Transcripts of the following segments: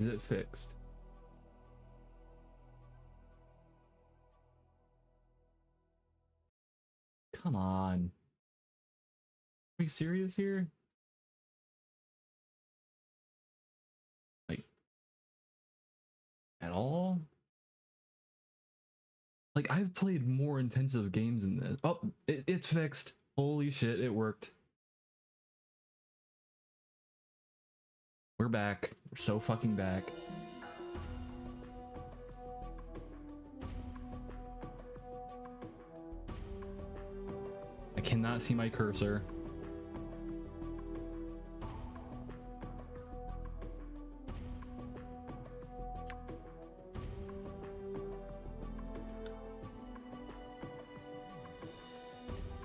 Is it fixed? Come on. Are you serious here? Like, at all? Like, I've played more intensive games than this. Oh, it's fixed. Holy shit, it worked. We're back. We're so fucking back. I cannot see my cursor.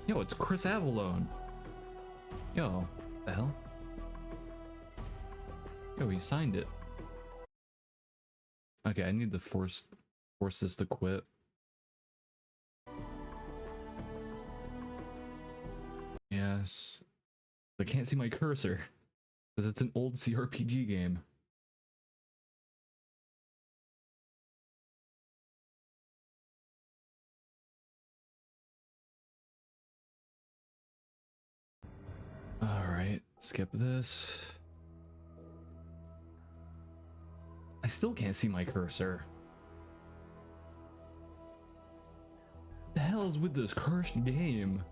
Yo, it's Chris Avalone. Yo, the hell? Yo, he signed it. Okay, I need to force this to quit. Yes. I can't see my cursor because it's an old CRPG game. Alright, skip this. I still can't see my cursor. What the hell is with this cursed game?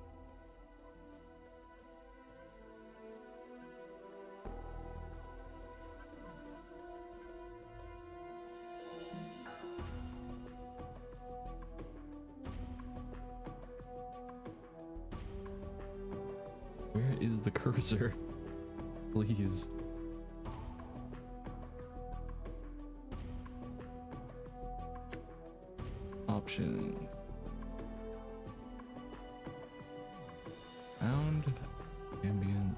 Where is the cursor? Please. Options. Sound. Ambient.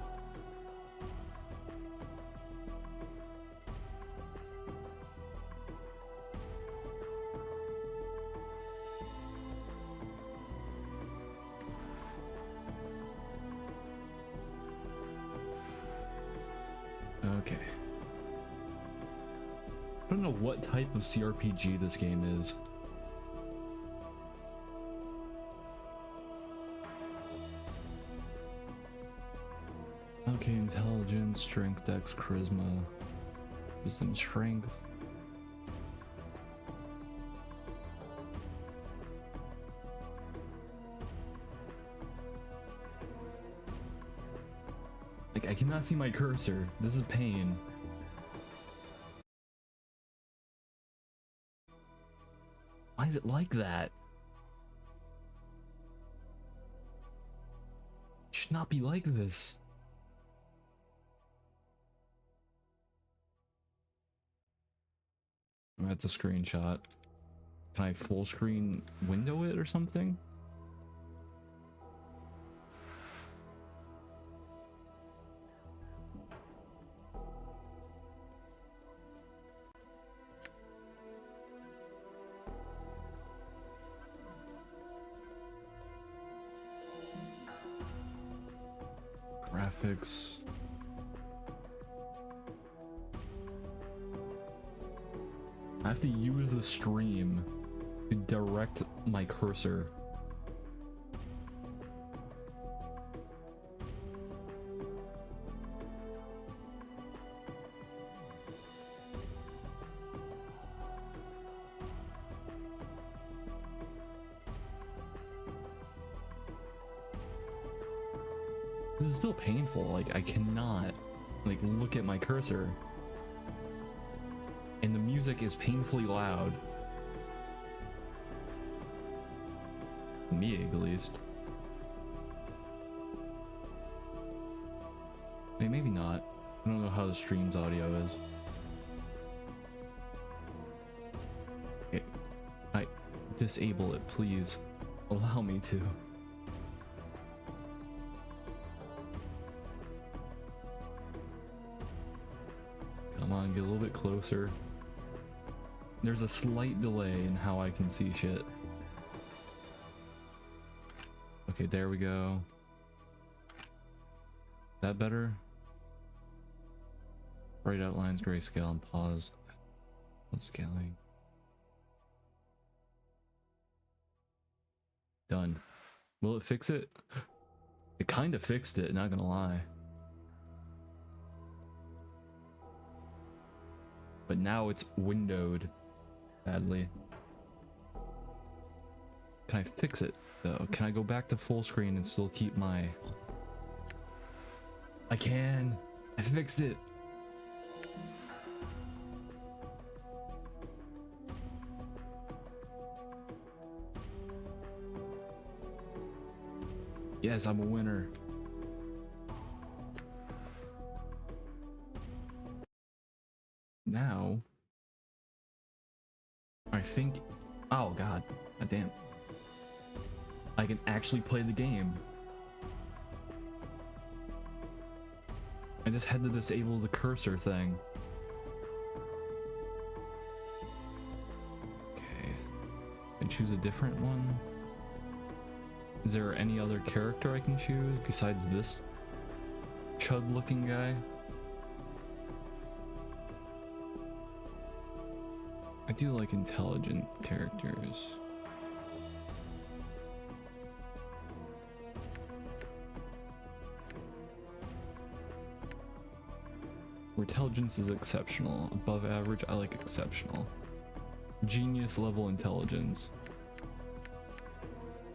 Okay. I don't know what type of CRPG this game is. Okay, intelligence, strength, dex, charisma, wisdom, strength. Like, I cannot see my cursor. This is pain. Why is it like that? It should not be like this. That's a screenshot. Can I full screen window it or something? Graphics. I have to use the stream to direct my cursor. This is still painful. Like, I cannot, like, look at my cursor. And the music is painfully loud. Me, at least. Hey, maybe not. I don't know how the stream's audio is. Okay. I disable it, please. Allow me to. Come on, get a little bit closer. There's a slight delay in how I can see shit. Okay, there we go. That better? Bright outlines, grayscale, and pause. No scaling. Done. Will it fix it? It kind of fixed it, not gonna lie. But now it's windowed, sadly. Can I fix it, though? Can I go back to full screen and still keep my... I can! I fixed it! Yes, I'm a winner. Now, I think, oh god, damn. I can actually play the game. I just had to disable the cursor thing. Okay, and choose a different one. Is there any other character I can choose besides this chud looking guy? I do like intelligent characters. Where intelligence is exceptional. Above average, I like exceptional. Genius level intelligence.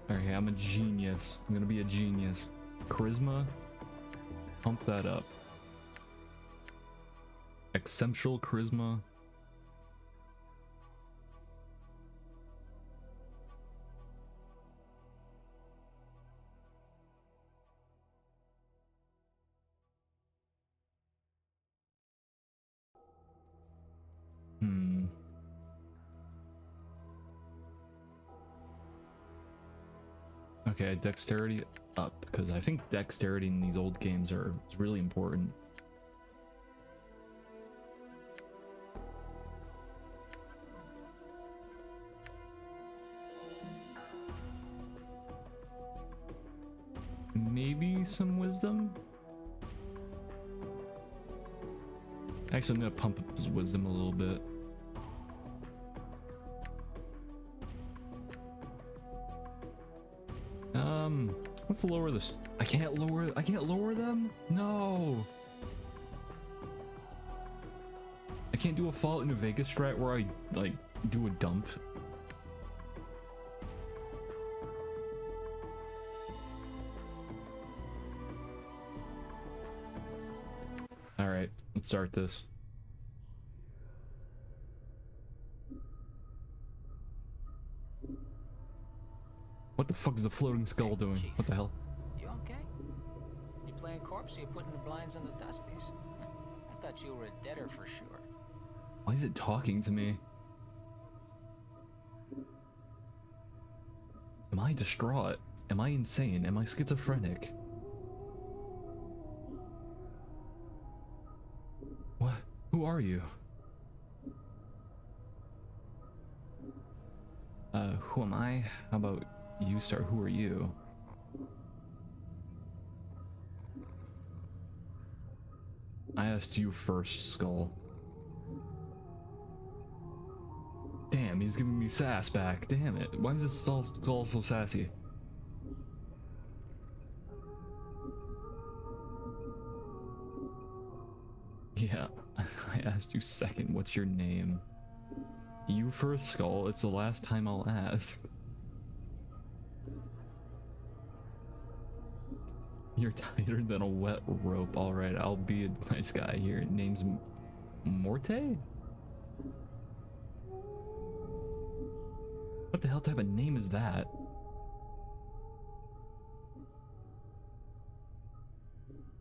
Alright, I'm a genius. I'm gonna be a genius. Charisma, pump that up. Exceptional charisma. Okay, dexterity up, because I think dexterity in these old games is really important. Maybe some wisdom? Actually, I'm gonna pump up his wisdom a little bit. Let's lower this. I can't lower them? No. I can't do a Fallout New Vegas strat where I like do a dump. All right, let's start this. What the fuck is the floating skull doing? Chief. What the hell? You okay? You playing corpse or you putting the blinds on the dusties? I thought you were a deader for sure. Why is it talking to me? Am I distraught? Am I insane? Am I schizophrenic? What? Who are you? Who am I? How about you start? Who are you? I asked you first, Skull. Damn, he's giving me sass back. Damn it. Why is this skull so sassy? Yeah, I asked you second. What's your name? You first, Skull. It's the last time I'll ask. You're tighter than a wet rope. Alright, I'll be a nice guy here. Name's Morte? What the hell type of name is that?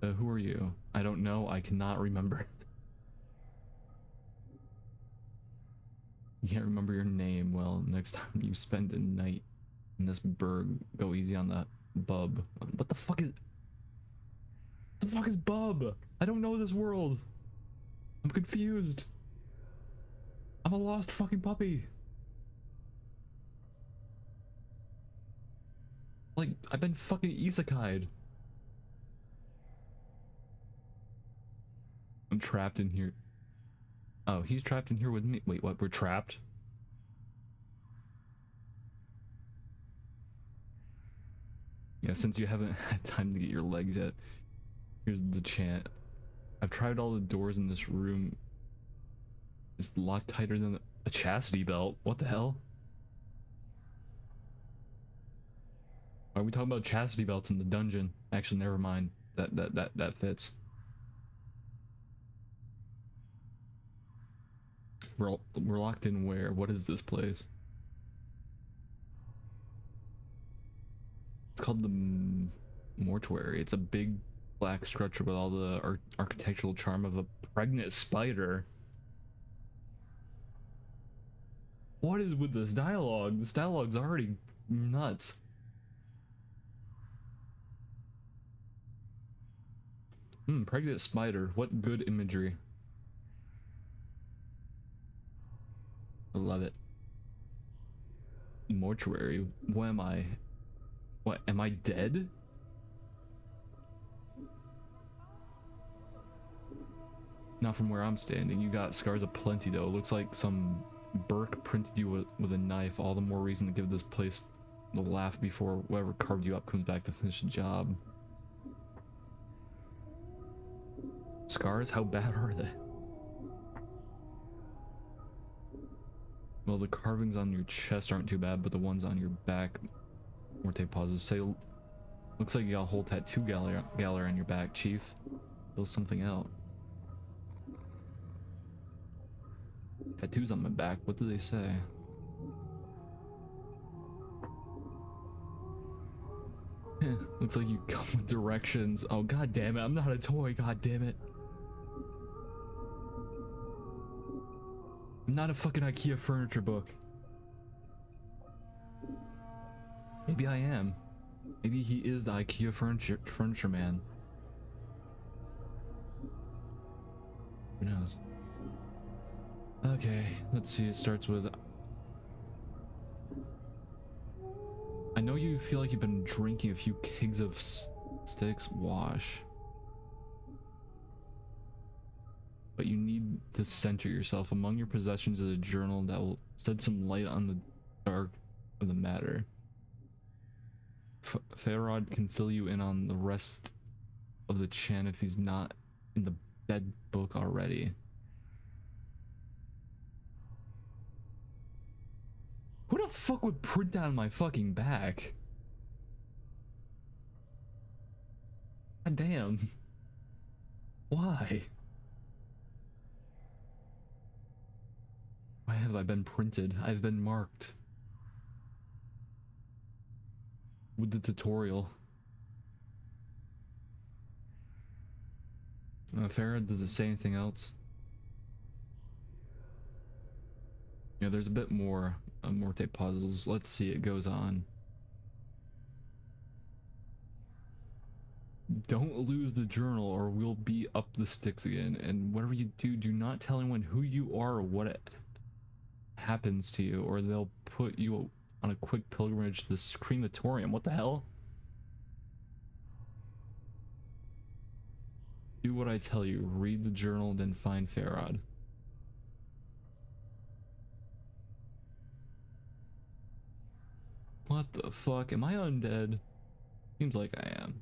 Who are you? I don't know. I cannot remember. You can't remember your name. Well, next time you spend a night in this burg, go easy on the bub. What the fuck is... What the fuck is bub? I don't know this world. I'm confused. I'm a lost fucking puppy. Like, I've been fucking isekai'd. I'm trapped in here. Oh, he's trapped in here with me. Wait, what? We're trapped? Yeah, since you haven't had time to get your legs yet, here's the chant. I've tried all the doors in this room. It's locked tighter than a chastity belt. What the hell? Why are we talking about chastity belts in the dungeon? Actually, never mind. That fits. We're locked in where? What is this place? It's called the mortuary. It's a big black structure with all the architectural charm of a pregnant spider. What is with this dialogue? This dialogue's already nuts. Pregnant spider. What good imagery. I love it. Mortuary. What am I? What? Am I dead? Not from where I'm standing. You got scars aplenty though. Looks like some Burke printed you with a knife. All the more reason to give this place the laugh before whoever carved you up comes back to finish the job. Scars? How bad are they? Well, the carvings on your chest aren't too bad, but the ones on your back... Morte pauses. Say, looks like you got a whole tattoo gallery on your back, Chief. Fill something out. Tattoos on my back. What do they say? Looks like you come with directions. Oh, god damn it. I'm not a toy. God damn it. I'm not a fucking IKEA furniture book. Maybe I am. Maybe he is the IKEA furniture man. Who knows? Okay, let's see. It starts with... I know you feel like you've been drinking a few kegs of sticks. Wash. But you need to center yourself. Among your possessions is a journal that will shed some light on the dark of the matter. Farod can fill you in on the rest of the chant if he's not in the dead book already. Who the fuck would print that on my fucking back? God damn. Why? Why have I been printed? I've been marked. With the tutorial. Farah, does it say anything else? Yeah, there's a bit more Morte puzzles. Let's see, it goes on. Don't lose the journal or we'll be up the sticks again. And whatever you do, do not tell anyone who you are or what happens to you, or they'll put you on a quick pilgrimage to the crematorium. What the hell? Do what I tell you. Read the journal, then find Farod. What the fuck? Am I undead? Seems like I am.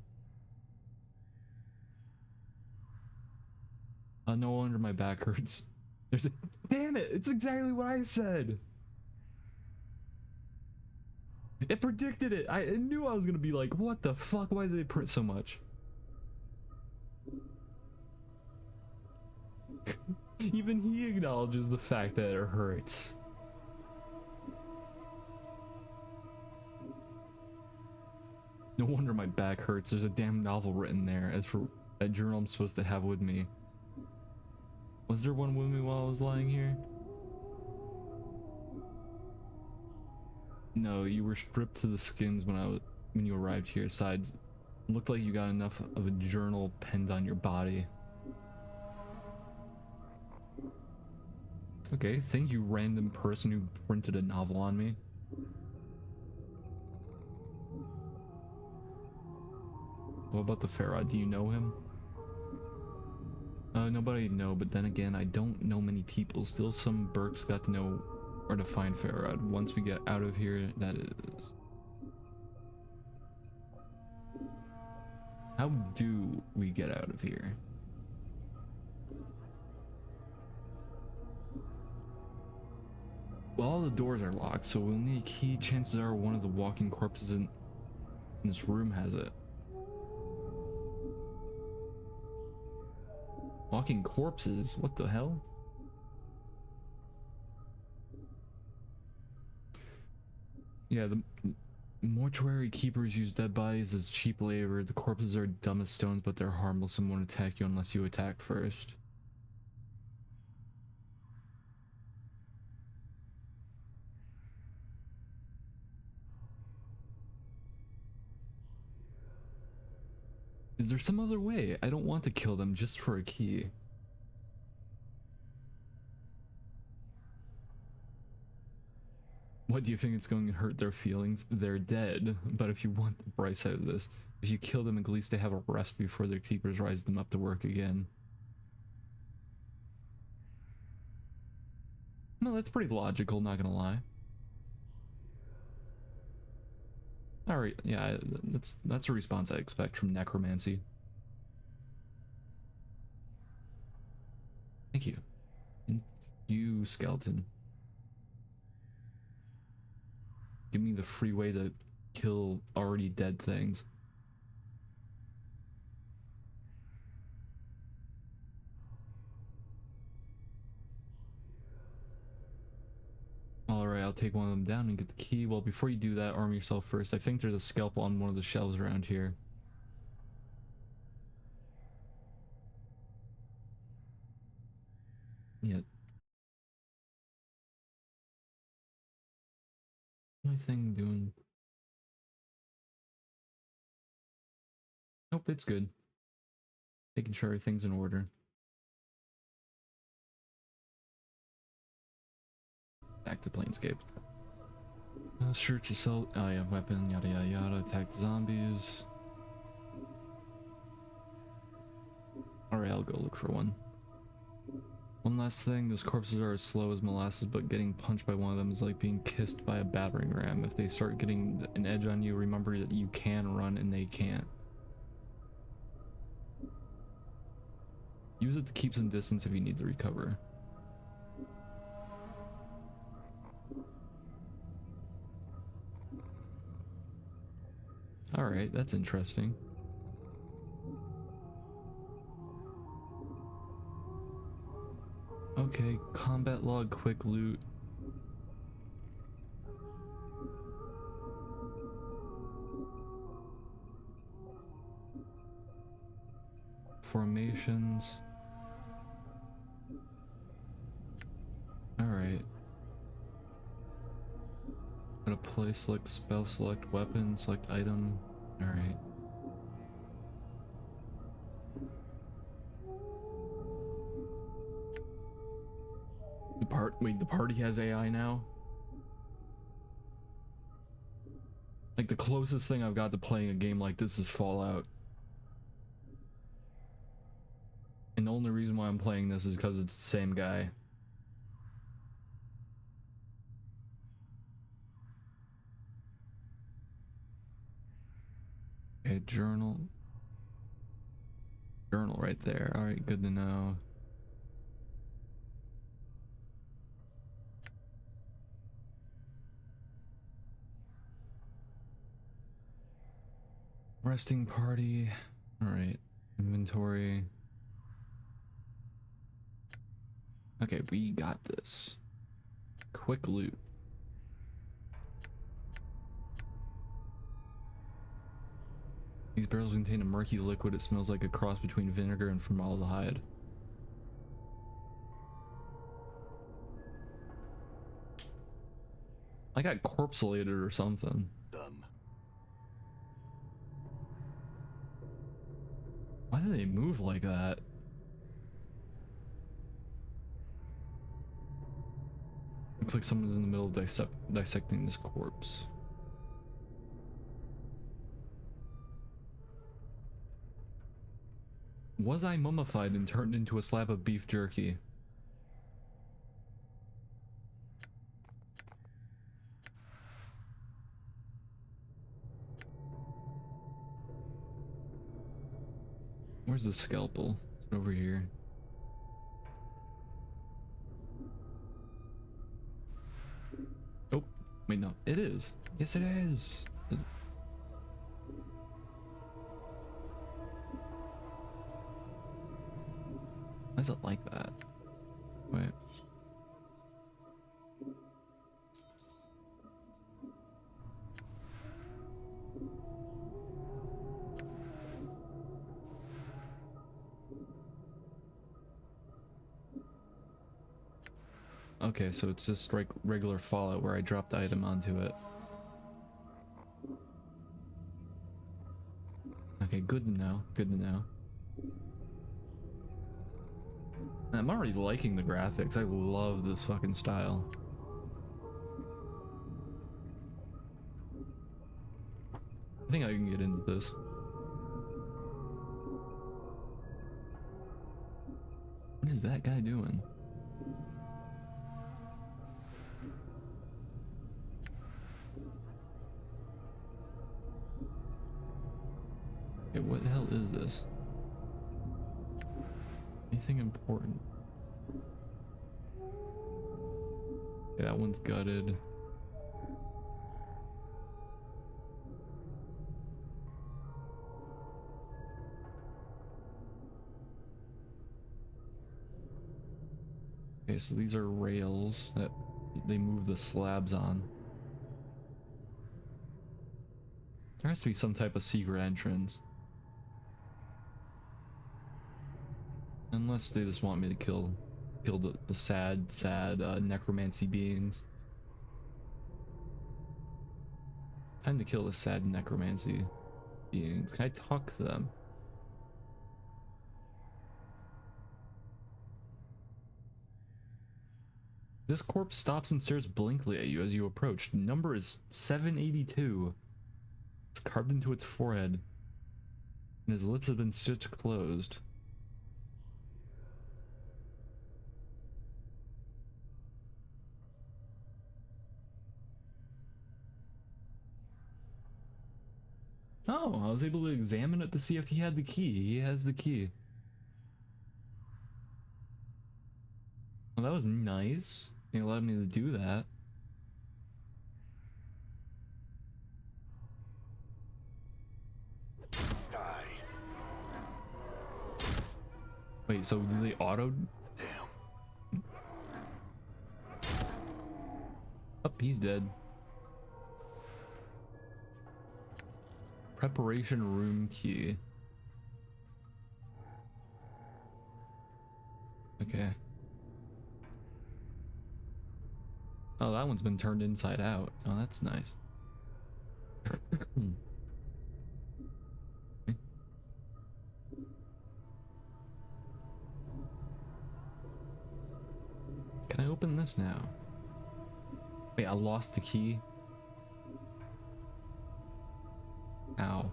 No wonder my back hurts. There's a... Damn it! It's exactly what I said! It predicted it! I knew I was gonna be like, what the fuck? Why did they print so much? Even he acknowledges the fact that it hurts. No wonder my back hurts. There's a damn novel written there. As for that journal I'm supposed to have with me. Was there one with me while I was lying here? No, you were stripped to the skins when you arrived here. Besides, it looked like you got enough of a journal penned on your body. Okay, thank you, random person who printed a novel on me. What about the Farah? Do you know him? nobody know, but then again, I don't know many people. Still, some Burks got to know where to find Farad. Once we get out of here, that is. How do we get out of here? Well, all the doors are locked, so we'll need a key. Chances are one of the walking corpses in this room has it. Walking corpses? What the hell? Yeah, the mortuary keepers use dead bodies as cheap labor. The corpses are dumb as stones, but they're harmless and won't attack you unless you attack first. Is there some other way? I don't want to kill them just for a key. What do you think it's going to hurt their feelings? They're dead, but if you want the bright side of this, if you kill them, at least they have a rest before their keepers rise them up to work again. No, that's pretty logical, not gonna lie. Alright, yeah, that's a response I expect from necromancy. Thank you. And you, skeleton. Give me the free way to kill already dead things. Alright, I'll take one of them down and get the key. Well, before you do that, arm yourself first. I think there's a scalpel on one of the shelves around here. Yeah. My thing doing... Nope, it's good. Making sure everything's in order. Back to Planescape. Search to sell. Oh yeah, weapon, yada yada yada. Attack the zombies. Alright, I'll go look for one. One last thing, those corpses are as slow as molasses, but getting punched by one of them is like being kissed by a battering ram. If they start getting an edge on you, remember that you can run and they can't. Use it to keep some distance if you need to recover. Alright, that's interesting. Okay, combat log, quick loot. Formations. Alright. Gonna play, select spell, select weapon, select item. Alright. Wait, the party has AI now? Like, the closest thing I've got to playing a game like this is Fallout. And the only reason why I'm playing this is because it's the same guy. Okay, journal. Journal right there. Alright, good to know. Resting party. Alright. Inventory. Okay, we got this. Quick loot. These barrels contain a murky liquid. It smells like a cross between vinegar and formaldehyde. I got corpsulated or something. Done. Why do they move like that? Looks like someone's in the middle of dissecting this corpse. Was I mummified and turned into a slab of beef jerky? Where's the scalpel? It's over here. Oh, wait, no. It is. Yes, it is. Why is it like that? Wait. Okay, so it's just like regular Fallout where I drop the item onto it. Okay, good to know. Good to know. I'm already liking the graphics. I love this fucking style. I think I can get into this. What is that guy doing? Okay, what the hell is this? Anything important? Okay, that one's gutted. Okay, so these are rails that they move the slabs on. There has to be some type of secret entrance. Unless they just want me to kill the sad necromancy beings. Time to kill the sad necromancy beings. Can I talk to them? This corpse stops and stares blankly at you as you approach. The number is 782. It's carved into its forehead, and his lips have been stitched closed. Oh, I was able to examine it to see if he had the key. He has the key. Well, that was nice. He allowed me to do that. Die. Wait, so do they auto? Damn. Oh, he's dead. Preparation room key. Okay. Oh, that one's been turned inside out. Oh, that's nice. Can I open this now? Wait, I lost the key? Ow.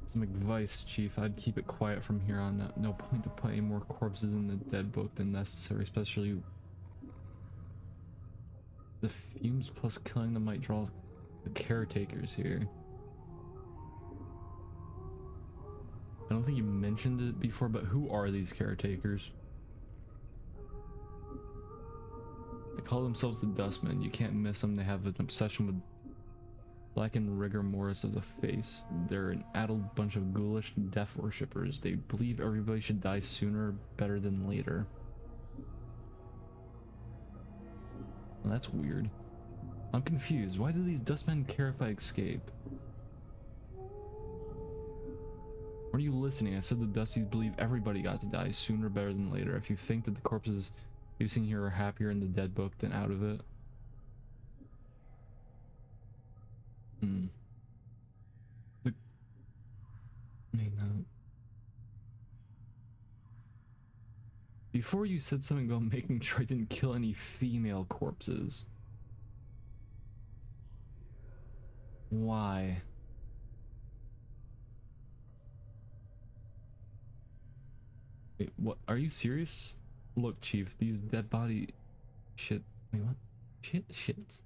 Some advice, Chief. I'd keep it quiet from here on out. No point to put any more corpses in the dead book than necessary, especially the fumes plus killing them might draw the caretakers here. I don't think you mentioned it before, but who are these caretakers? They call themselves the Dustmen. You can't miss them. They have an obsession with blackened rigor mortis of the face. They're an addled bunch of ghoulish death worshippers. They believe everybody should die sooner, better than later. Well, that's weird. I'm confused. Why do these Dustmen care if I escape? Are you listening? I said the Dusties believe everybody got to die sooner, better than later. If you think that the corpses you've seen here are happier in the dead book than out of it. Wait, no. Before you said something about making sure I didn't kill any female corpses. Why? Wait, what? Are you serious? Look, Chief, these dead body shit. Wait, what? Shits.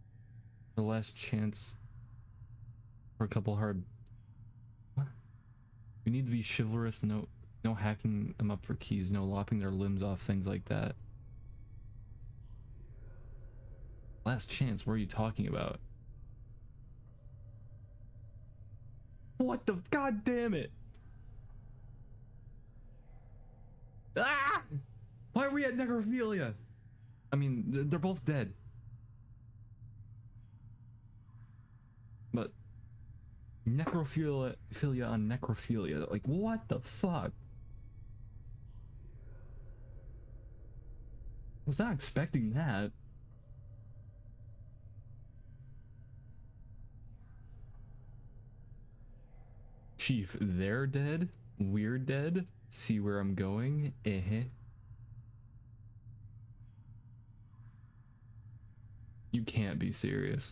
The last chance for a couple hard. What? We need to be chivalrous. No hacking them up for keys. No lopping their limbs off. Things like that. Last chance. What are you talking about? What the? God damn it! Ah! Why are we at necrophilia? I mean, they're both dead. But necrophilia on necrophilia. Like, what the fuck? Was not expecting that. Chief, they're dead. We're dead. See where I'm going? You can't be serious.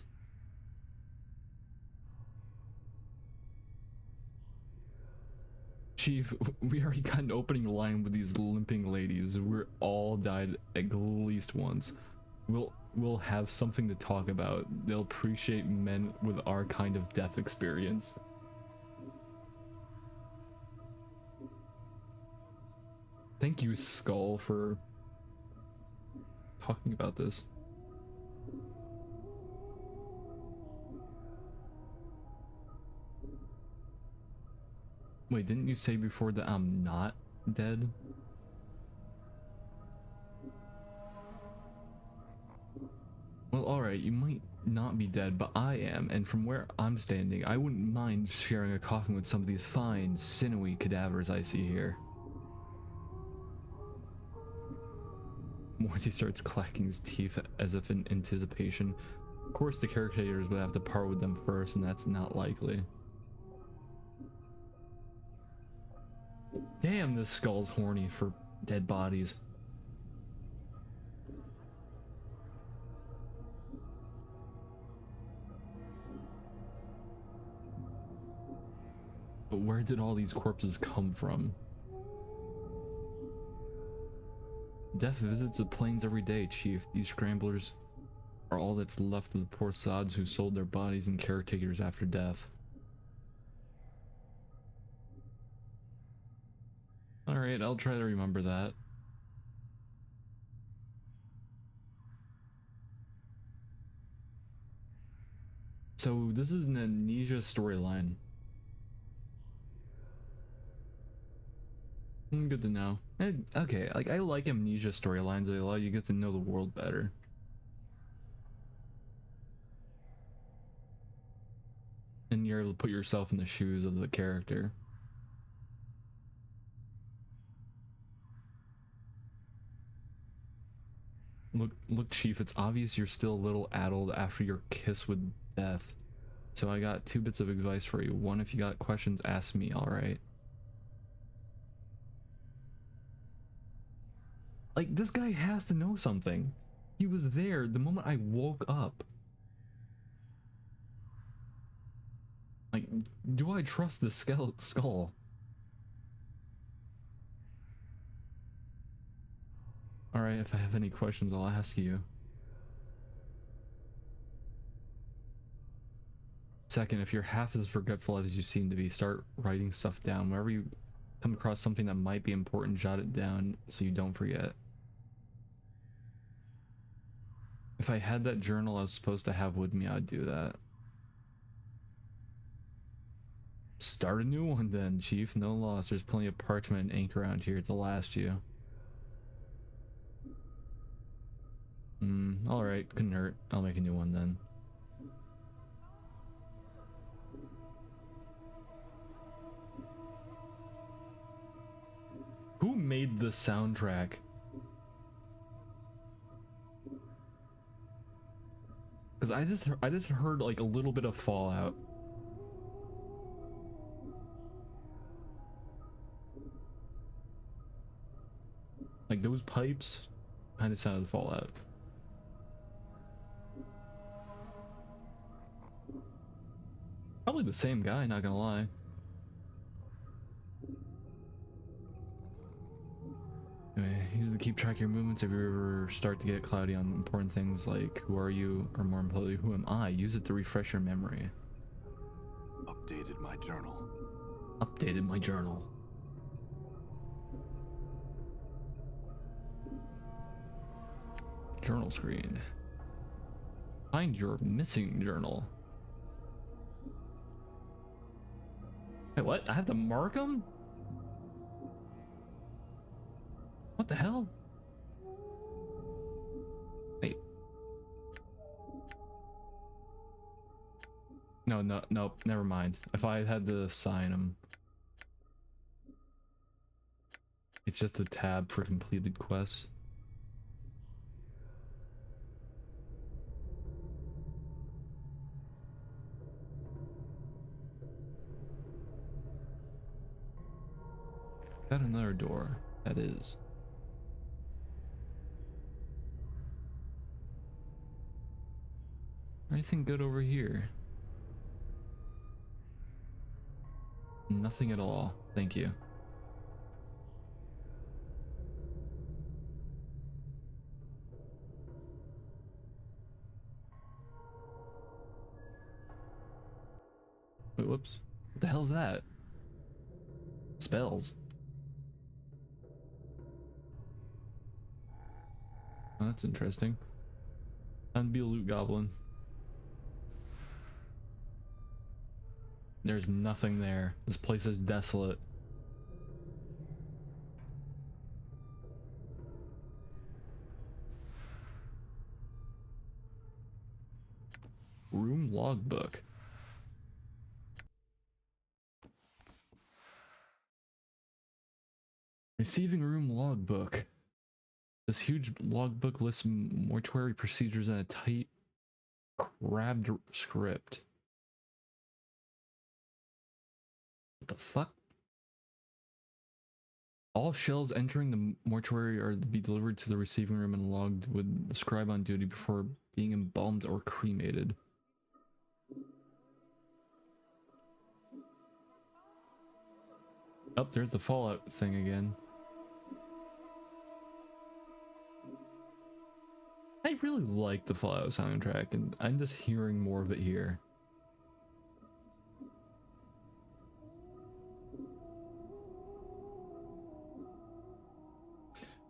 Chief, we already got an opening line with these limping ladies. We're all died at least once. We'll have something to talk about. They'll appreciate men with our kind of death experience. Thank you, Skull, for talking about this. Wait, didn't you say before that I'm not dead? Well, alright, you might not be dead, but I am, and from where I'm standing, I wouldn't mind sharing a coffin with some of these fine, sinewy cadavers I see here. Morty starts clacking his teeth as if in anticipation. Of course, the caretakers would have to part with them first, and that's not likely. Damn, this skull's horny for dead bodies. But where did all these corpses come from? Death visits the plains every day, Chief. These scramblers are all that's left of the poor sods who sold their bodies and caretakers after death. Alright, I'll try to remember that. So, this is an amnesia storyline. Good to know. Okay, like, I like amnesia storylines. They allow you to get to know the world better. And you're able to put yourself in the shoes of the character. Look, Chief, it's obvious you're still a little addled after your kiss with death. So I got 2 bits of advice for you. One, if you got questions, ask me, alright? Like, this guy has to know something. He was there the moment I woke up. Like, do I trust this skull? Alright, if I have any questions, I'll ask you. Second, if you're half as forgetful as you seem to be, start writing stuff down. Whenever you come across something that might be important, jot it down so you don't forget. If I had that journal I was supposed to have with me, I'd do that. Start a new one then, Chief. No loss. There's plenty of parchment and ink around here to last you. Alright, couldn't hurt. I'll make a new one then. Who made the soundtrack? Because I just heard like a little bit of Fallout. Like those pipes kind of sounded Fallout. Probably the same guy, not gonna lie. Anyway, use to keep track of your movements if you ever start to get cloudy on important things like who are you, or more importantly, who am I? Use it to refresh your memory. Updated my journal. Updated my journal. Journal screen. Find your missing journal. Wait, what? I have to mark them? What the hell? Wait. No, never mind. If I had to assign them. It's just a tab for completed quests. Is that another door? That is. Anything good over here? Nothing at all. Thank you. Wait, whoops. What the hell's that? Spells. Oh, that's interesting. Time to be a loot goblin. There's nothing there. This place is desolate. Room logbook. Receiving room logbook. This huge logbook lists mortuary procedures in a tight, crabbed script. What the fuck? All shells entering the mortuary are to be delivered to the receiving room and logged with the scribe on duty before being embalmed or cremated. Oh, there's the Fallout thing again. I really like the Fallout soundtrack, and I'm just hearing more of it here.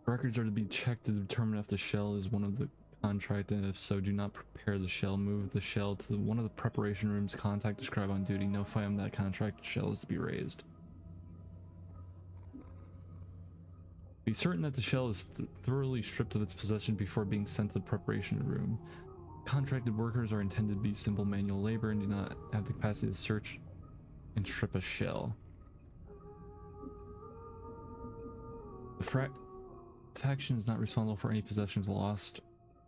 Records are to be checked to determine if the shell is one of the contract, and if so, do not prepare the shell. Move the shell to one of the preparation rooms. Contact the scribe on duty. Notify him that contract shell is to be raised. Be certain that the shell is thoroughly stripped of its possession before being sent to the preparation room. Contracted workers are intended to be simple manual labor and do not have the capacity to search and strip a shell. The faction is not responsible for any possessions lost,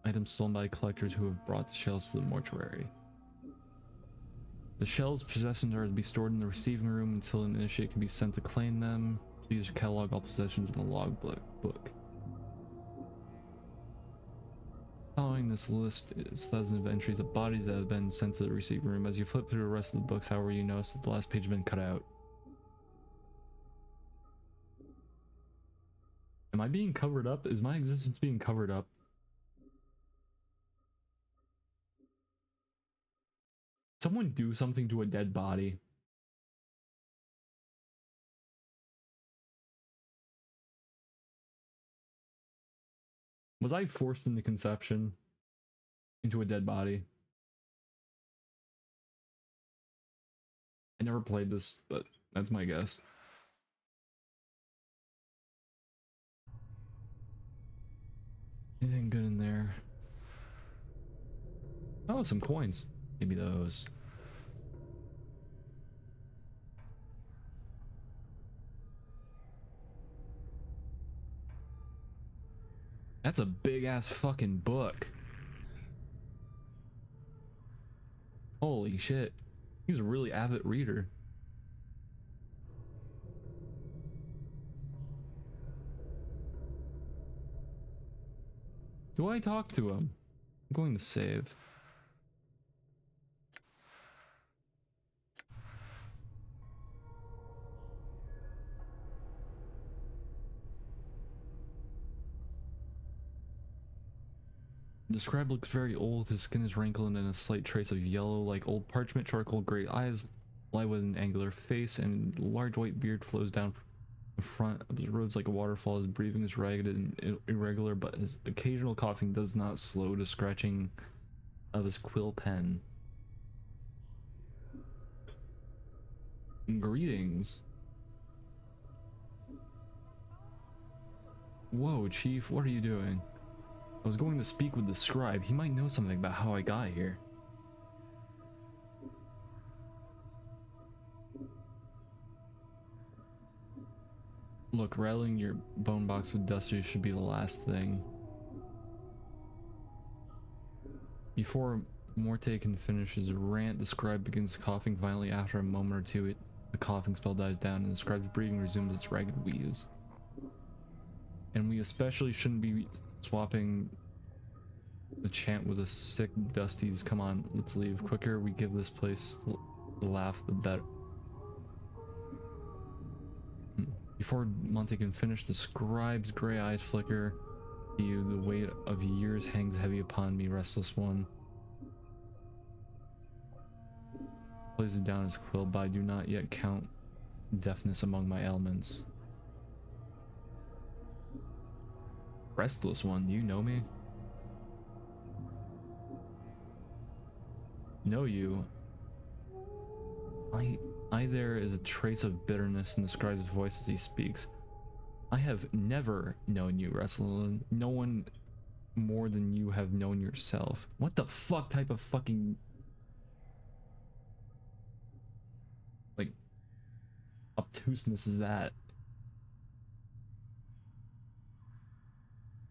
items stolen by collectors who have brought the shells to the mortuary. The shells' possessions are to be stored in the receiving room until an initiate can be sent to claim them. Please catalog all possessions in the log book. Following this list is thousands of entries of bodies that have been sent to the receiving room. As you flip through the rest of the books, however, you notice that the last page has been cut out. Am I being covered up? Is my existence being covered up? Someone do something to a dead body. Was I forced into conception? Into a dead body? I never played this, but that's my guess. Anything good in there? Oh, some coins. Maybe those. That's a big ass fucking book. Holy shit. He's a really avid reader. Do I talk to him? I'm going to save. The scribe looks very old. His skin is wrinkled and a slight trace of yellow, like old parchment, charcoal, gray eyes, lie with an angular face, and large white beard flows down the front of his robes like a waterfall. His breathing is ragged and irregular, but his occasional coughing does not slow to scratching of his quill pen. Greetings. Whoa, Chief, what are you doing? I was going to speak with the scribe. He might know something about how I got here. Look, rattling your bone box with dusters should be the last thing. Before Morte can finish his rant, the scribe begins coughing violently. After a moment or two, the coughing spell dies down and the scribe's breathing resumes its ragged wheeze. And we especially shouldn't be swapping the chant with the sick dusties. Come on, let's leave. Quicker we give this place the laugh, the better. Before Monte can finish, the scribe's gray eyes flicker to you. The weight of years hangs heavy upon me, restless one. Places down his quill, but I do not yet count deafness among my ailments. Restless one, do you know me? Know you? There is a trace of bitterness in the scribe's voice as he speaks. I have never known you, Restless. No one more than you have known yourself. What the fuck type of fucking... like... obtuseness is that?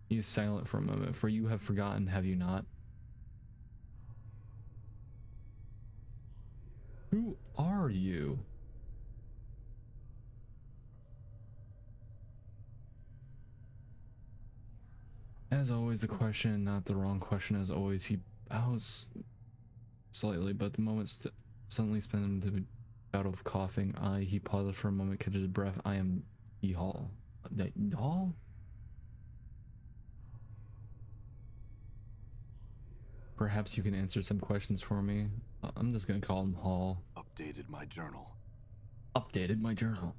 He is silent for a moment. For you have forgotten, have you not? Who are you? As always, the question, not the wrong question. As always, he bows slightly, but the moment suddenly spins into a bout of coughing. He pauses for a moment, catches his breath. I am Hall. Hall? Perhaps you can answer some questions for me. I'm just gonna call him Hall. Updated my journal. Updated my journal.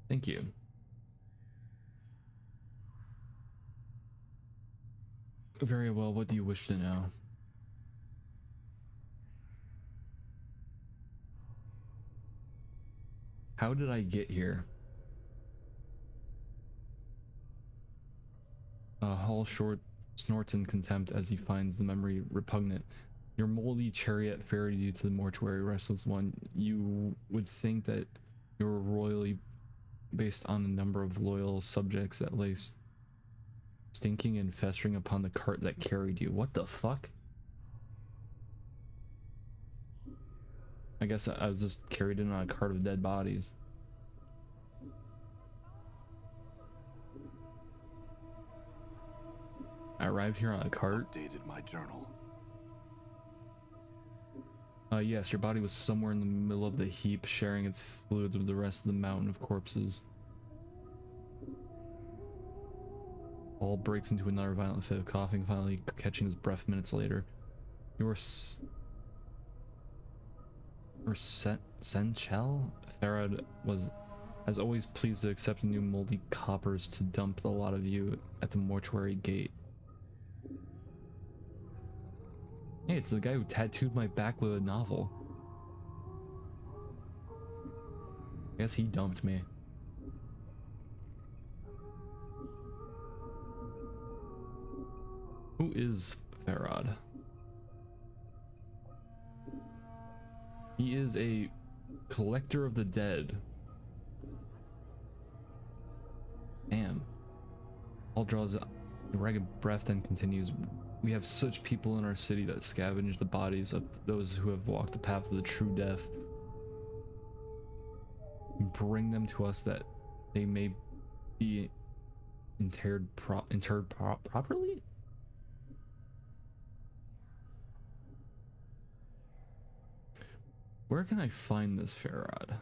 Thank you. Very well, what do you wish to know? How did I get here? Hall snorts in contempt as he finds the memory repugnant. Your moldy chariot ferried you to the mortuary, Restless one. You would think that you were royally based on a number of loyal subjects that lay stinking and festering upon the cart that carried you. What the fuck? I guess I was just carried in on a cart of dead bodies. I arrived here on a cart. Updated my journal. Yes, your body was somewhere in the middle of the heap, sharing its fluids with the rest of the mountain of corpses. Paul breaks into another violent fit of coughing, finally catching his breath minutes later. Your Senchel? Farad was, as always, pleased to accept new moldy coppers to dump the lot of you at the mortuary gate. Hey, it's the guy who tattooed my back with a novel. I guess he dumped me. Who is Farad? He is a collector of the dead. Damn. Paul draws a ragged breath and continues. We have such people in our city that scavenge the bodies of those who have walked the path of the true death and bring them to us that they may be interred properly? Where can I find this Farad?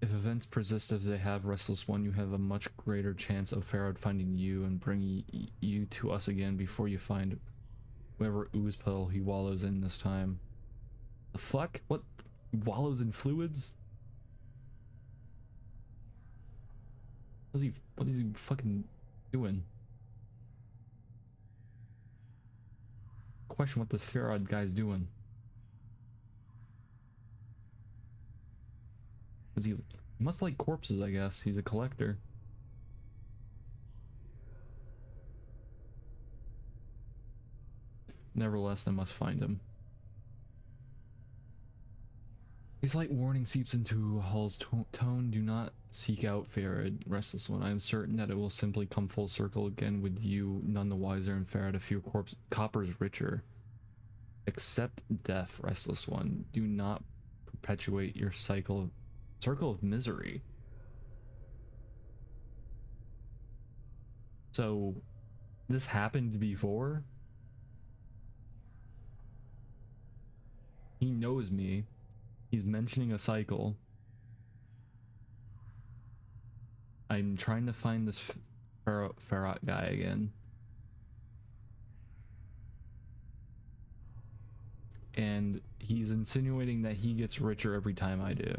If events persist as they have, Restless One, you have a much greater chance of Farad finding you and bringing you to us again before you find whatever ooze puddle he wallows in this time. The fuck? What? Wallows in fluids? What is he fucking doing? Question what this Farad guy's doing. He must like corpses, I guess. He's a collector. Nevertheless, I must find him. A slight warning seeps into Hall's tone. Do not seek out Farad, Restless One. I am certain that it will simply come full circle again with you, none the wiser, and Farad a few coppers richer. Accept death, Restless One. Do not perpetuate your circle of misery. So, this happened before? He knows me. He's mentioning a cycle. I'm trying to find this Farad guy again. And he's insinuating that he gets richer every time I do.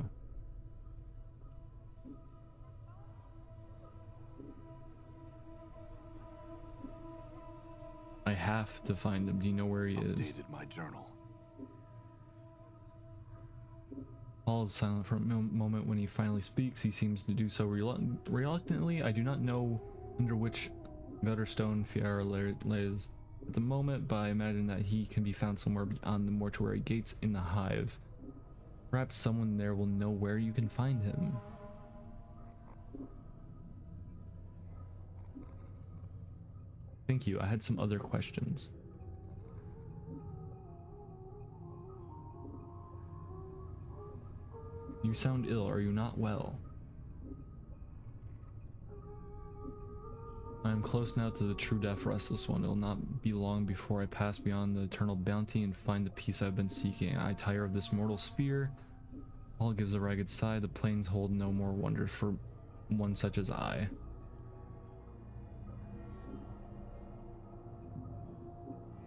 I have to find him. Do you know where he is? Updated my journal. Paul is silent for a moment. When he finally speaks, he seems to do so reluctantly. I do not know under which gutter stone Fiara lays at the moment, but I imagine that he can be found somewhere beyond the mortuary gates in the hive. Perhaps someone there will know where you can find him. Thank you. I had some other questions. You sound ill. Are you not well? I am close now to the true death, Restless One. It will not be long before I pass beyond the eternal bounty and find the peace I've been seeking. I tire of this mortal sphere. Paul gives a ragged sigh. The plains hold no more wonders for one such as I.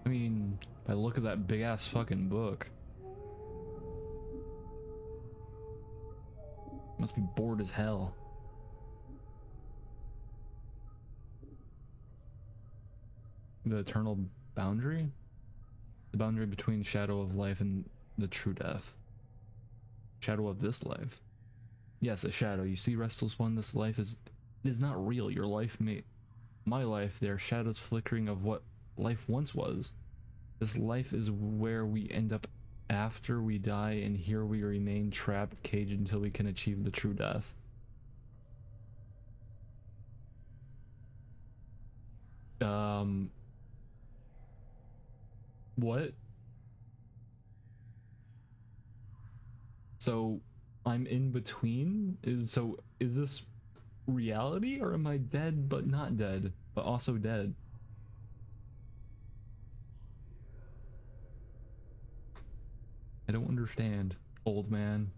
I mean, by the look of that big ass fucking book, must be bored as hell. The eternal boundary? The boundary between shadow of life and the true death. Shadow of this life. Yes, a shadow. You see, Restless One, this life is not real. Your life my life, there are shadows flickering of what life once was. This life is where we end up after we die, and here we remain trapped, caged until we can achieve the true death. What? So I'm in between? Is this reality, or am I dead but not dead, but also dead? I don't understand, old man.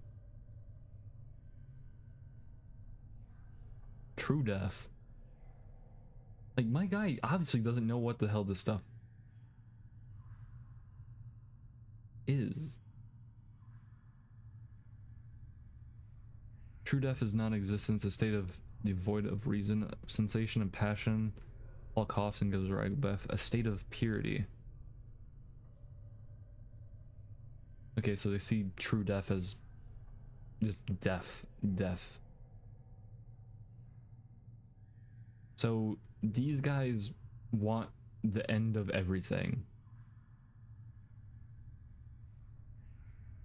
True death. Like, my guy obviously doesn't know what the hell this stuff is. True death is non-existence, a state of devoid of reason, sensation, and passion. All coughs and gives a rag breath, a state of purity. Okay, so they see true death as just death. So these guys want the end of everything,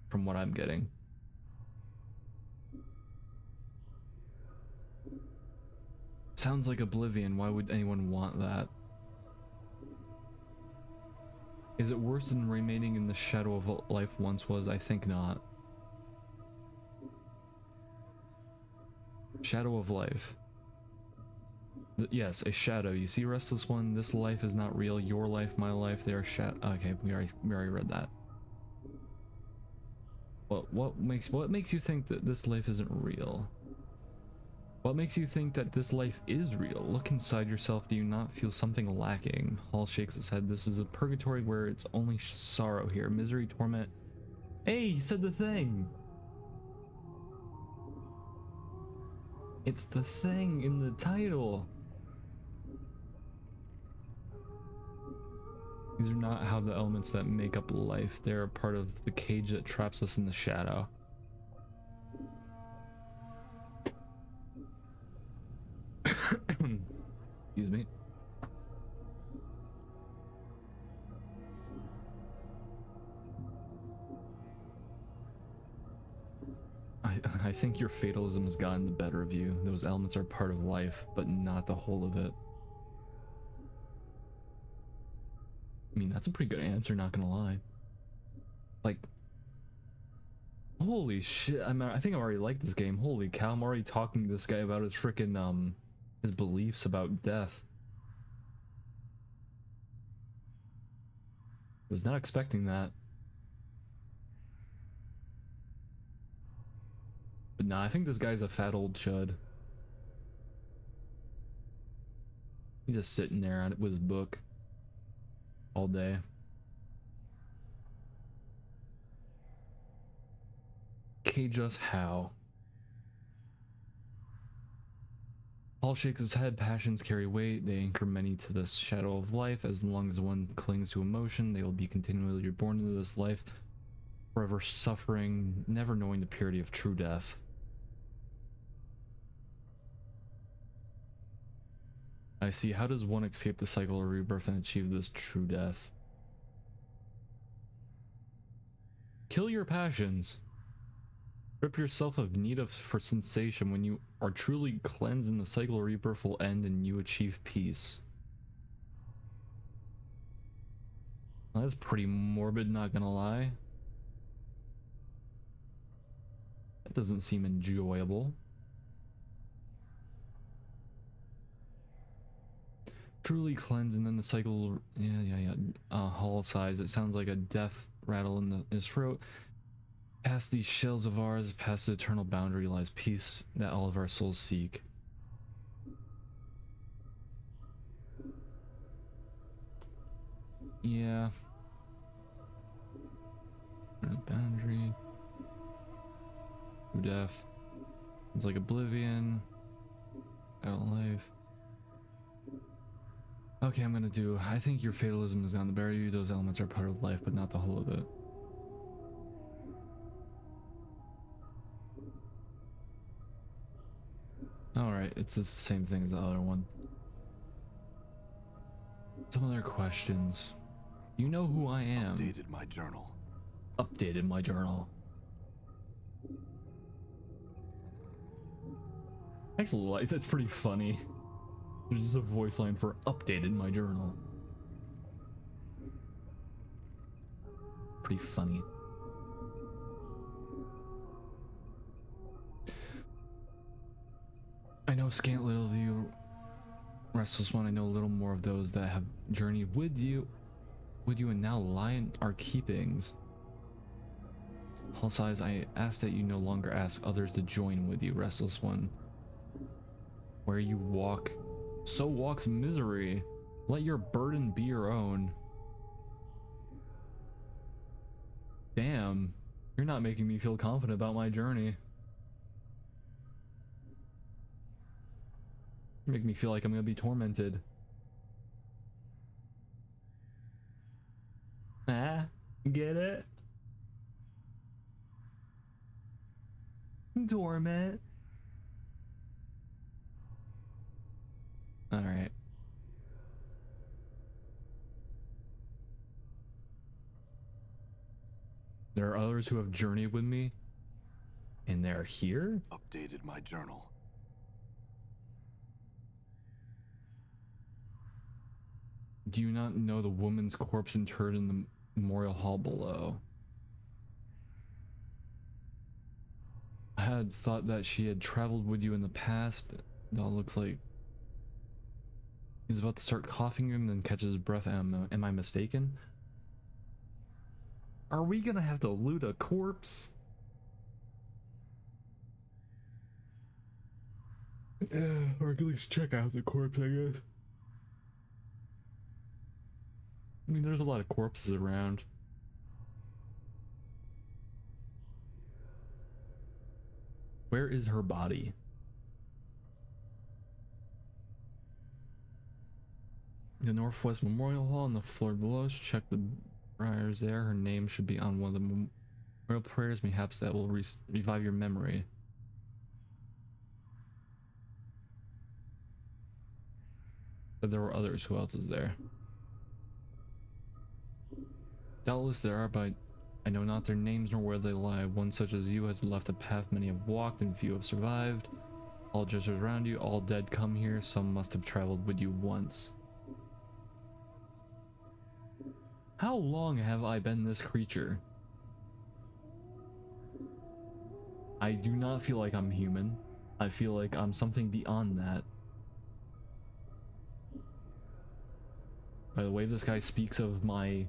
from what I'm getting. Sounds like oblivion. Why would anyone want that? Is it worse than remaining in the shadow of what life once was? I think not. Shadow of life. Yes, a shadow. You see, Restless One, this life is not real. Your life, my life, they are okay, we already read that. What makes you think that this life isn't real? What makes you think that this life is real? Look inside yourself. Do you not feel something lacking? Hall shakes his head. This is a purgatory where it's only sorrow here. Misery, torment. Hey, he said the thing! It's the thing in the title! These are not how the elements that make up life. They are part of the cage that traps us in the shadow. Excuse me. I think your fatalism has gotten the better of you. Those elements are part of life, but not the whole of it. I mean, that's a pretty good answer, not gonna lie. Like, holy shit, I think I already like this game. Holy cow, I'm already talking to this guy about his freaking, his beliefs about death. Was not expecting that. But nah, I think this guy's a fat old chud. He's just sitting there with his book all day. Cage us how? Paul shakes his head. Passions carry weight. They anchor many to this shadow of life. As long as one clings to emotion, they will be continually reborn into this life, forever suffering, never knowing the purity of true death. I see. How does one escape the cycle of rebirth and achieve this true death? Kill your passions. Strip yourself of need for sensation. When you are truly cleansed and the cycle of rebirth will end and you achieve peace. Well, that's pretty morbid, not gonna lie. That doesn't seem enjoyable. Truly cleanse and then the cycle. Yeah. Hall sighs. It sounds like a death rattle in his throat. Past these shells of ours, past the eternal boundary, lies peace that all of our souls seek. Yeah. Boundary. True death. It's like oblivion. Out life. Okay, I think your fatalism is on the better you. Those elements are part of life, but not the whole of it. Alright, it's the same thing as the other one. Some other questions. You know who I am. Updated my journal. Updated my journal. Actually, like, that's pretty funny. There's just a voice line for updated my journal. Pretty funny. I know scant little of you, Restless One. I know a little more of those that have journeyed with you and now lie in our keepings. Hall sighs. I ask that you no longer ask others to join with you, Restless One. Where you walk, so walks misery. Let your burden be your own. Damn, you're not making me feel confident about my journey. You make me feel like I'm gonna be tormented. Ah, get it? Torment. Alright. There are others who have journeyed with me, and they're here? Updated my journal. Do you not know the woman's corpse interred in the memorial hall below? I had thought that she had traveled with you in the past. It all looks like he's about to start coughing and then catches his breath. Am I mistaken? Are we gonna have to loot a corpse? Yeah, or at least check out the corpse, I guess. I mean, there's a lot of corpses around. Where is her body? The Northwest Memorial Hall on the floor below. Check the briars there. Her name should be on one of the memorial prayers. Perhaps that will revive your memory. But there were others. Who else is there? Doubtless there are, but I know not their names nor where they lie. One such as you has left a path many have walked and few have survived. All just around you, all dead come here. Some must have traveled with you once. How long have I been this creature? I do not feel like I'm human. I feel like I'm something beyond that. By the way this guy speaks of my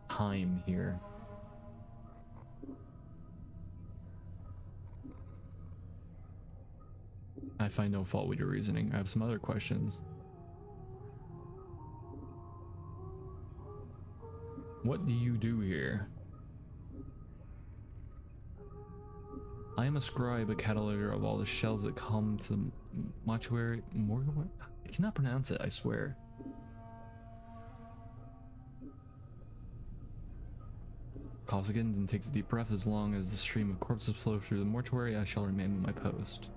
time here. I find no fault with your reasoning. I have some other questions. What do you do here? I am a scribe, a cataloger of all the shells that come to the mortuary. I cannot pronounce it, I swear. Coughs again, then takes a deep breath. As long as the stream of corpses flow through the mortuary, I shall remain at my post.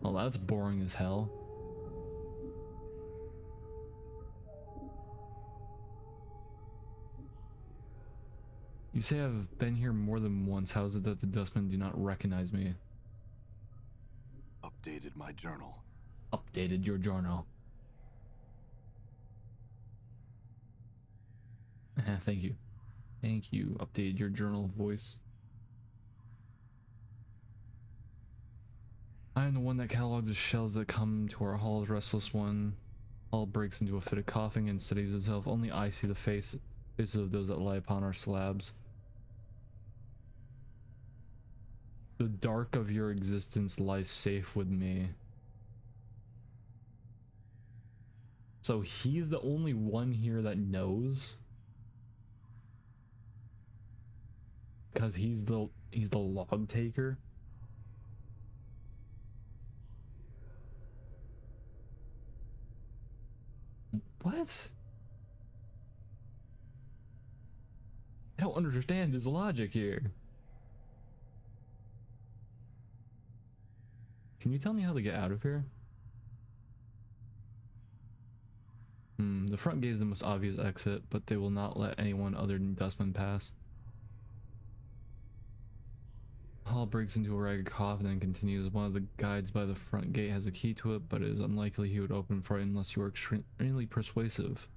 Well, that's boring as hell. You say I've been here more than once. How is it that the dustmen do not recognize me? Updated my journal. Updated your journal. Thank you. Thank you. Updated your journal voice. I am the one that catalogs the shells that come to our halls. Restless one. Hall breaks into a fit of coughing and steadies himself. Only I see the faces of those that lie upon our slabs. The dark of your existence lies safe with me. So he's the only one here that knows? Because he's the log taker? What? I don't understand his logic here. Can you tell me how to get out of here? The front gate is the most obvious exit, but they will not let anyone other than dustmen pass. Hall breaks into a ragged cough and then continues. One of the guides by the front gate has a key to it, but it is unlikely he would open for it unless you are extremely persuasive.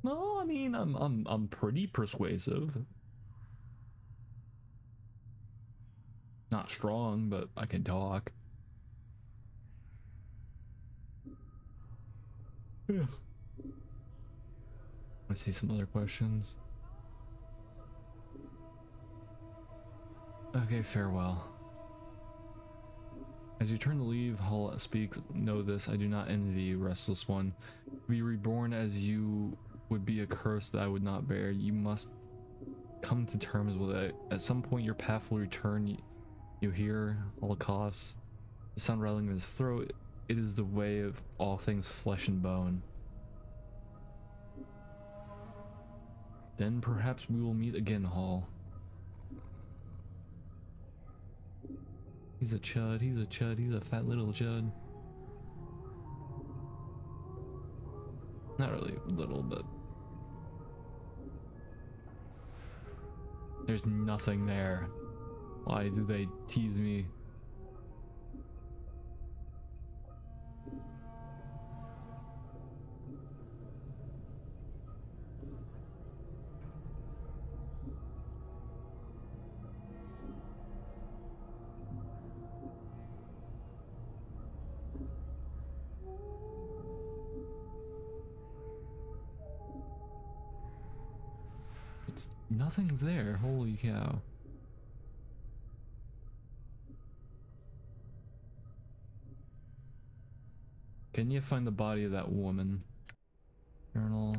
No, I mean I'm pretty persuasive. Not strong, but I can talk. Yeah. Let's see some other questions. Okay, farewell. As you turn to leave, Hull speaks. Know this, I do not envy you, restless one. To be reborn as you would be a curse that I would not bear. You must come to terms with it. At some point your path will return. You hear Hull coughs, the sound rattling in his throat. It is the way of all things flesh and bone. Then perhaps we will meet again, Hall. He's a chud, he's a chud, he's a fat little chud. Not really little, but... There's nothing there. Why do they tease me? Nothing's there. Holy cow. Can you find the body of that woman? Journal.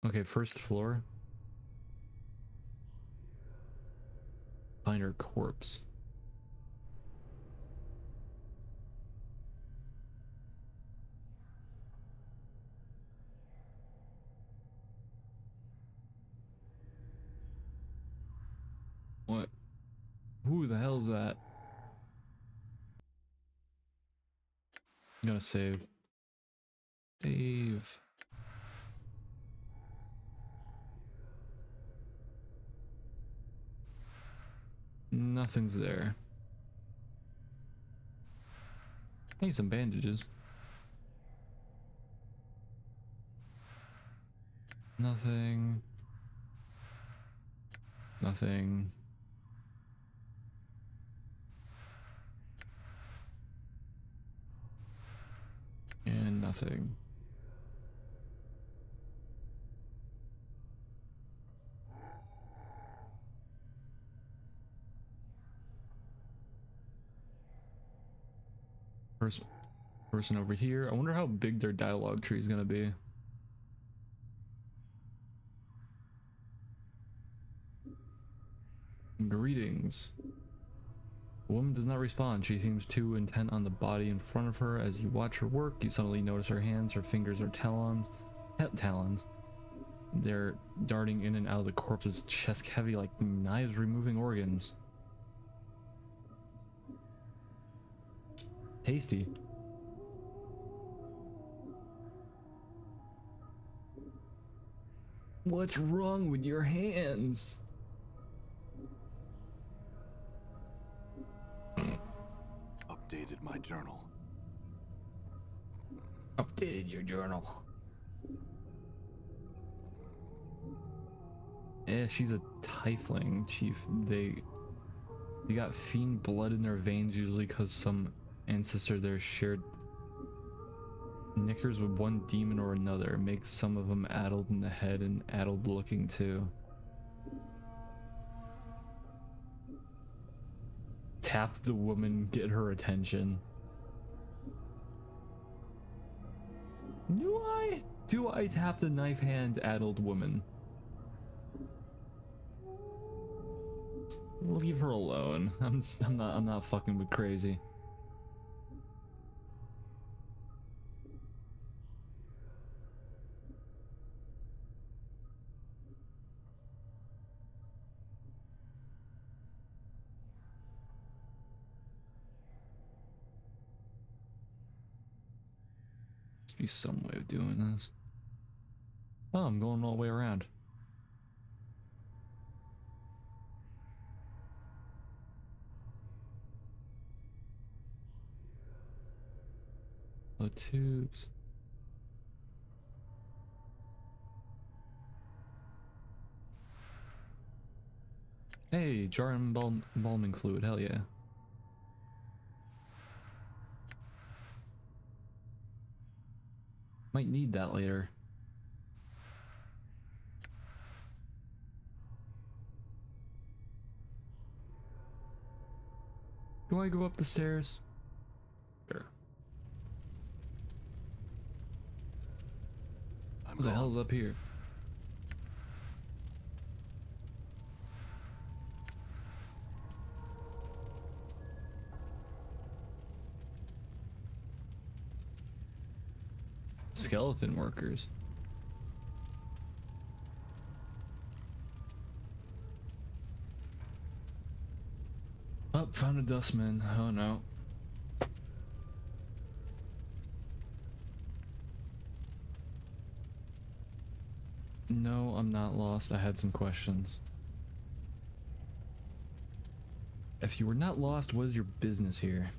Okay, first floor. Find her corpse. What? Who the hell's that? I'm gonna save. Save. Nothing's there. I need some bandages. Nothing. Nothing. And nothing. Person over here. I wonder how big their dialogue tree is gonna be. Greetings. The woman does not respond. She seems too intent on the body in front of her. As you watch her work, you suddenly notice her hands, her fingers are talons. They're darting in and out of the corpse's chest, heavy like knives removing organs. Tasty. What's wrong with your hands? Updated my journal. Updated your journal. Yeah, she's a tiefling, chief. They got fiend blood in their veins, usually because some ancestor there shared knickers with one demon or another. It makes some of them addled in the head and addled looking too. Tap the woman, get her attention. Do I tap the knife hand addled woman? Leave her alone. I'm not fucking with crazy. Must be some way of doing this. Oh, I'm going all the way around. The tubes. Hey, jar and embalming fluid, hell yeah. Might need that later. Do I go up the stairs? Sure. What the hell's up here? Skeleton workers. Oh, found a dustman. Oh no. No, I'm not lost. I had some questions. If you were not lost, what is your business here?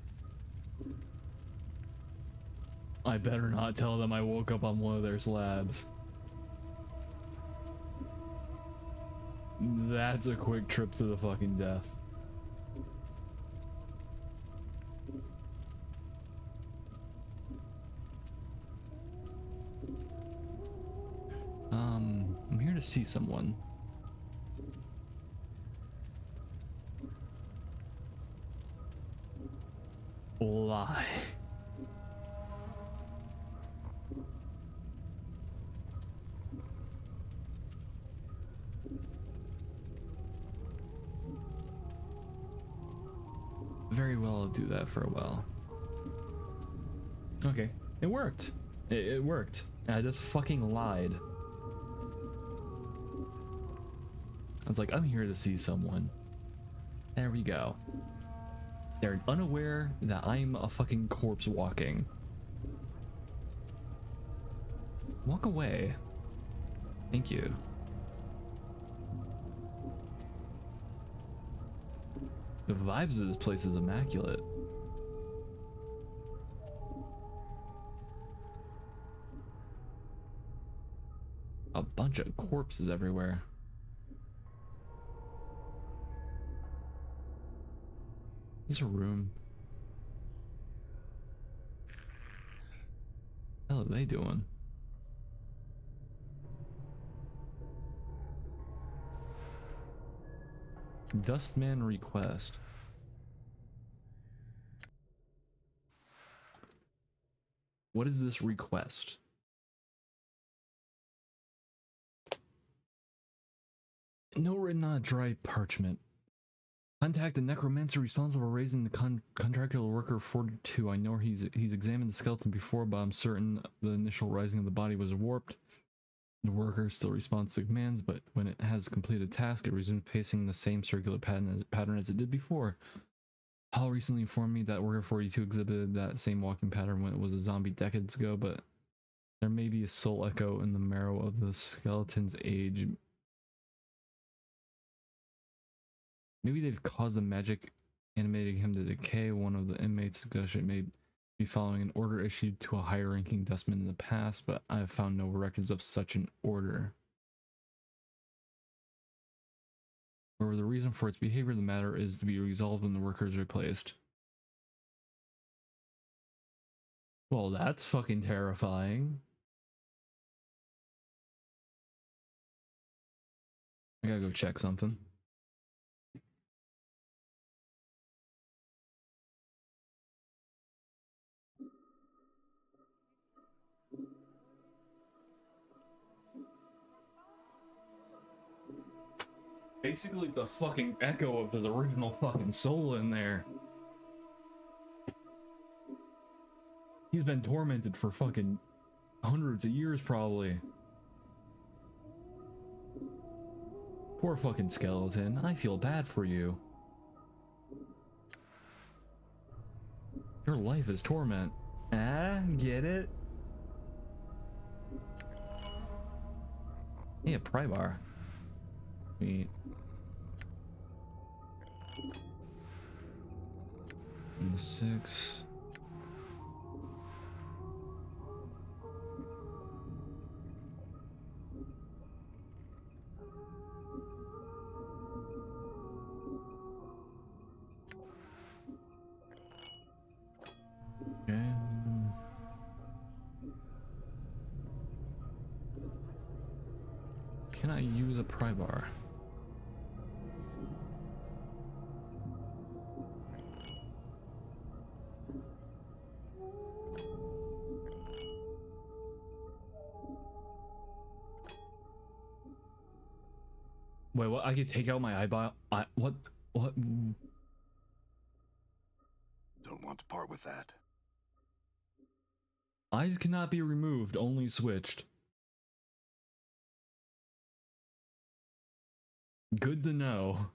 I better not tell them I woke up on one of their slabs. That's a quick trip to the fucking death. to see someone. Lie. Very well, I'll do that for a while. Okay, it worked. It worked. I just fucking lied. I was like, I'm here to see someone. There we go. They're unaware that I'm a fucking corpse walking. Walk away. Thank you. The vibes of this place is immaculate. A bunch of corpses everywhere. Is this a room? What the hell are they doing? Dustman request. What is this request? No written on a dry parchment. Contact the necromancer responsible for raising the contractual worker 42. I know he's examined the skeleton before, but I'm certain the initial rising of the body was warped. The worker still responds to commands, but when it has completed a task, it resumes pacing the same circular pattern as it did before. Paul recently informed me that worker 42 exhibited that same walking pattern when it was a zombie decades ago, but there may be a soul echo in the marrow of the skeleton's age. Maybe they've caused the magic animating him to decay. One of the inmates suggested it may be following an order issued to a higher ranking dustman in the past, but I have found no records of such an order. However, the reason for its behavior, the matter is to be resolved when the worker is replaced. Well, that's fucking terrifying. I gotta go check something. Basically, the fucking echo of his original fucking soul in there. He's been tormented for fucking hundreds of years, probably. Poor fucking skeleton. I feel bad for you. Your life is torment. Ah, get it? Hey, a pry bar. Sweet. And the 6. Okay. Can I use a pry bar? Wait, what? I could take out my eyeball? What? What? Don't want to part with that. Eyes cannot be removed, only switched. Good to know.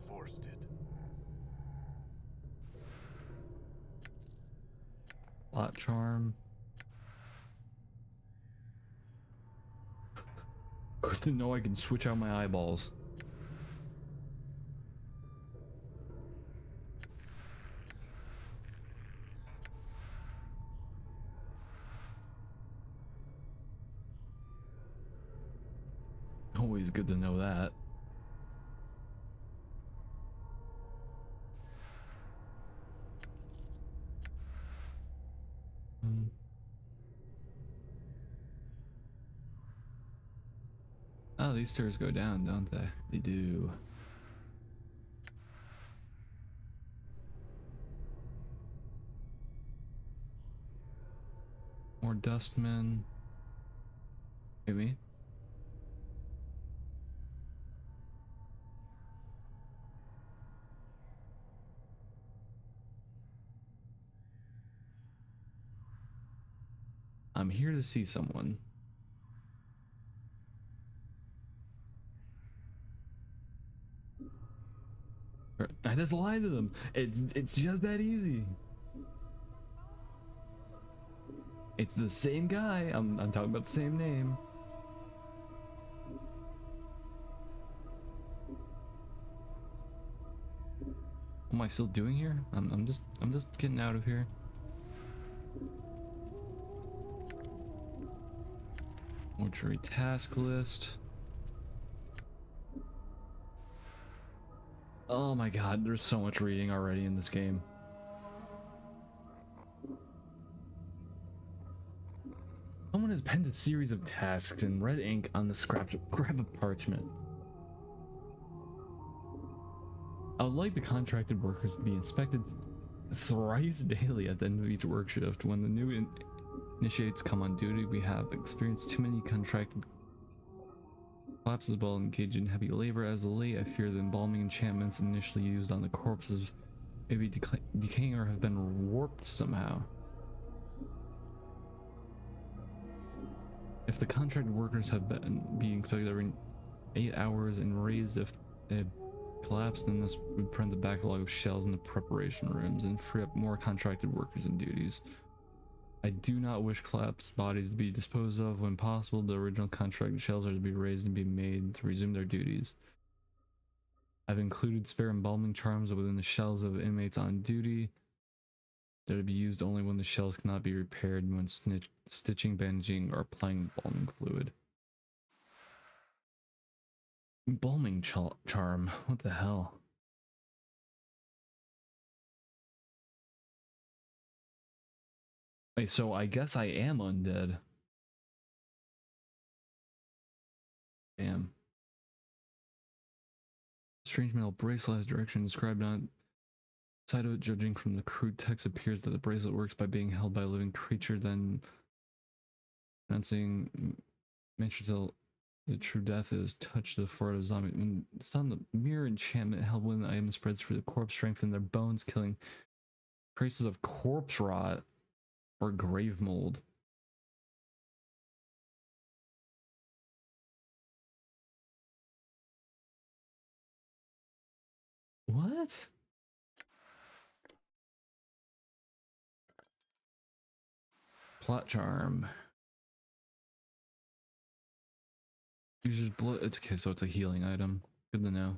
Forced it. Lot charm. Good to know I can switch out my eyeballs. Always good to know that. Oh, these stairs go down, don't they? They do. More dustmen. Maybe. I'm here to see someone. I just lied to them. It's just that easy. It's the same guy. I'm talking about the same name. What am I still doing here? I'm just getting out of here. Mortuary task list. Oh my god, there's so much reading already in this game. Someone has penned a series of tasks in red ink on the scrap of parchment. I would like the contracted workers to be inspected thrice daily at the end of each work shift. When the new initiates come on duty, we have experienced too many contracted collapses while engaged in heavy labor. As of late, I fear the embalming enchantments initially used on the corpses may be decaying or have been warped somehow. If the contracted workers have been being inspected every 8 hours and raised if they have collapsed, then this would prevent the backlog of shells in the preparation rooms and free up more contracted workers and duties. I do not wish collapsed bodies to be disposed of. When possible, the original contracted shells are to be raised and be made to resume their duties. I've included spare embalming charms within the shells of inmates on duty. They're to be used only when the shells cannot be repaired when stitching, bandaging, or applying embalming fluid. Embalming charm? What the hell? Wait, so I guess I am undead. Damn. Strange metal bracelet has direction described on the side of it. Judging from the crude text, appears that the bracelet works by being held by a living creature, then pronouncing mentions the true death is touched to the forehead of zombie. When it's on the mirror enchantment held when the item spreads through the corpse, strengthen their bones, killing traces of corpse rot or grave mold. What? Plot charm. Uses blood. It's okay, so it's a healing item. Good to know.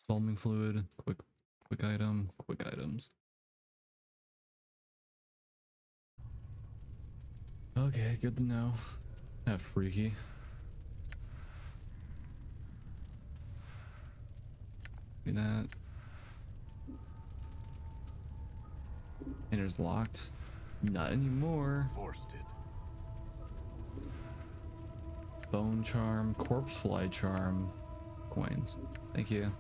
Embalming fluid. Quick item. Quick items. Okay, good to know. That freaky. Do that. Enter's locked. Not anymore. Forced it. Bone charm, corpse fly charm, coins. Thank you.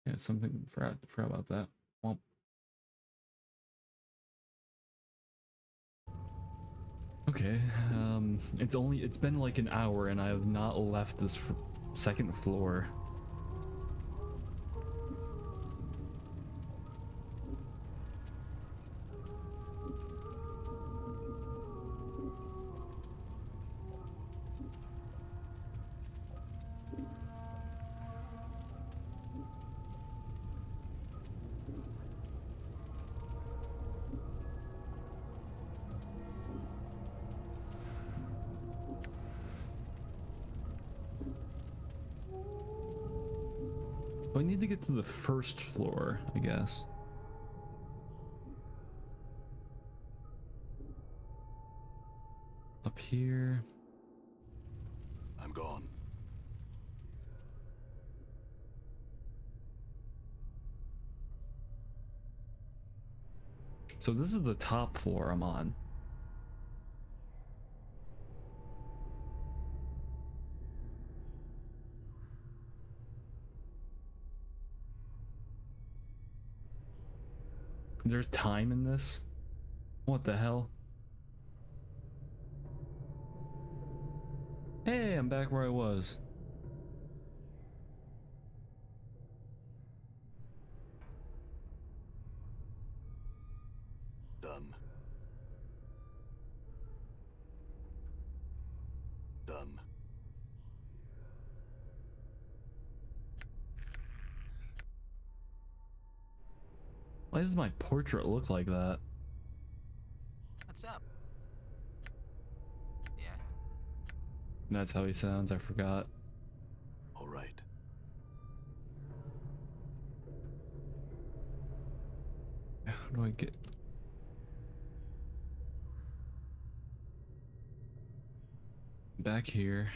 Yeah, something forgot about that. Well, okay. It's been like an hour and I have not left this second floor. to get to the first floor, I guess. Up here. I'm gone. So this is the top floor I'm on. There's time in this? What the hell? Hey, I'm back where I was. Done. Done. Why does my portrait look like that? What's up? Yeah. That's how he sounds, I forgot. All right. How do I get... back here?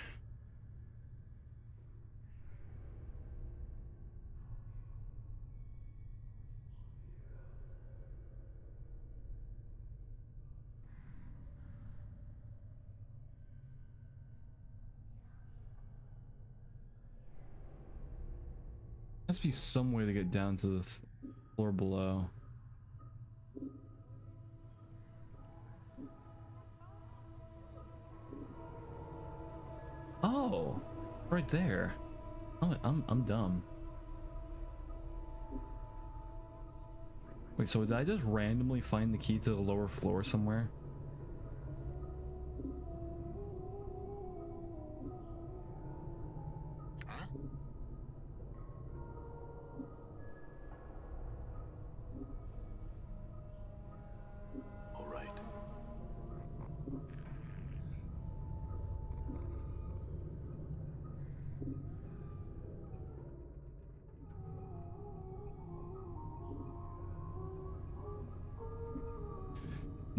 Must be some way to get down to the floor below. Oh, right there. Oh, I'm dumb. Wait, so did I just randomly find the key to the lower floor somewhere? Huh? All right.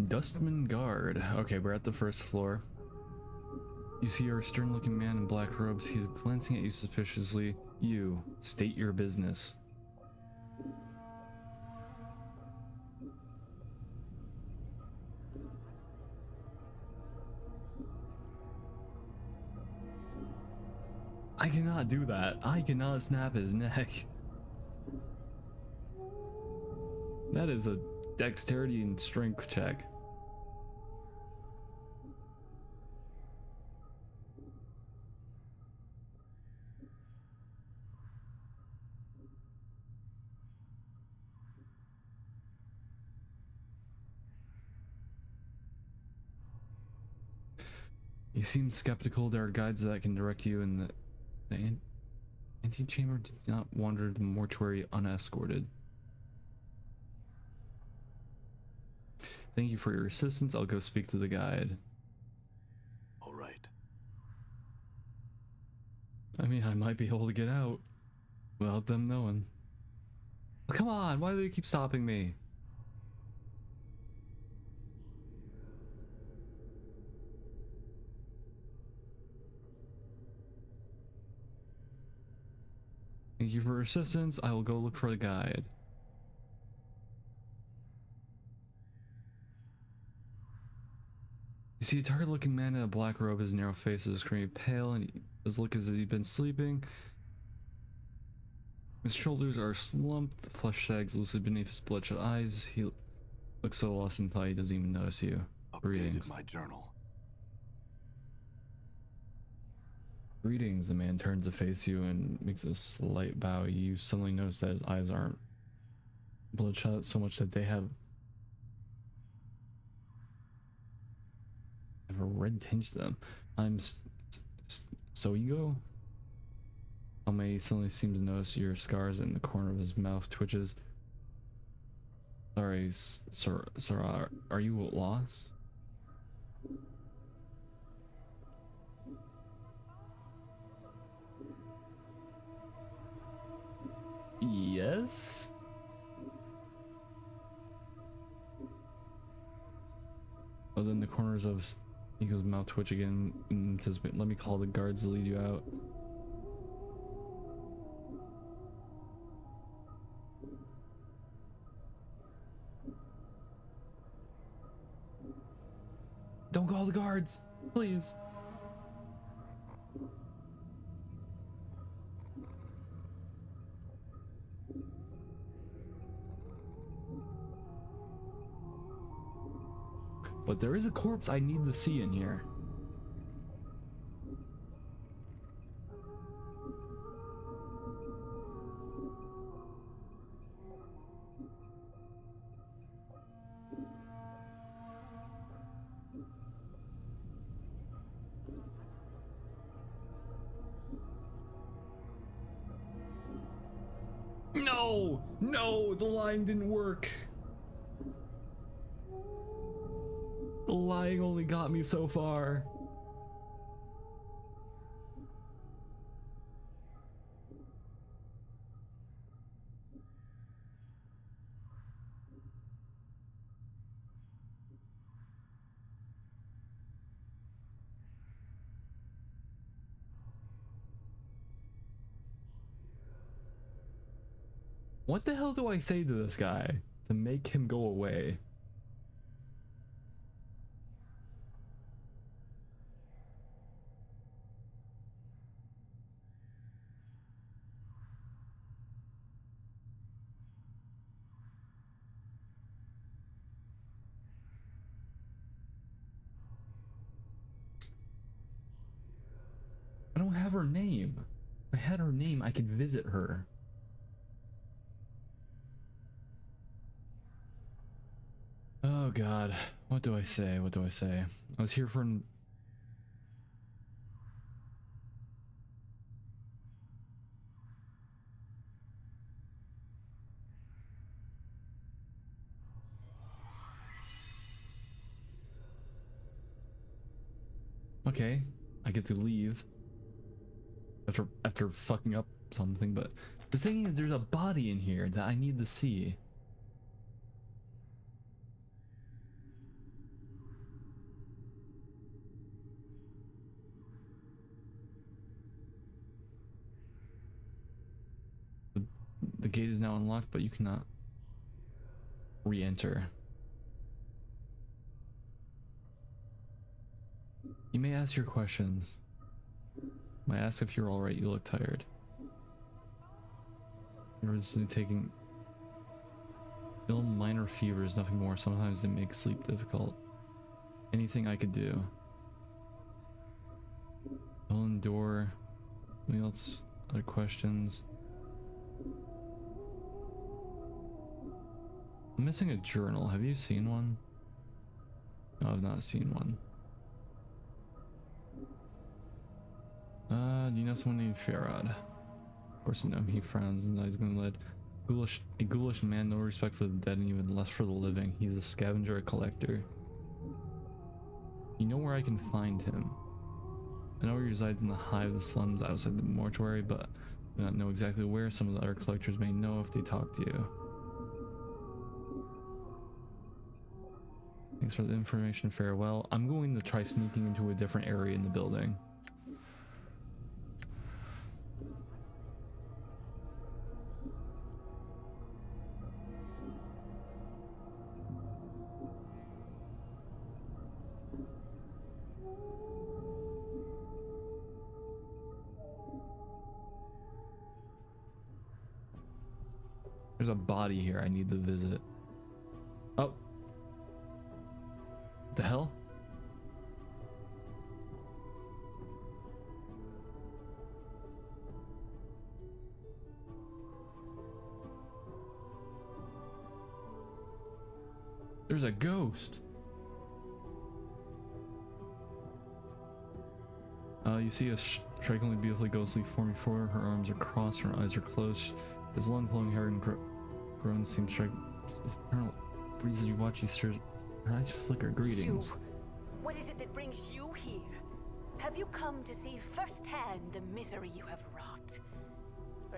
Dustman guard. Okay, we're at the first floor. You see a stern-looking man in black robes. He's glancing at you suspiciously. You, state your business. I cannot do that. I cannot snap his neck. That is a dexterity and strength check. You seem skeptical. There are guides that can direct you in the antechamber. Do not wander the mortuary unescorted. Thank you for your assistance. I'll go speak to the guide. All right. I mean, I might be able to get out without them knowing. Oh, come on, why do they keep stopping me? Thank you for your assistance. I will go look for the guide. You see a tired-looking man in a black robe. His narrow face is extremely pale, and his look as if he'd been sleeping. His shoulders are slumped, the flesh sags loosely beneath his bloodshot eyes. He looks so lost in thought he doesn't even notice you. Greetings. Updated my journal. Greetings. The man turns to face you and makes a slight bow. You suddenly notice that his eyes aren't bloodshot so much that they have a red tinge to them. I'm so ego. He suddenly seems to notice your scars and the corner of his mouth twitches. Sorry, sir, are you lost? Yes? Oh, then the corners of Nico's mouth twitch again and says, let me call the guards to lead you out. Don't call the guards, please. But there is a corpse I need to see in here. No! No! The lying didn't work. The lying only got me so far. What the hell do I say to this guy to make him go away? I don't have her name. If I had her name, I could visit her. Oh God, what do I say? What do I say? I was here for an... Okay, I get to leave after fucking up something, but the thing is, there's a body in here that I need to see. The gate is now unlocked, but you cannot re-enter. You may ask your questions. I ask if you're alright, you look tired. You're recently taking ill minor fevers, nothing more. Sometimes they make sleep difficult. Anything I could do. I'll endure. Anything else? Other questions? I'm missing a journal. Have you seen one? No, I've not seen one. Do you know someone named Farad? Of course I know. He frowns and eyes going lead. A ghoulish man, no respect for the dead and even less for the living. He's a scavenger, a collector. You know where I can find him? I know he resides in the hive of the slums outside the mortuary, but I do not know exactly where. Some of the other collectors may know if they talk to you. Thanks for the information, farewell. I'm going to try sneaking into a different area in the building. There's a body here I need to visit. Oh. What the hell? There's a ghost. You see a strikingly beautifully ghostly form before her. Her arms are crossed, her eyes are closed. His long flowing hair and grown seem strike. Eternal breeze as you watch, her eyes flicker. Greetings. You. What is it that brings you here? Have you come to see firsthand the misery you have wrought?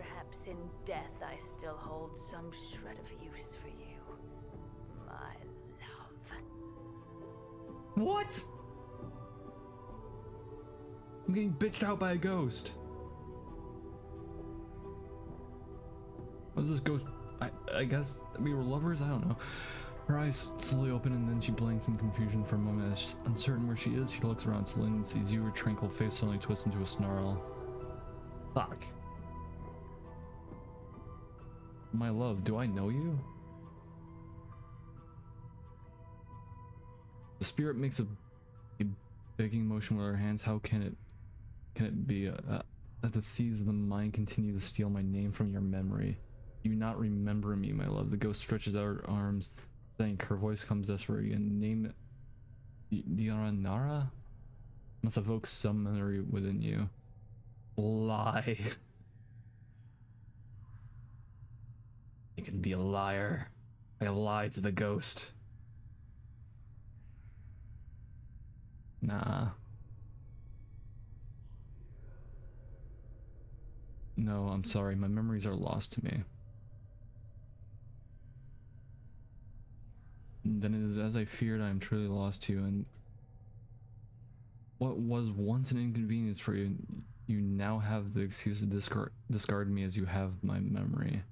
Perhaps in death I still hold some shred of use for you, my love. What? I'm getting bitched out by a ghost. What is this ghost? I guess we were lovers? I don't know. Her eyes slowly open and then she blinks in confusion for a moment. As uncertain where she is, she looks around Celine and sees you. Her tranquil face suddenly twists into a snarl. Fuck. My love, do I know you? The spirit makes a begging motion with her hands. How can it be that the thieves of the mind continue to steal my name from your memory? You not remember me, my love. The ghost stretches out her arms. Think her voice comes desperate again. Name Diaranara must evoke some memory within you. Lie. You can be a liar. I lied to the ghost. Nah. No, I'm sorry. My memories are lost to me. Then it is as I feared. I am truly lost to you, and what was once an inconvenience for you, you now have the excuse to discard me as you have my memory.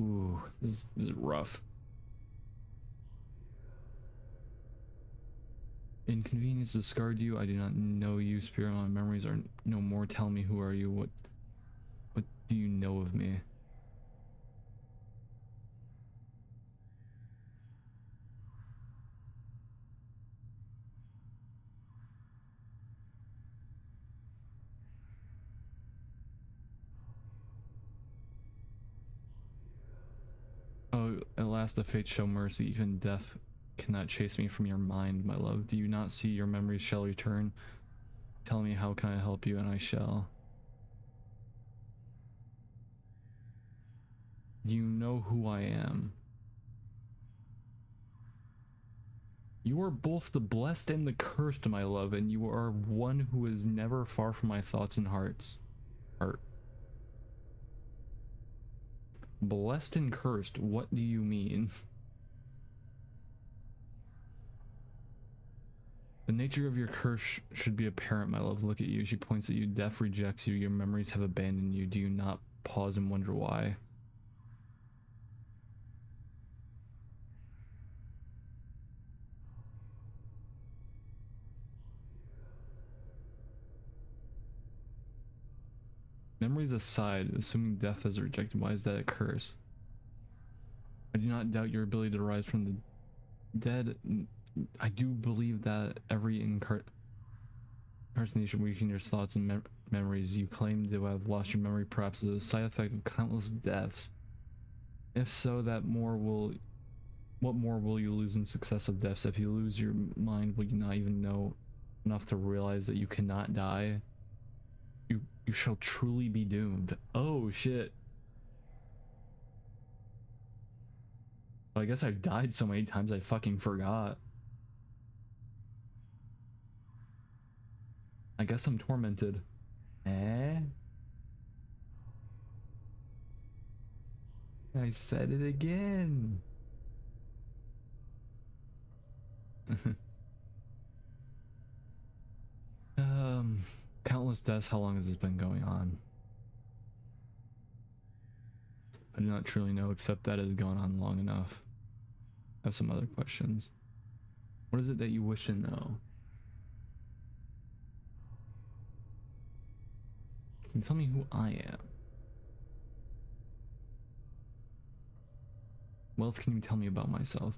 Ooh, this is rough. Inconvenience to discard you. I do not know you, spirit. My memories are no more. Tell me, who are you? What do you know of me? Oh, at last the fates show mercy. Even death cannot chase me from your mind, my love. Do you not see your memories shall return? Tell me, how can I help you, and I shall. You know who I am. You are both the blessed and the cursed, my love, and you are one who is never far from my thoughts and heart. Blessed and cursed, what do you mean? The nature of your curse should be apparent, my love. Look at you. She points at you. Death rejects you. Your memories have abandoned you. Do you not pause and wonder why? Memories aside, assuming death has rejected, why is that a curse? I do not doubt your ability to rise from the dead. I do believe that every incarnation weakens your thoughts and memories. You claim to have lost your memory, perhaps as a side effect of countless deaths. If so, what more will you lose in successive deaths? If you lose your mind, will you not even know enough to realize that you cannot die? You shall truly be doomed. Oh shit. I guess I've died so many times I fucking forgot. I guess I'm tormented. Eh? I said it again. Countless deaths. How long has this been going on? I do not truly know, except that it has gone on long enough. I have some other questions. What is it that you wish to know? Can you tell me who I am? What else can you tell me about myself?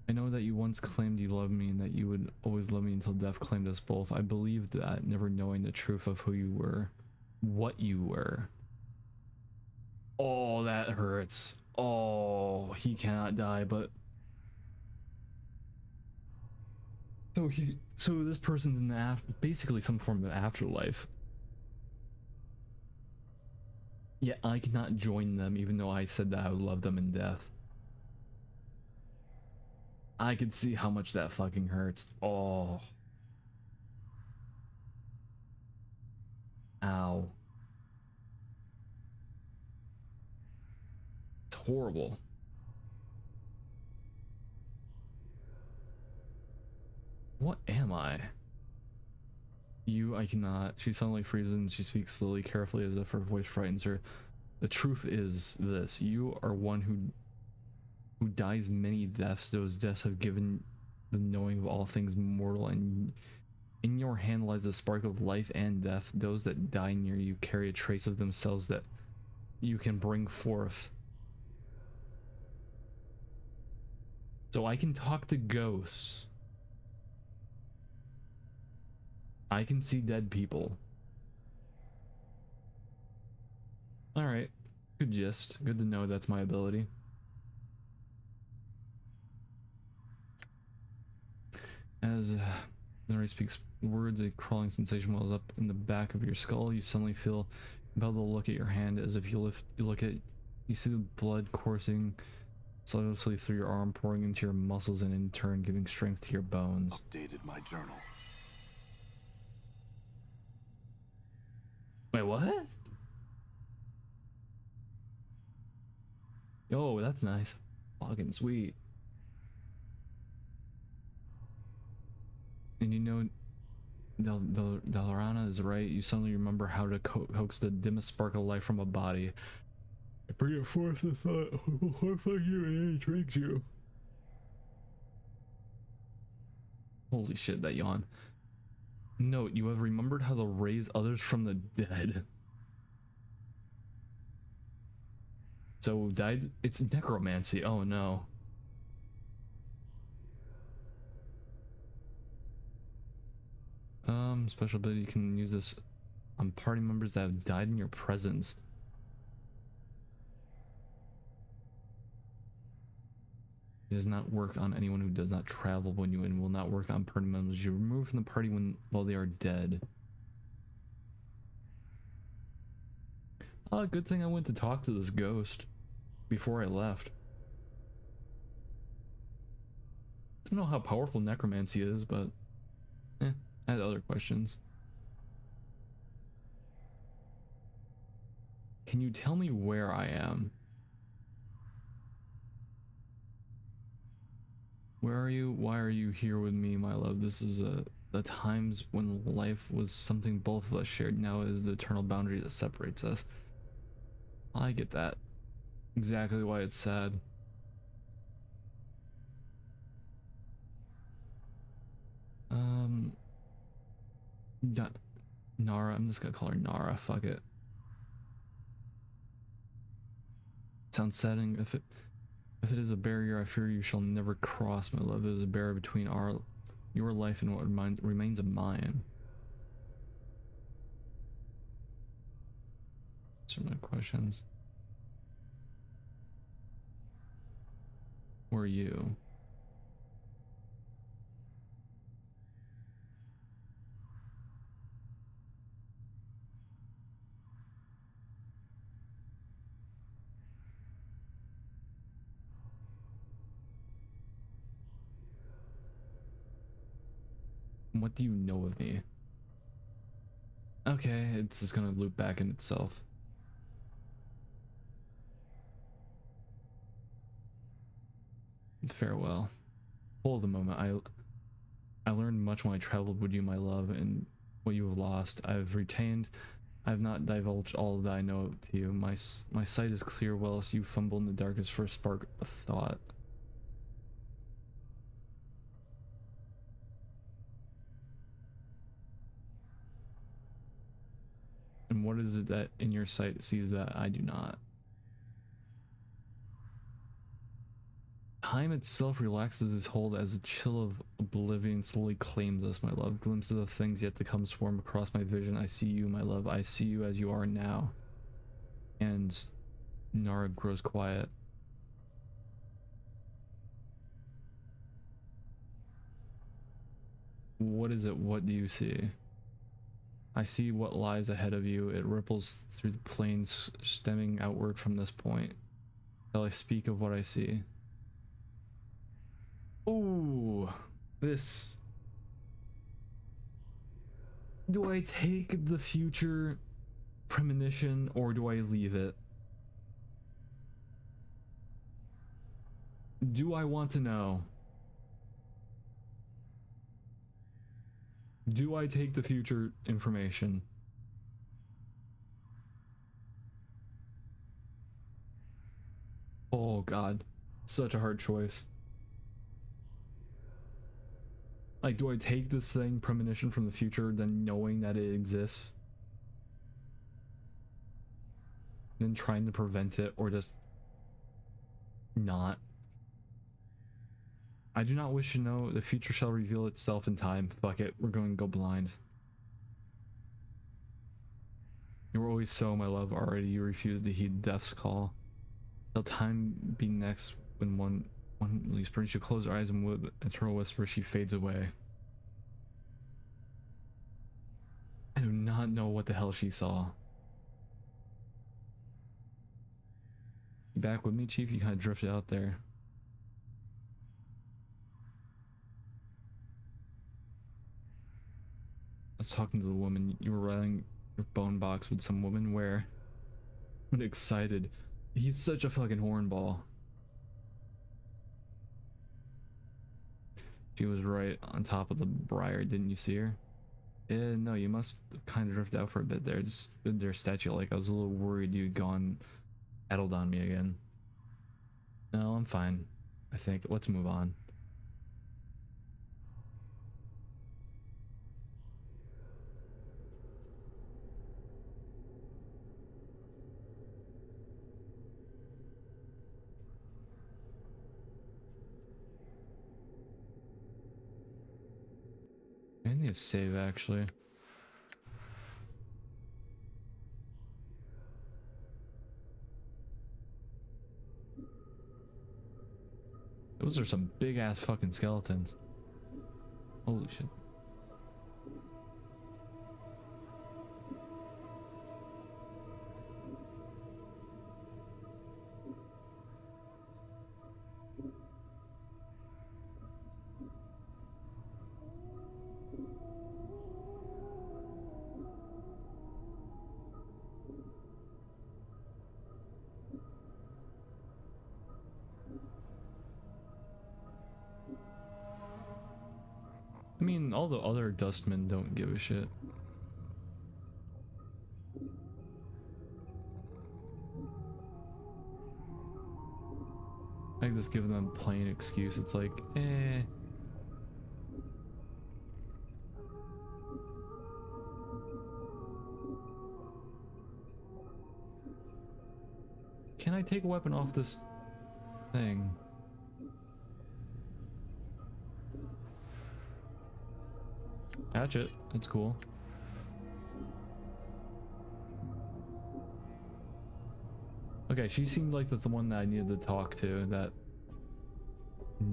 I know that you once claimed you loved me and that you would always love me until death claimed us both. I believed that, never knowing the truth of who you were. What you were. Oh, that hurts. Oh, he cannot die, but... So this person's in the basically some form of afterlife. Yet I cannot join them, even though I said that I would love them in death. I could see how much that fucking hurts. Oh. Ow. It's horrible. What am I? I cannot. She suddenly freezes and she speaks slowly, carefully, as if her voice frightens her. The truth is this: you are one who dies many deaths. Those deaths have given the knowing of all things mortal, and in your hand lies the spark of life and death. Those that die near you carry a trace of themselves that you can bring forth. So I can talk to ghosts. I can see dead people. Alright. Good gist. Good to know that's my ability. As Nori speaks words, a crawling sensation wells up in the back of your skull. You suddenly feel compelled to look at your hand, as if you see the blood coursing slowly through your arm, pouring into your muscles and in turn giving strength to your bones. Updated my journal. Wait, what? Yo, that's nice. Fucking sweet. And you know, Delorana is right. You suddenly remember how to coax the dimmest spark of life from a body. Bring it forth the thought, horrify you and it drinks you. Holy shit, that yawn. Note, you have remembered how to raise others from the dead. So died. It's necromancy. Oh no. Special ability, you can use this on party members that have died in your presence. It does not work on anyone who does not travel when you, and will not work on party members you remove from the party while they are dead. Good thing I went to talk to this ghost before I left. I don't know how powerful necromancy is, but I had other questions. Can you tell me where I am? Where are you? Why are you here with me, my love? This is the times when life was something both of us shared. Now it is the eternal boundary that separates us. I get that. Exactly why it's sad. Nara, I'm just gonna call her Nara, fuck it. Sounds saddening. If it is a barrier I fear you shall never cross, my love. It is a barrier between your life and what remains of mine. Answer my questions. Who are you? What do you know of me? Okay, it's just gonna loop back in itself. Farewell. Full of the moment. I learned much when I traveled with you, my love, and what you have lost. I have not divulged all that I know to you. My sight is clear, whilst you fumble in the darkness for a spark of thought. And what is it that in your sight sees that I do not? Time itself relaxes its hold as a chill of oblivion slowly claims us, my love. Glimpses of things yet to come swarm across my vision. I see you, my love. I see you as you are now. And Nara grows quiet. What is it? What do you see? I see what lies ahead of you. It ripples through the plains, stemming outward from this point. Shall I speak of what I see? Ooh, this. Do I take the future premonition or do I leave it? Do I want to know? Do I take the future information? Oh god, such a hard choice. Like, do I take this thing, premonition from the future, then knowing that it exists? Then trying to prevent it, or just not? I do not wish to know. The future shall reveal itself in time. Fuck it, we're going to go blind. You were always so, my love, already you refused to heed death's call. Shall time be next when one least brings you close her eyes and with eternal whisper she fades away. I do not know what the hell she saw. You back with me, Chief? You kind of drifted out there. I was talking to the woman. You were riding your bone box with some woman. Where? I'm excited. He's such a fucking hornball. She was right on top of the briar. Didn't you see her? Yeah, no, you must kind of drift out for a bit there. Just stood there statue like. I was a little worried you'd gone addled on me again. No, I'm fine. I think. Let's move on. I need to save actually. Those are some big ass fucking skeletons. Holy shit. I mean, all the other dustmen don't give a shit. I think just giving them plain excuse. It's like, eh. Can I take a weapon off this thing? Hatchet, that's cool. Okay, she seemed like the one that I needed to talk to, that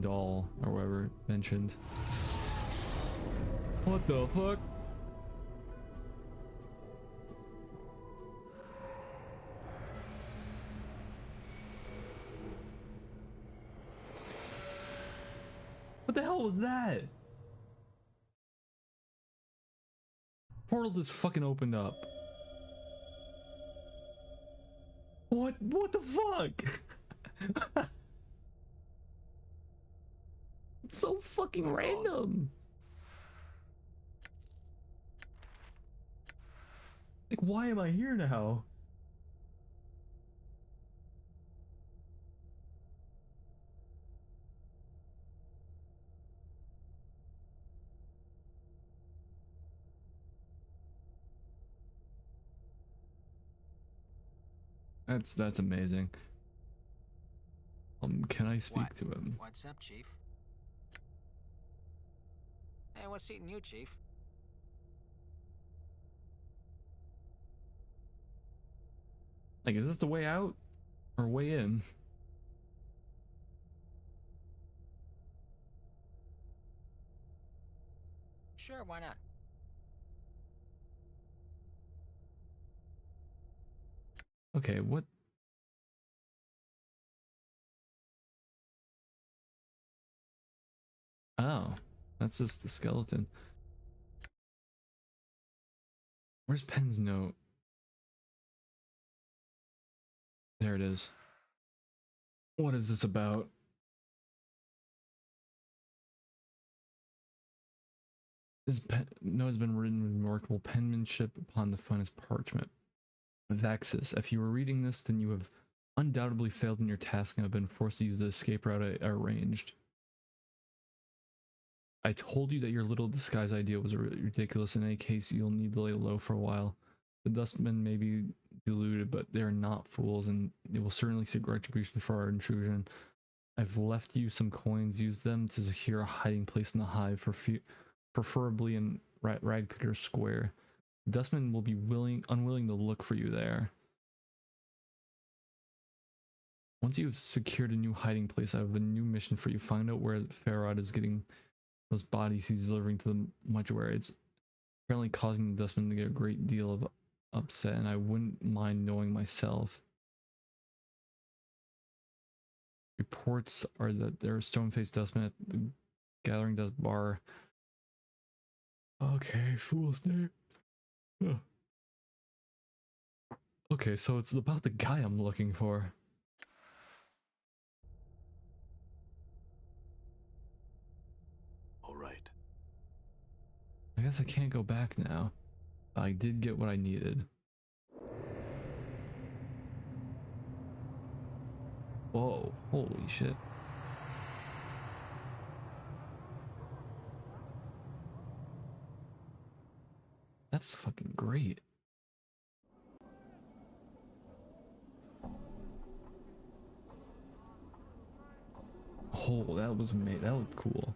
doll or whatever mentioned. What the fuck? What the hell was that? Portal just fucking opened up. What the fuck? It's so fucking random. Like, why am I here now? That's amazing. Can I speak to him? What's up, Chief? Hey, what's eating you, Chief? Like, is this the way out or way in? Sure, why not? Okay, what? Oh, that's just the skeleton. Where's Penn's note? There it is. What is this about? This note has been written with remarkable penmanship upon the finest parchment. Vexus, if you were reading this, then you have undoubtedly failed in your task and have been forced to use the escape route I arranged. I told you that your little disguise idea was ridiculous. In any case, you'll need to lay low for a while. The dustmen may be deluded, but they are not fools, and they will certainly seek retribution for our intrusion. I've left you some coins. Use them to secure a hiding place in the hive, preferably in Ragpicker Square. Dustmen will be unwilling to look for you there. Once you have secured a new hiding place, I have a new mission for you. Find out where Farad is getting those bodies he's delivering to the mortuary. It's apparently causing the Dustmen to get a great deal of upset, and I wouldn't mind knowing myself. Reports are that there are stone-faced dustmen at the Gathering Dust Bar. Okay, fool's day. Huh. Okay, so it's about the guy I'm looking for. All right. I guess I can't go back now. I did get what I needed. Whoa, holy shit. That's fucking great. Oh, that was amazing. That looked cool.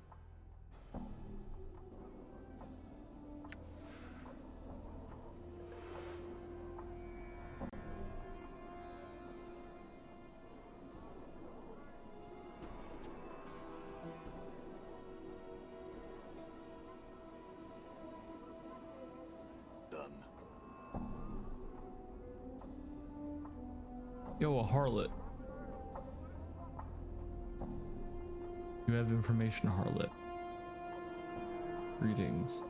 Done. Yo, a harlot. You have information, harlot. Greetings.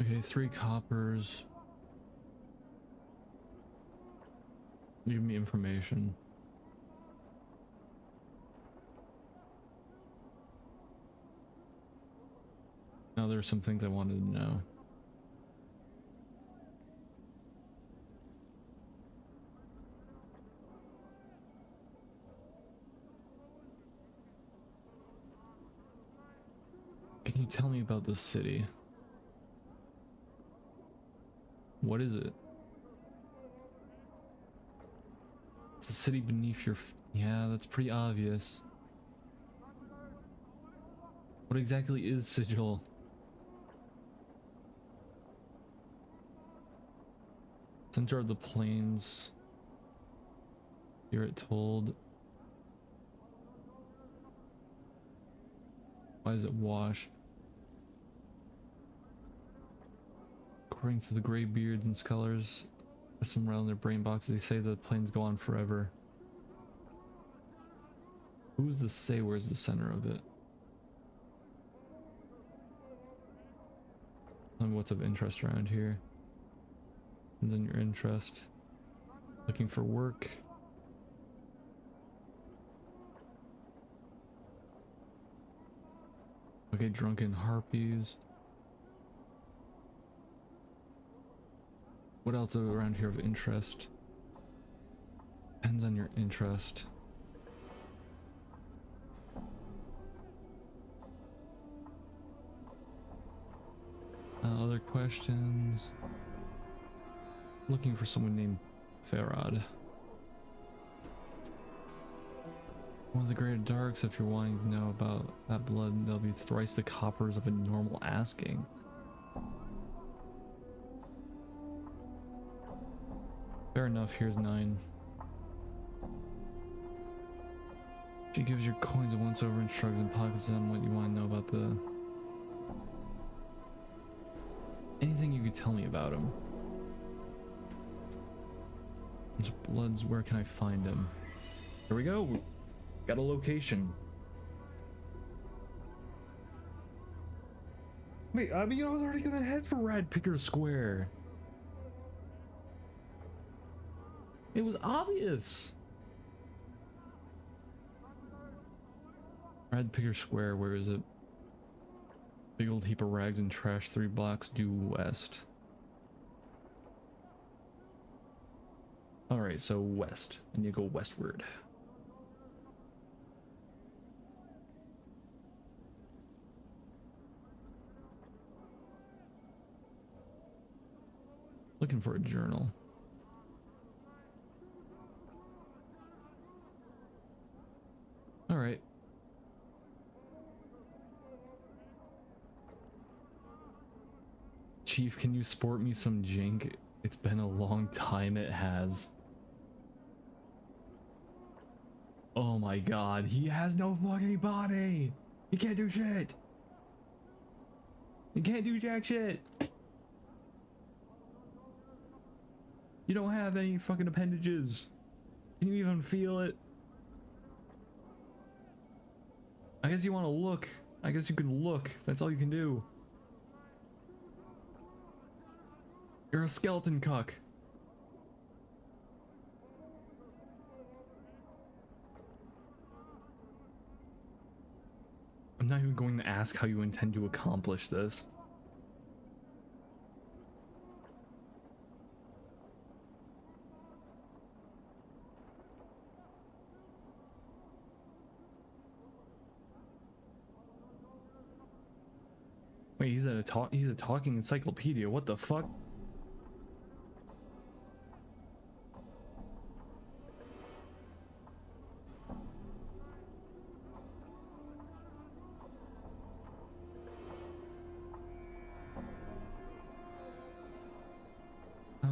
Okay, 3 coppers. Give me information. Now there's some things I wanted to know. Can you tell me about this city? What is it? It's a city beneath your yeah, that's pretty obvious. What exactly is Sigil? Center of the plains. Hear it told. Why is it wash? According to the gray beards and scholars, some around their brain boxes, they say the plains go on forever. Who's the say where's the center of it? Tell me what's of interest around here. And then your interest. Looking for work. Okay, drunken harpies. What else around here of interest? Depends on your interest. Other questions? Looking for someone named Farad. One of the great darks, if you're wanting to know about that blood, there'll be thrice the coppers of a normal asking. Fair enough, here's 9. She gives your coins a once over and shrugs and pockets them. What you want to know about the... Anything you could tell me about him. There's Bloods, where can I find him? Here we go. Got a location. Wait, I mean, I was already gonna head for Rad Picker Square. It was obvious. Rad Picker Square, where is it? Big old heap of rags and trash 3 blocks due west. Alright, so west. And you go westward. Looking for a journal. Alright. Chief, can you sport me some jink? It's been a long time, it has. Oh my god, he has no fucking body! He can't do shit! He can't do jack shit! You don't have any fucking appendages. Can you even feel it? I guess you want to look. I guess you can look. That's all you can do. You're a skeleton cuck. I'm not even going to ask how you intend to accomplish this. Wait, he's a talking encyclopedia. What the fuck?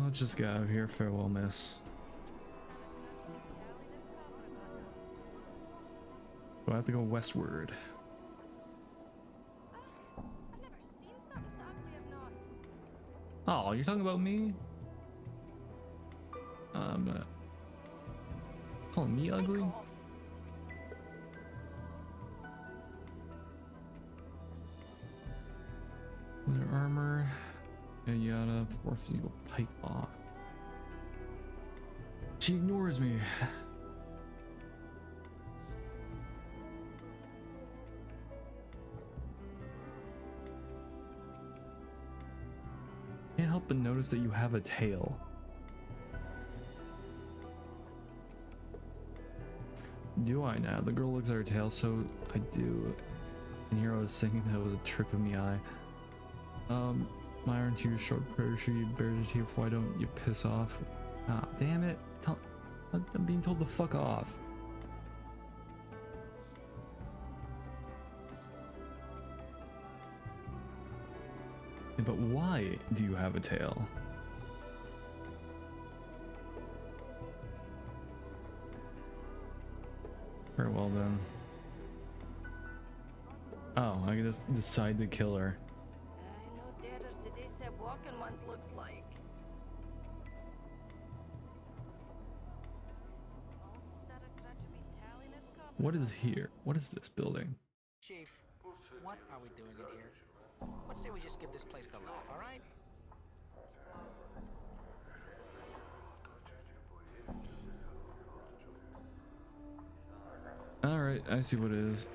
Let's just get out of here. Farewell, miss. So I have to go westward. Oh, you're talking about me? Calling me ugly? Leather armor. Yada, 4 eagle pike off. She ignores me. Can't help but notice that you have a tail. Do I now? The girl looks at her tail, so I do. And here I was thinking that was a trick of me eye. My iron to your short prayer sheet bears it here. Why don't you piss off? Ah, damn it. I'm being told to fuck off. Yeah, but why do you have a tail? Very well then. Oh, I can just decide to kill her. What is here? What is this building? Chief, what are we doing in here? Let's say we just give this place the laugh, all right? Alright, I see what it is.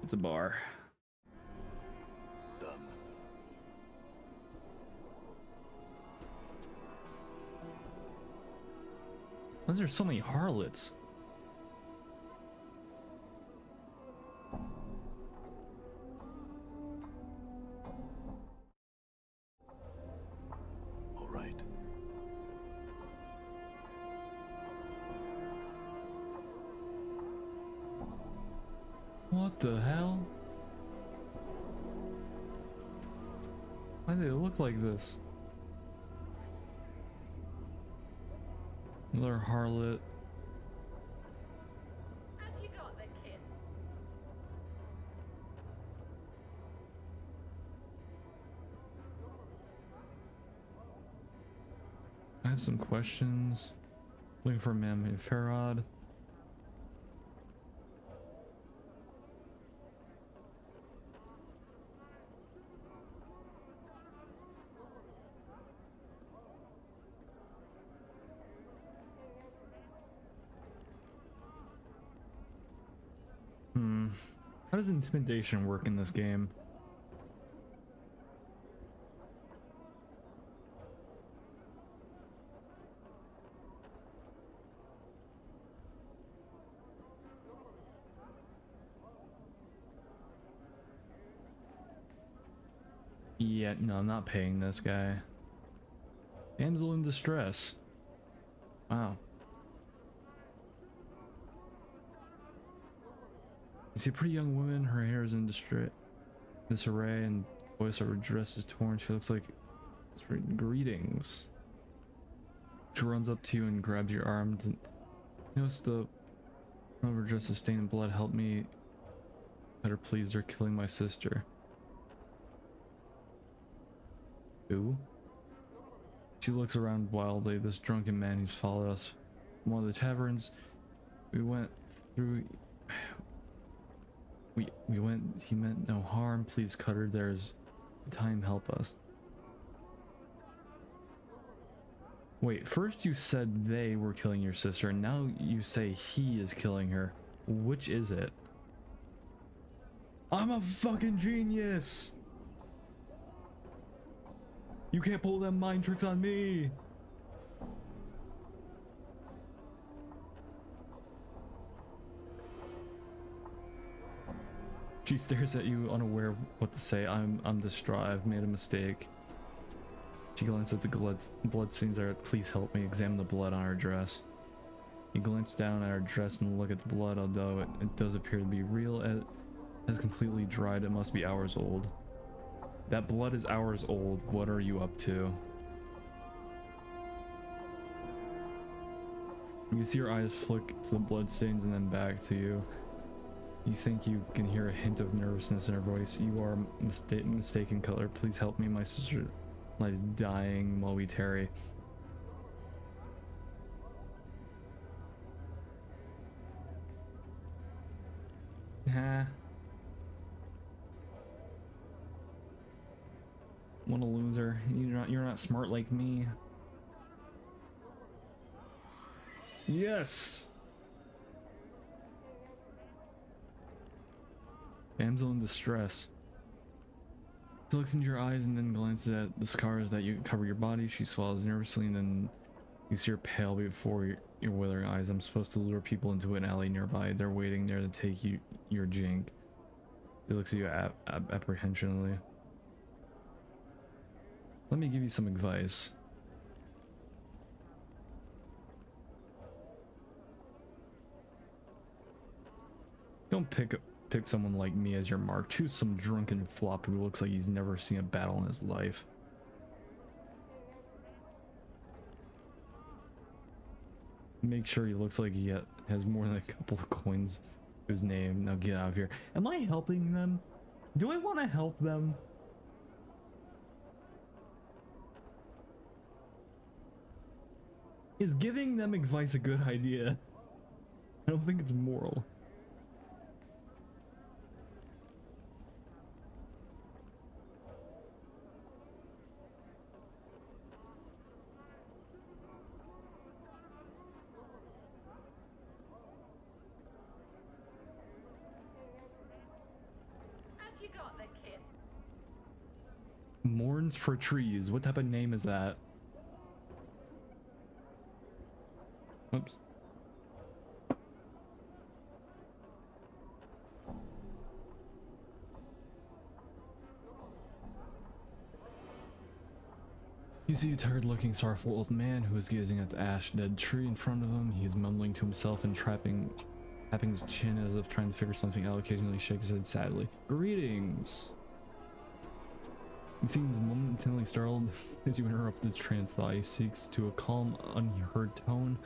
It's a bar. Done. Why is there so many harlots? All right. What the hell? Why do they look like this? Another harlot. Have you got the kid? have some questions. Looking for a man-made Farad. How does intimidation work in this game? Yeah, no, I'm not paying this guy. Damsel in distress. Wow. You see a pretty young woman, her hair is in disarray, and voice of her dress is torn. She looks like it's written, greetings. She runs up to you and grabs your arm. Notice the front of her dress is stained in blood. Help me. Better please, they're killing my sister. Who? She looks around wildly. This drunken man who's followed us from one of the taverns. We went through. We went. He meant no harm. Please, Cutter. There's time. Help us. Wait. First you said they were killing your sister, and now you say he is killing her. Which is it? I'm a fucking genius. You can't pull them mind tricks on me. She stares at you, unaware of what to say. I'm distraught. I've made a mistake. She glances at the blood stains there. Please help me. Examine the blood on her dress. You glance down at her dress and look at the blood, although it does appear to be real. It has completely dried. It must be hours old. That blood is hours old. What are you up to? You see her eyes flick to the blood stains and then back to you. You think you can hear a hint of nervousness in her voice. You are mistaken, Cutler. Please help me. My sister lies dying while we tarry. Huh. What a loser. You're not smart like me. Yes. Damsel in distress. She looks into your eyes and then glances at the scars that you cover your body. She swallows nervously, and then you see her pale before your withering eyes. I'm supposed to lure people into an alley nearby. They're waiting there to take your jink. He looks at you apprehensively. Let me give you some advice. Don't pick someone like me as your mark. Choose some drunken flop who looks like he's never seen a battle in his life. Make sure he looks like he has more than a couple of coins to his name. Now get out of here. Am I helping them? Do I want to help them? Is giving them advice a good idea? I don't think it's moral. Have you got the kit? Mourns for trees. What type of name is that? Oops. You see a tired-looking, sorrowful old man who is gazing at the ash-dead tree in front of him. He is mumbling to himself and tapping his chin as if trying to figure something out. Occasionally shakes his head sadly. Greetings! He seems momentarily startled as you interrupt his train of thought. He speaks to a calm, unheard tone,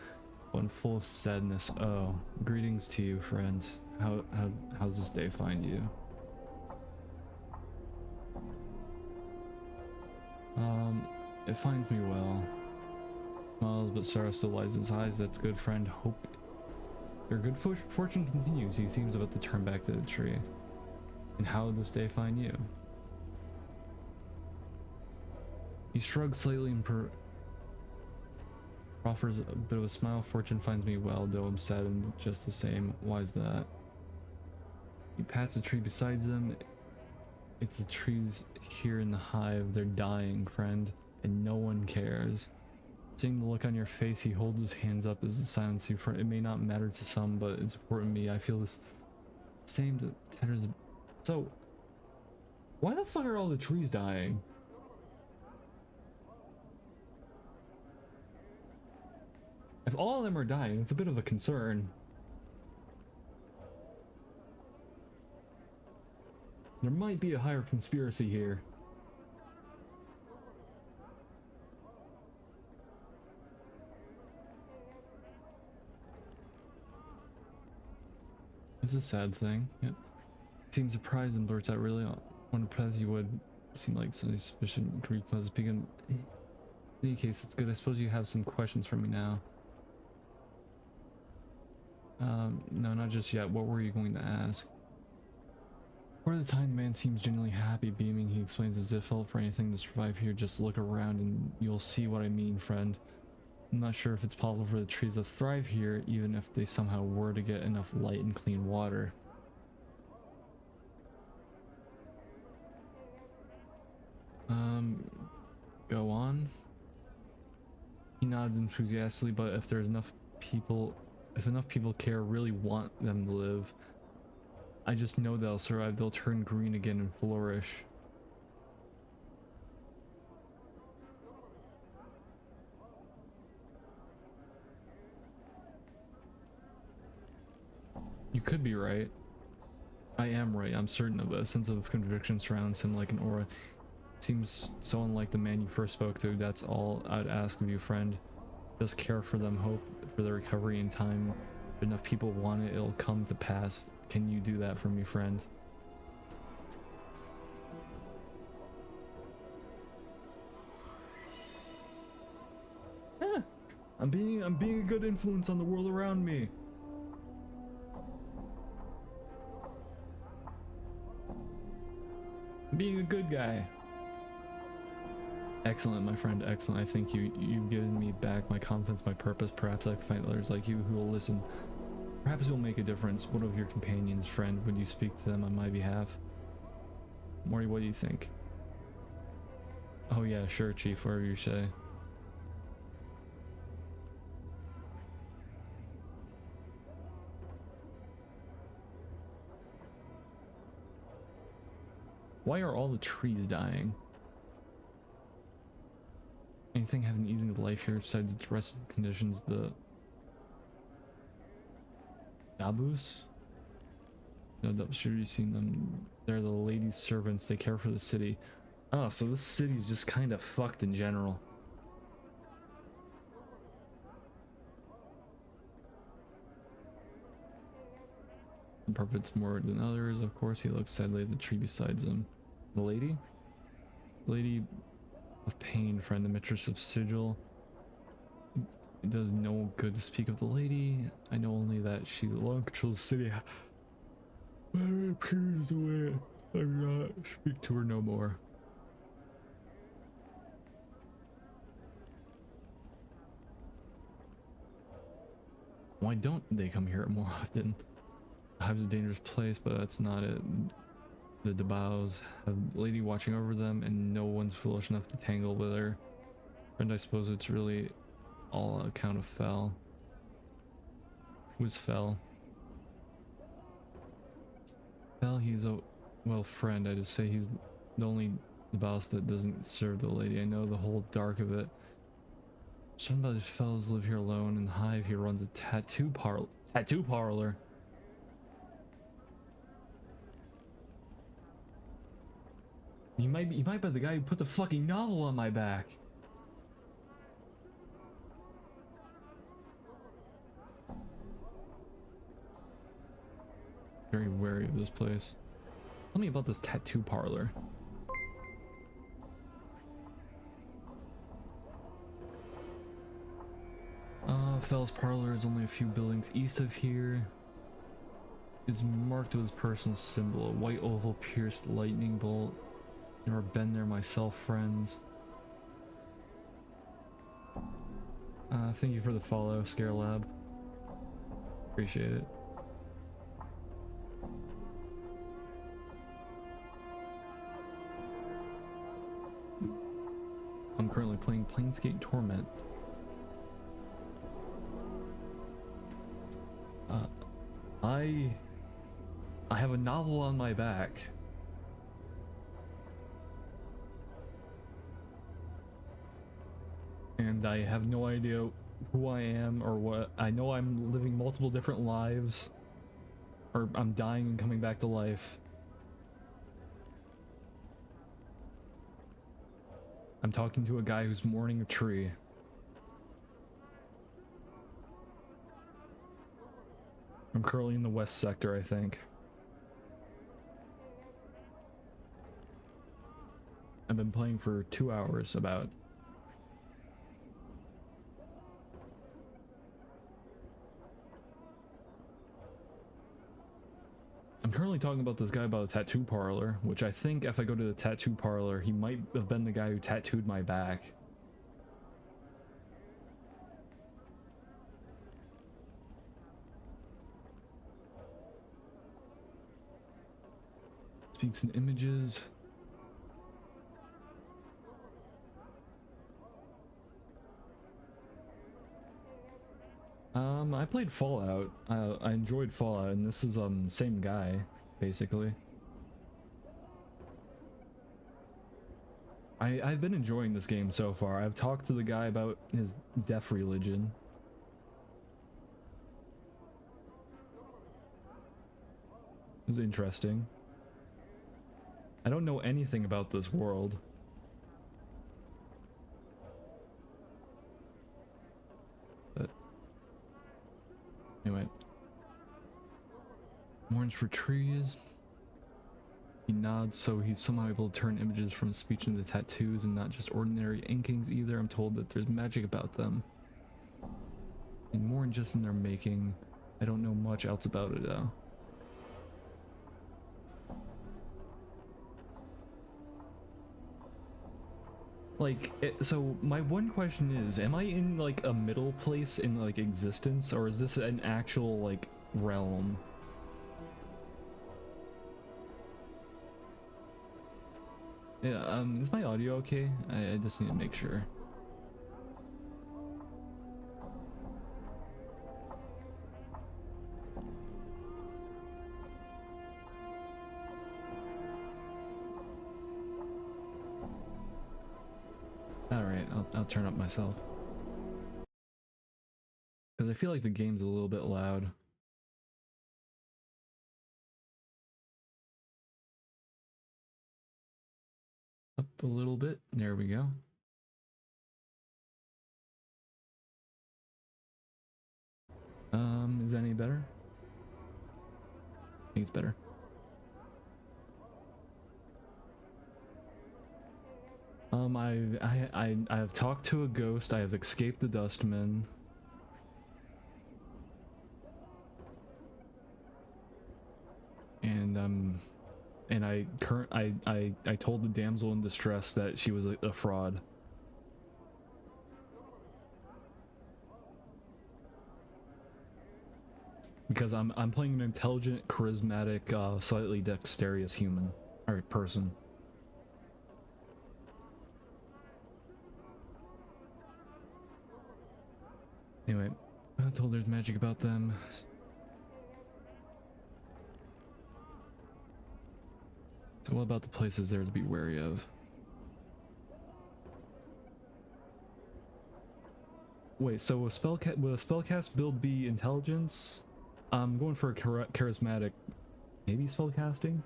one full of sadness. Oh, greetings to you, friend. How's this day find you? It finds me well. Smiles, but sorrow still lies in his eyes. That's good, friend. Hope your good fortune continues. He seems about to turn back to the tree. And how did this day find you? He shrugs slightly and offers a bit of a smile. Fortune finds me well, though I'm saddened just the same. Why is that? He pats a tree beside them. It's the trees here in the hive. They're dying, friend, and no one cares. Seeing the look on your face, he holds his hands up as the silence you for it may not matter to some, but it's important to me. I feel this same to tenders. So why the fuck are all the trees dying? If all of them are dying, it's a bit of a concern. There might be a higher conspiracy here. It's a sad thing. Yep. Seems surprised and blurts out, really on a path you would seem like some suspicion. Greek was speaking. In any case, it's good. I suppose you have some questions for me now. No, not just yet. What were you going to ask? For the time, the man seems genuinely happy, beaming. He explains as if felt for anything to survive here. Just look around and you'll see what I mean, friend. I'm not sure if it's possible for the trees to thrive here, even if they somehow were to get enough light and clean water. Go on. He nods enthusiastically, but if there's enough people, if enough people care, really want them to live, I just know they'll survive. They'll turn green again and flourish. You could be right. I am right. I'm certain of it. A sense of conviction surrounds him like an aura. Seems so unlike the man you first spoke to. That's all I'd ask of you, friend. Just care for them, hope for their recovery in time. If enough people want it, it'll come to pass. Can you do that for me, friend? I'm being a good influence on the world around me. I'm being a good guy. Excellent, my friend, excellent. I think you've given me back my confidence, my purpose. Perhaps I can find others like you who will listen. Perhaps it will make a difference. What of your companions, friend? Would you speak to them on my behalf? Morty, what do you think? Oh yeah, sure, Chief, whatever you say. Why are all the trees dying? Anything having easing the life here besides its rested conditions? The Dabus? No, I'm sure you've seen them. They're the ladies' servants. They care for the city. Oh, so this city's just kind of fucked in general. Some profits more than others, of course. He looks sadly at the tree beside him. The lady? Lady of pain, friend, the mistress of sigil. It does no good to speak of the lady. I know only that she alone controls the city. But it appears the way I'm not speak to her no more. Why don't they come here more often? The hive's a dangerous place, but that's not it. The Dabaos have a lady watching over them, and no one's foolish enough to tangle with her. And I suppose it's really all on account of Fel. Who's Fel? Fel, he's a well friend. I just say he's the only Dabaos that doesn't serve the lady. I know the whole dark of it. Some of his fellows live here alone. In the hive, he runs a tattoo parlor. He might be the guy who put the fucking novel on my back. Very wary of this place. Tell me about this tattoo parlor. Fell's Parlor is only a few buildings east of here. It's marked with his personal symbol, a white oval pierced lightning bolt. Never been there myself, friends. Thank you for the follow, Scare Lab. Appreciate it. I'm currently playing Planescape Torment. I have a novel on my back. And I have no idea who I am or what. I know I'm living multiple different lives. Or I'm dying and coming back to life. I'm talking to a guy who's mourning a tree. I'm currently in the west sector, I think. I've been playing for 2 hours, about. I'm currently talking about this guy about a tattoo parlor, which I think if I go to the tattoo parlor, he might have been the guy who tattooed my back. Speaks in images. I played Fallout. I enjoyed Fallout, and this is same guy, basically. I've been enjoying this game so far. I've talked to the guy about his deaf religion. It was interesting. I don't know anything about this world. But anyway. Orange for trees. He nods, so he's somehow able to turn images from speech into tattoos and not just ordinary inkings either. I'm told that there's magic about them. And more than just in their making. I don't know much else about it though. Like, so my one question is, am I in like a middle place in like existence, or is this an actual like realm? Yeah, is my audio okay? I just need to make sure. Alright, I'll turn up myself. Because I feel like the game's a little bit loud. Up a little bit. There we go. Is that any better? I think it's better. I have talked to a ghost. I have escaped the dustman. And I told the damsel in distress that she was a fraud. Because I'm playing an intelligent, charismatic, slightly dexterous human or person. Anyway, I'm told there's magic about them. So what about the places there to be wary of? Wait, so will a spellcast build be intelligence? I'm going for a charismatic, maybe spellcasting?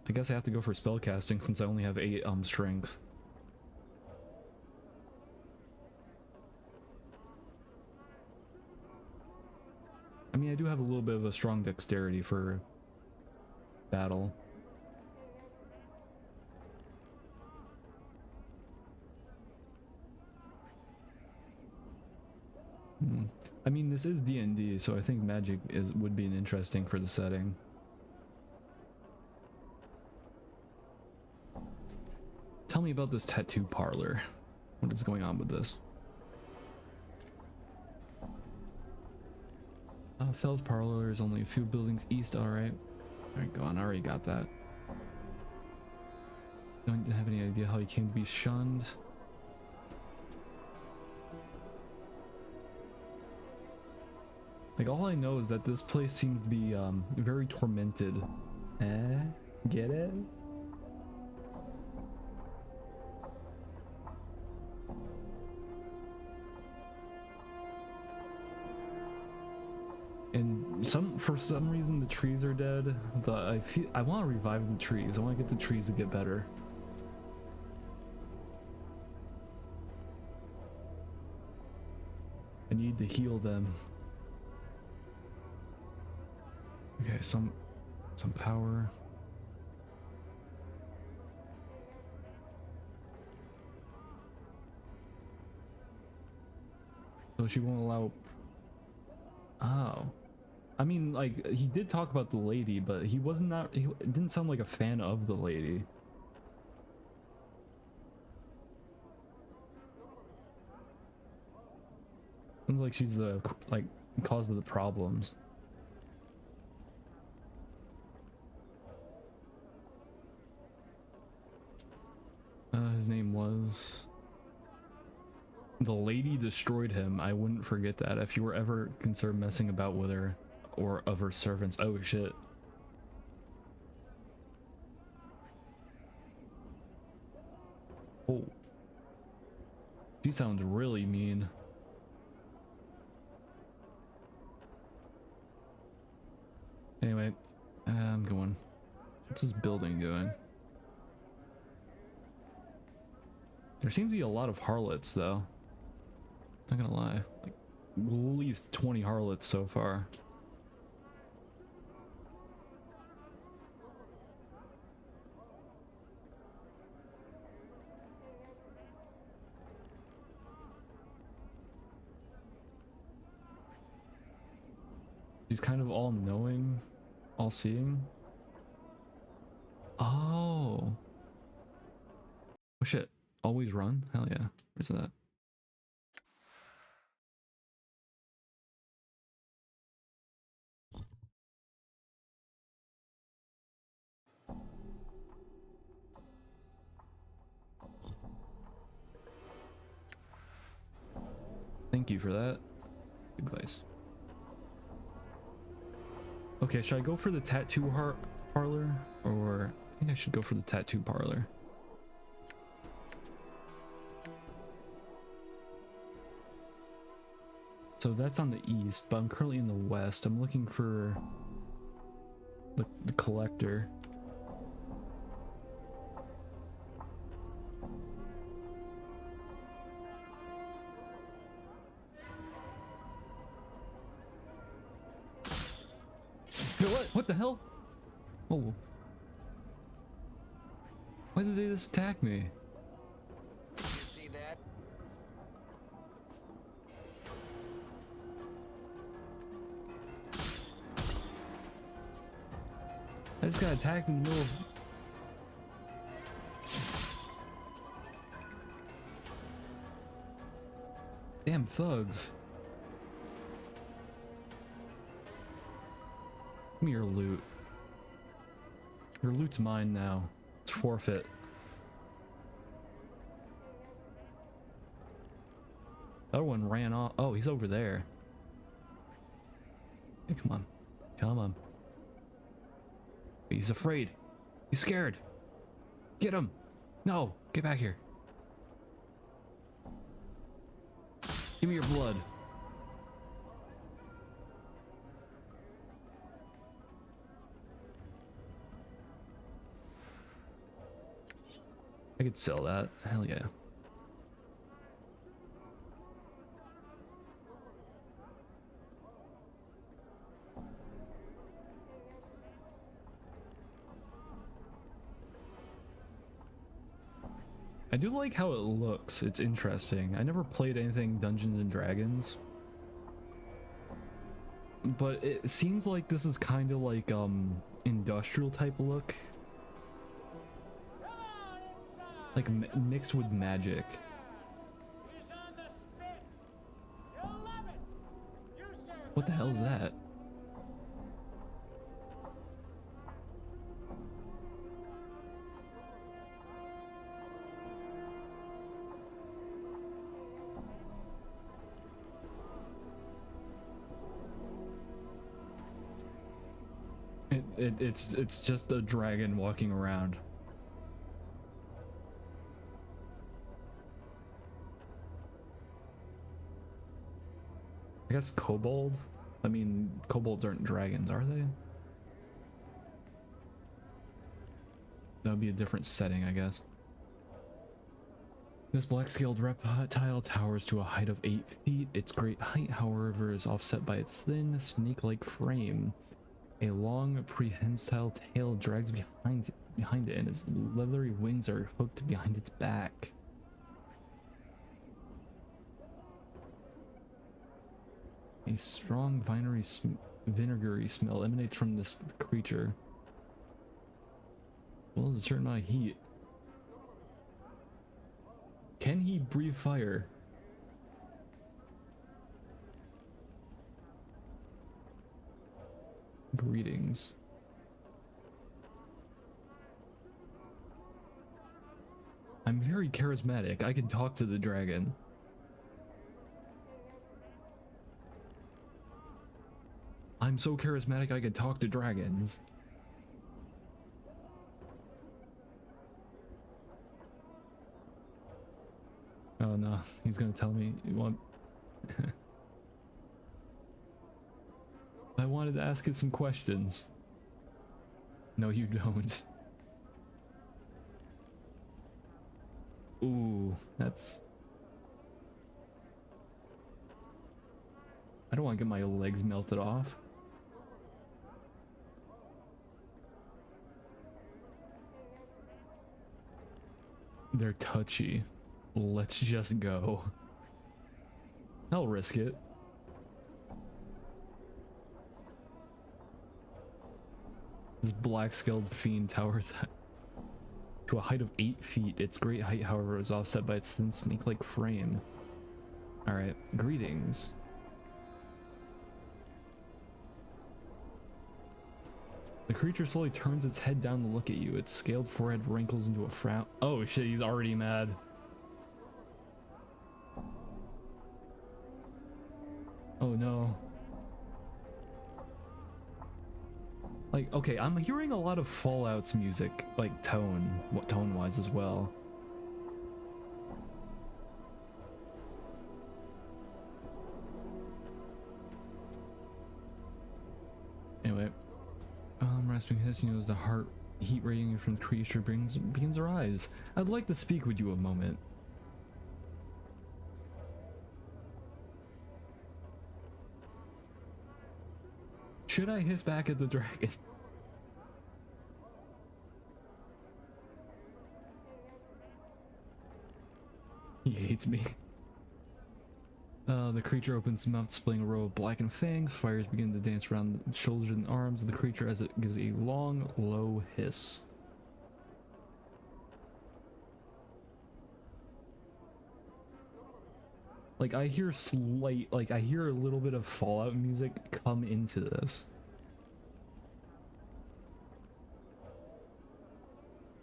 I guess I have to go for spellcasting since I only have 8 strength. I mean, I do have a little bit of a strong dexterity for battle. I mean, this is D&D, so I think magic would be an interesting for the setting. Tell me about this tattoo parlor. What is going on with this? Fell's parlor is only a few buildings east, alright. Alright, go on, I already got that. Don't have any idea how he came to be shunned. Like, all I know is that this place seems to be very tormented. Get it? And for some reason the trees are dead. But I want to revive the trees. I want to get the trees to get better. I need to heal them. Okay, some power. So she won't allow. Oh. I mean, like, he did talk about the lady, but he didn't sound like a fan of the lady. Sounds like she's the, like, cause of the problems. His name was... The lady destroyed him. I wouldn't forget that. If you were ever concerned messing about with her or of her servants. Oh shit. Oh. She sounds really mean. Anyway, I'm going. What's this building doing? There seems to be a lot of harlots though. Not gonna lie, like at least 20 harlots so far. She's kind of all-knowing, all-seeing. Oh. Oh shit. Always run? Hell yeah. Where's that? Thank you for that. Good advice. Okay, should I go for the tattoo parlor? Or I think I should go for the tattoo parlor. So that's on the east, but I'm currently in the west. I'm looking for the collector. What the hell? Oh. Why did they just attack me? You see that? I just got attacked in the middle of... Damn thugs. Give me your loot. Your loot's mine now. It's forfeit. The other one ran off. Oh, he's over there. Hey, come on. Come on. He's afraid. He's scared. Get him. No, get back here. Give me your blood. I could sell that. Hell yeah. I do like how it looks. It's interesting. I never played anything Dungeons and Dragons, But it seems like this is kind of like industrial type look, like mixed with magic. What the hell is that? It's just a dragon walking around. I guess kobold? I mean, kobolds aren't dragons, are they? That would be a different setting, I guess. This black-scaled reptile towers to a height of 8 feet. Its great height, however, is offset by its thin, snake-like frame. A long, prehensile tail drags behind it, and its leathery wings are hooked behind its back. A strong vinegary smell emanates from this creature. Well, there's a certain amount of heat. Can he breathe fire? Greetings. I'm very charismatic. I can talk to the dragon. I'm so charismatic I can talk to dragons. Oh no, he's gonna tell me you want. I wanted to ask you some questions. No, you don't. Ooh, that's... I don't want to get my legs melted off. They're touchy. Let's just go. I'll risk it. This black-scaled fiend towers to a height of 8 feet. Its great height, however, is offset by its thin snake-like frame. Alright, greetings. The creature slowly turns its head down to look at you. Its scaled forehead wrinkles into a frown. Oh shit, he's already mad. Oh no. Like, okay, I'm hearing a lot of Fallout's music, like tone-wise as well. Anyway, rasping hiss, you know, as the heat radiating from the creature begins to rise. I'd like to speak with you a moment. Should I hiss back at the dragon? He hates me. The creature opens its mouth, displaying a row of blackened fangs. Fires begin to dance around the shoulders and arms of the creature as it gives a long, low hiss. Like, I hear I hear a little bit of Fallout music come into this.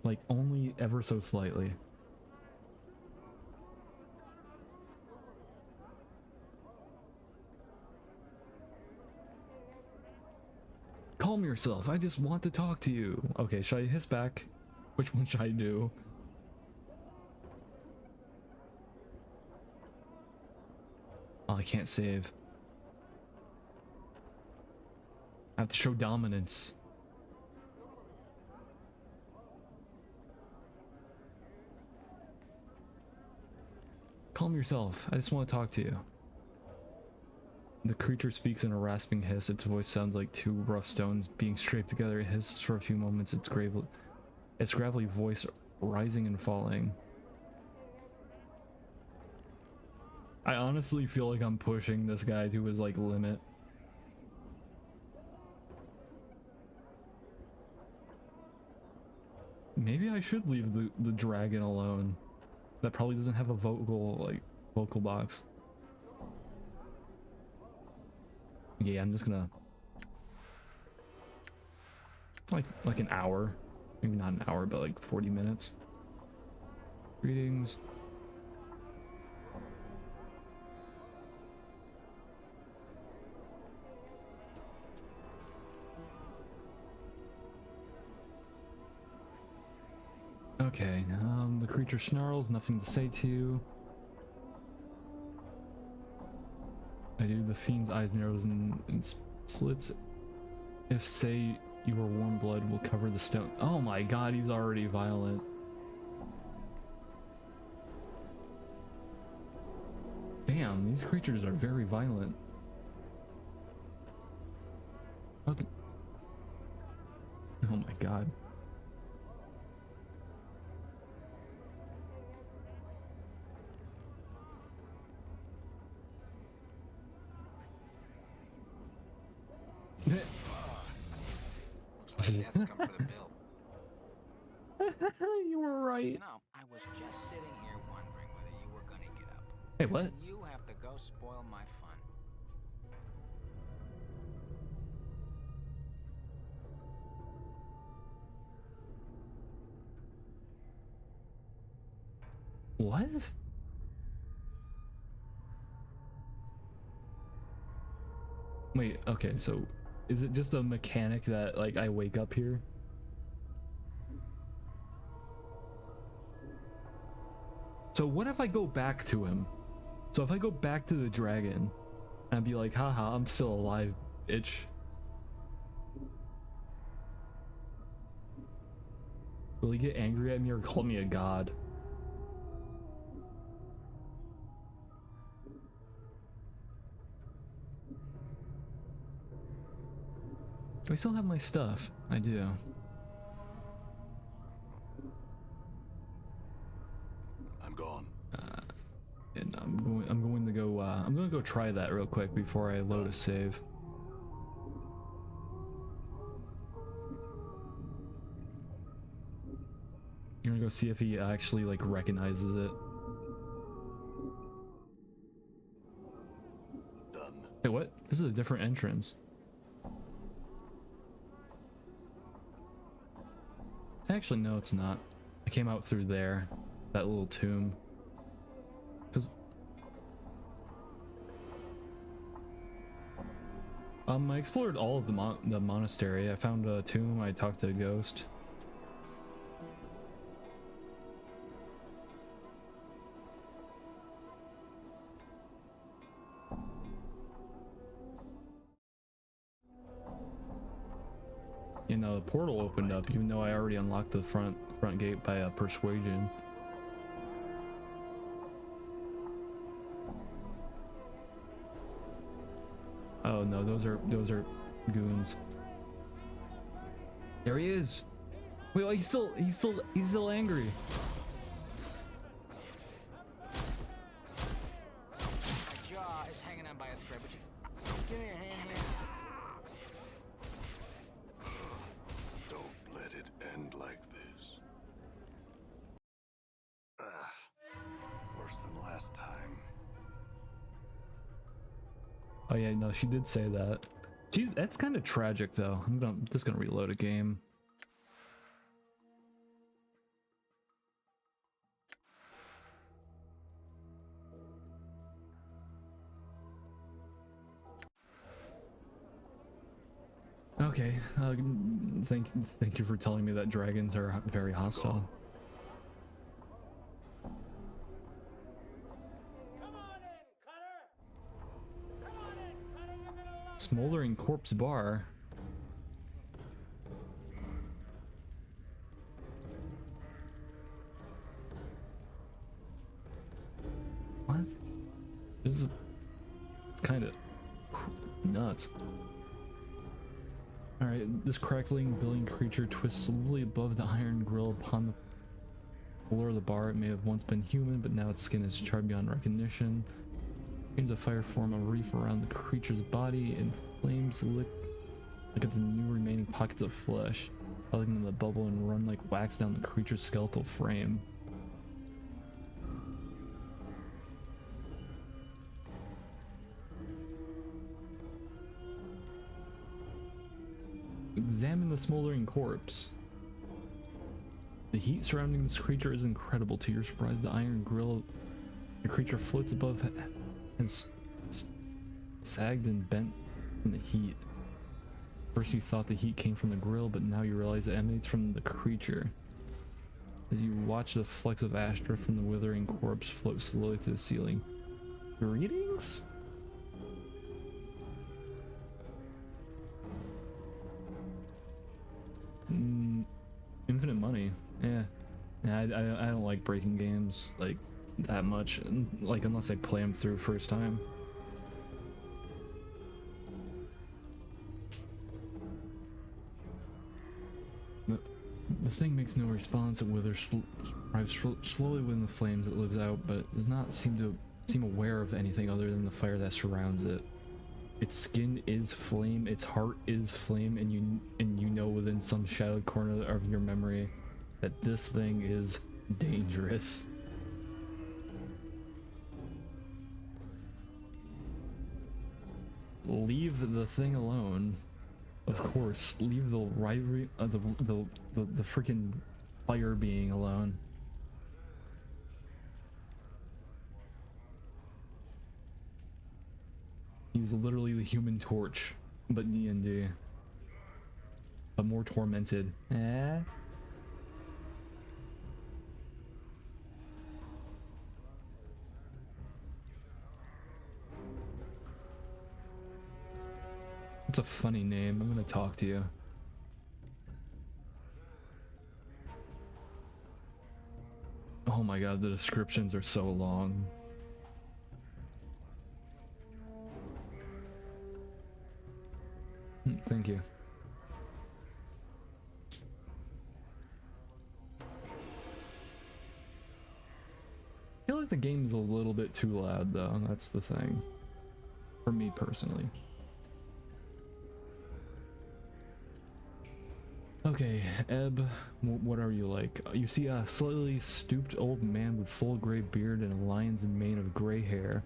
Like, only ever so slightly. Calm yourself, I just want to talk to you. Okay, should I hiss back? Which one should I do? Oh, I can't save. I have to show dominance. Calm yourself, I just want to talk to you. The creature speaks in a rasping hiss. Its voice sounds like two rough stones being scraped together. It hisses for a few moments, its gravelly voice rising and falling. I honestly feel like I'm pushing this guy to his, like, limit. maybe I should leave the dragon alone. That probably doesn't have a vocal box. Yeah, I'm just gonna like an hour, maybe not an hour, but like 40 minutes. Greetings. Okay, the creature snarls, nothing to say to you. I do. The fiend's eyes narrows and slits. If say your warm blood will cover the stone. Oh my god, he's already violent. Damn, these creatures are very violent. Okay. Oh my god. Looks like death's come for the bill. You were right. You know, I was just sitting here wondering whether you were gonna get up. Hey, what? You have to go spoil my fun. What? Wait, okay, so is it just a mechanic that like I wake up here? So what if I go back to him? So if I go back to the dragon and be like, haha, I'm still alive, bitch. Will he get angry at me or call me a god? Do I still have my stuff? I do. I'm gone. And I'm going to go try that real quick before I load a save. I'm gonna go see if he actually like recognizes it. Done. Hey, what? This is a different entrance. Actually, no, it's not. I came out through there, that little tomb. Cause I explored all of the monastery. I found a tomb. I talked to a ghost. You know, the portal opened up, even though I already unlocked the front gate by persuasion. Oh no, those are goons. There he is. Wait, he's still angry. My jaw is hanging on by a thread, but you give me a hand here. Don't let it end like this. Worse than last time. Oh yeah, no, she did say that. Geez, that's kind of tragic though. I'm just gonna reload a game. Okay, thank you for telling me that dragons are very hostile. Smoldering corpse bar. What? It's kind of nuts. Alright, this crackling, billowing creature twists slowly above the iron grill upon the floor of the bar. It may have once been human, but now its skin is charred beyond recognition. Flames of fire form a reef around the creature's body, and flames lick at the new remaining pockets of flesh. causing them to bubble and run like wax down the creature's skeletal frame. Examine the smoldering corpse. The heat surrounding this creature is incredible. To your surprise, the iron grill the creature floats above has sagged and bent from the heat. First you thought the heat came from the grill, but now you realize it emanates from the creature. As you watch the flecks of ash drift from the withering corpse float slowly to the ceiling. Greetings? Infinite money. Yeah. I don't like breaking games like that much, like unless I play them through first time. The thing makes no response. It withers slowly within the flames it lives out, but does not seem aware of anything other than the fire that surrounds it. Its skin is flame, its heart is flame, and you know within some shadowed corner of your memory that this thing is dangerous. Leave the thing alone. Of course, leave the rivalry, the freaking fire being alone. He's literally the Human Torch, but D&D, but more tormented. It's a funny name. I'm gonna talk to you. Oh my god, the descriptions are so long. Thank you. I feel like the game is a little bit too loud though, that's the thing. For me personally. Okay, Ebb, what are you like? You see a slightly stooped old man with full gray beard and a lion's mane of gray hair.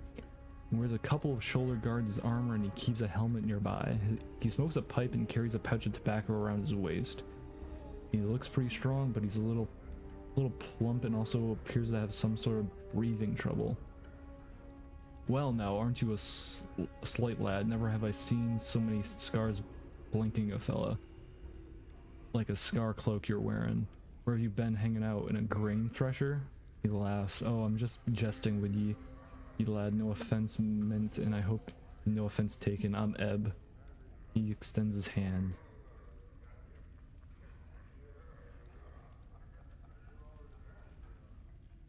He wears a couple of shoulder guards as armor and he keeps a helmet nearby. He smokes a pipe and carries a pouch of tobacco around his waist. He looks pretty strong, but he's a little plump and also appears to have some sort of breathing trouble. Well now, aren't you a slight lad? Never have I seen so many scars blinking a fella. Like a scar cloak you're wearing. Where have you been hanging out? In a grain thresher? He laughs. Oh, I'm just jesting with ye, lad. No offense meant, and I hope no offense taken. I'm Ebb. He extends his hand.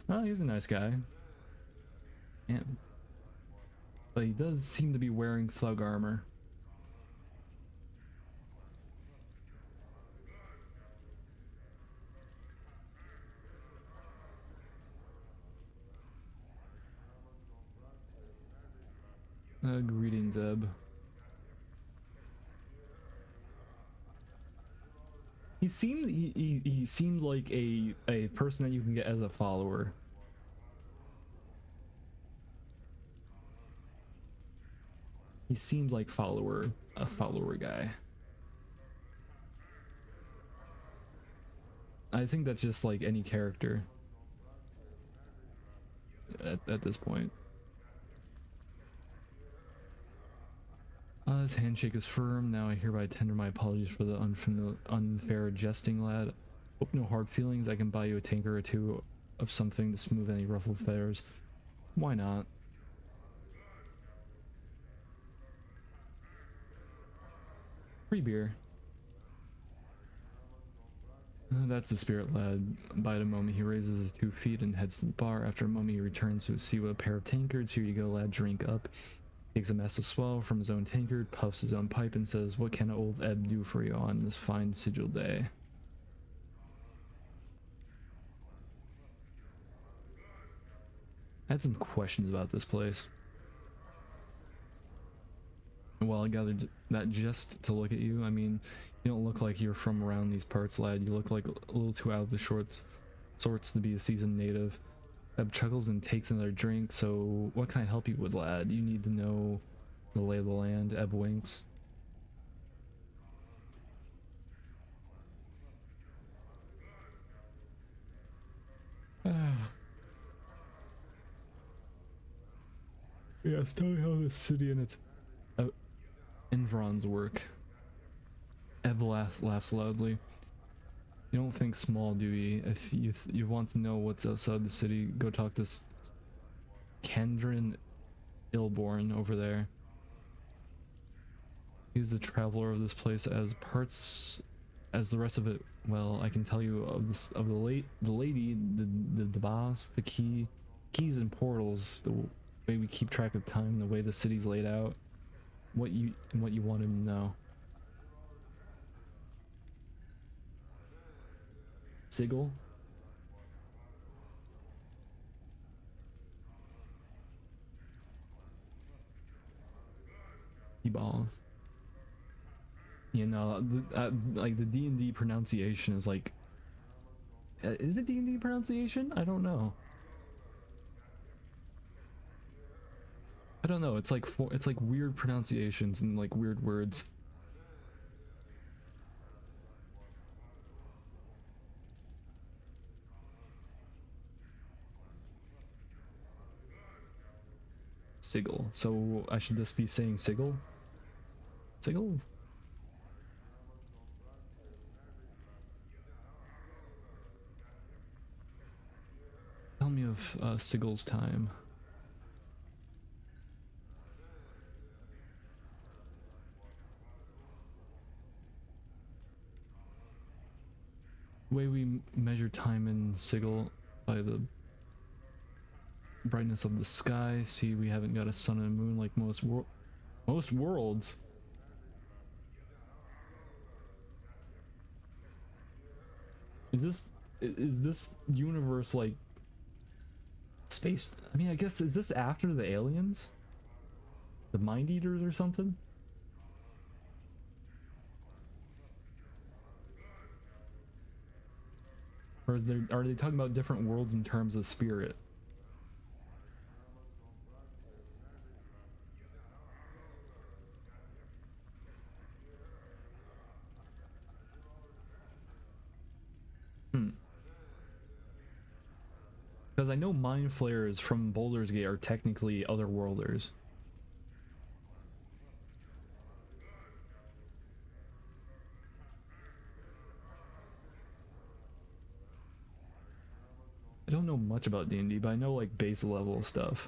Oh, he's a nice guy. Damn. But he does seem to be wearing thug armor. Greetings, Ebb. He seems like a person that you can get as a follower. He seems like a follower guy. I think that's just like any character at this point. His handshake is firm. Now I hereby tender my apologies for the unfair jesting, lad. Hope no hard feelings. I can buy you a tanker or two of something to smooth any ruffled feathers. Why not? Free beer. That's the spirit, lad. Bide a moment. He raises his 2 feet and heads to the bar. After a moment, he returns to his seat with a pair of tankards. Here you go, lad. Drink up. Takes a massive swallow from his own tankard, puffs his own pipe, and says, "What can old Ebb do for you on this fine sigil day?" I had some questions about this place. Well, I gathered that just to look at you. I mean, You don't look like you're from around these parts, lad. You look like a little too out of the sorts to be a seasoned native. Eb chuckles and takes another drink. So, what can I help you with, lad? You need to know the lay of the land. Eb winks. Yes, tell me how this city and its environs work. Eb laughs loudly. You don't think small, do you? If you want to know what's outside the city, go talk to Kendrin Ilborn over there. He's the traveler of this place as the rest of it. Well, I can tell you of the lady, the boss, the keys and portals, the way we keep track of time, the way the city's laid out, what you want him to know. Sigil? He balls. You know, like the D&D pronunciation is like, is it D&D pronunciation? I don't know. It's like it's like weird pronunciations and like weird words. Sigil. So I should just be saying Sigil? Sigil? Tell me of Sigil's time. The way we measure time in Sigil by the brightness of the sky. See, we haven't got a sun and a moon like most worlds. Is this universe like space? I mean, I guess, is this after the aliens? The mind eaters or something? Or are they talking about different worlds in terms of spirit? Because I know mind flayers from Baldur's Gate are technically otherworlders. I don't know much about D&D, but I know like base level stuff.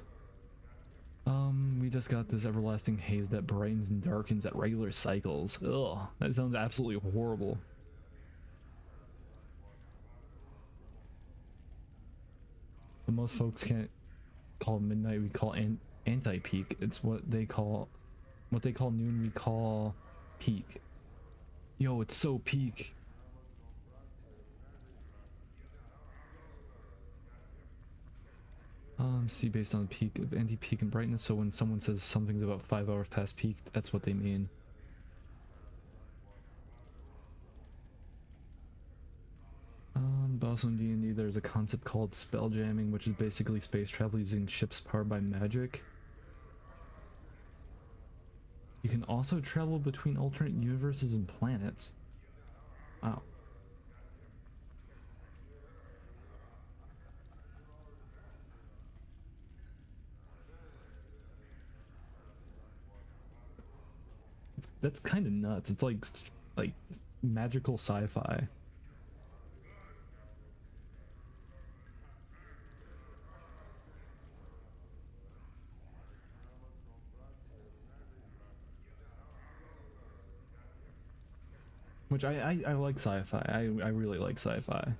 We just got this everlasting haze that brightens and darkens at regular cycles. Ugh, that sounds absolutely horrible. But most folks can't call midnight, we call anti-peak. It's what they call noon, we call peak. Yo, it's so peak. See, based on the peak of anti-peak and brightness, so when someone says something's about 5 hours past peak, that's what they mean. But also in D&D there's a concept called spell jamming, which is basically space travel using ships powered by magic. You can also travel between alternate universes and planets. Wow. That's kind of nuts. It's like magical sci-fi. Which I like sci-fi. I really like sci-fi.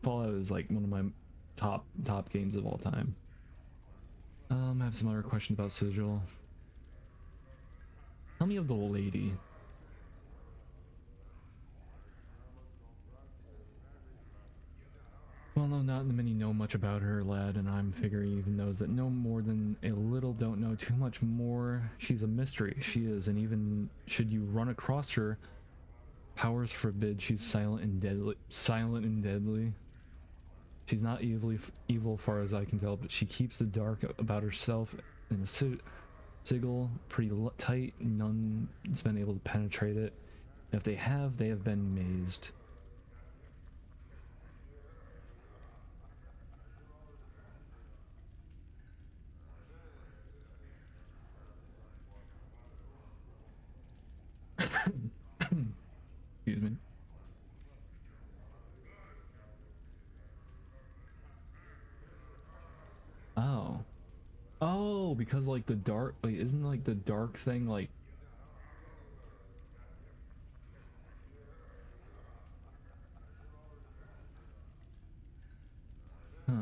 Fallout is like one of my top games of all time. I have some other questions about Sigil. Tell me of the lady. Well, no, not many know much about her, lad, and I'm figuring even those that know more than a little don't know too much more. She's a mystery, she is, and even should you run across her, powers forbid, she's silent and deadly. Silent and deadly. She's not evil far as I can tell, but she keeps the dark about herself in a sigil pretty tight. None's been able to penetrate it. If they have been mazed. Excuse me. Oh. Oh, because like the dark, like isn't like the dark thing like huh.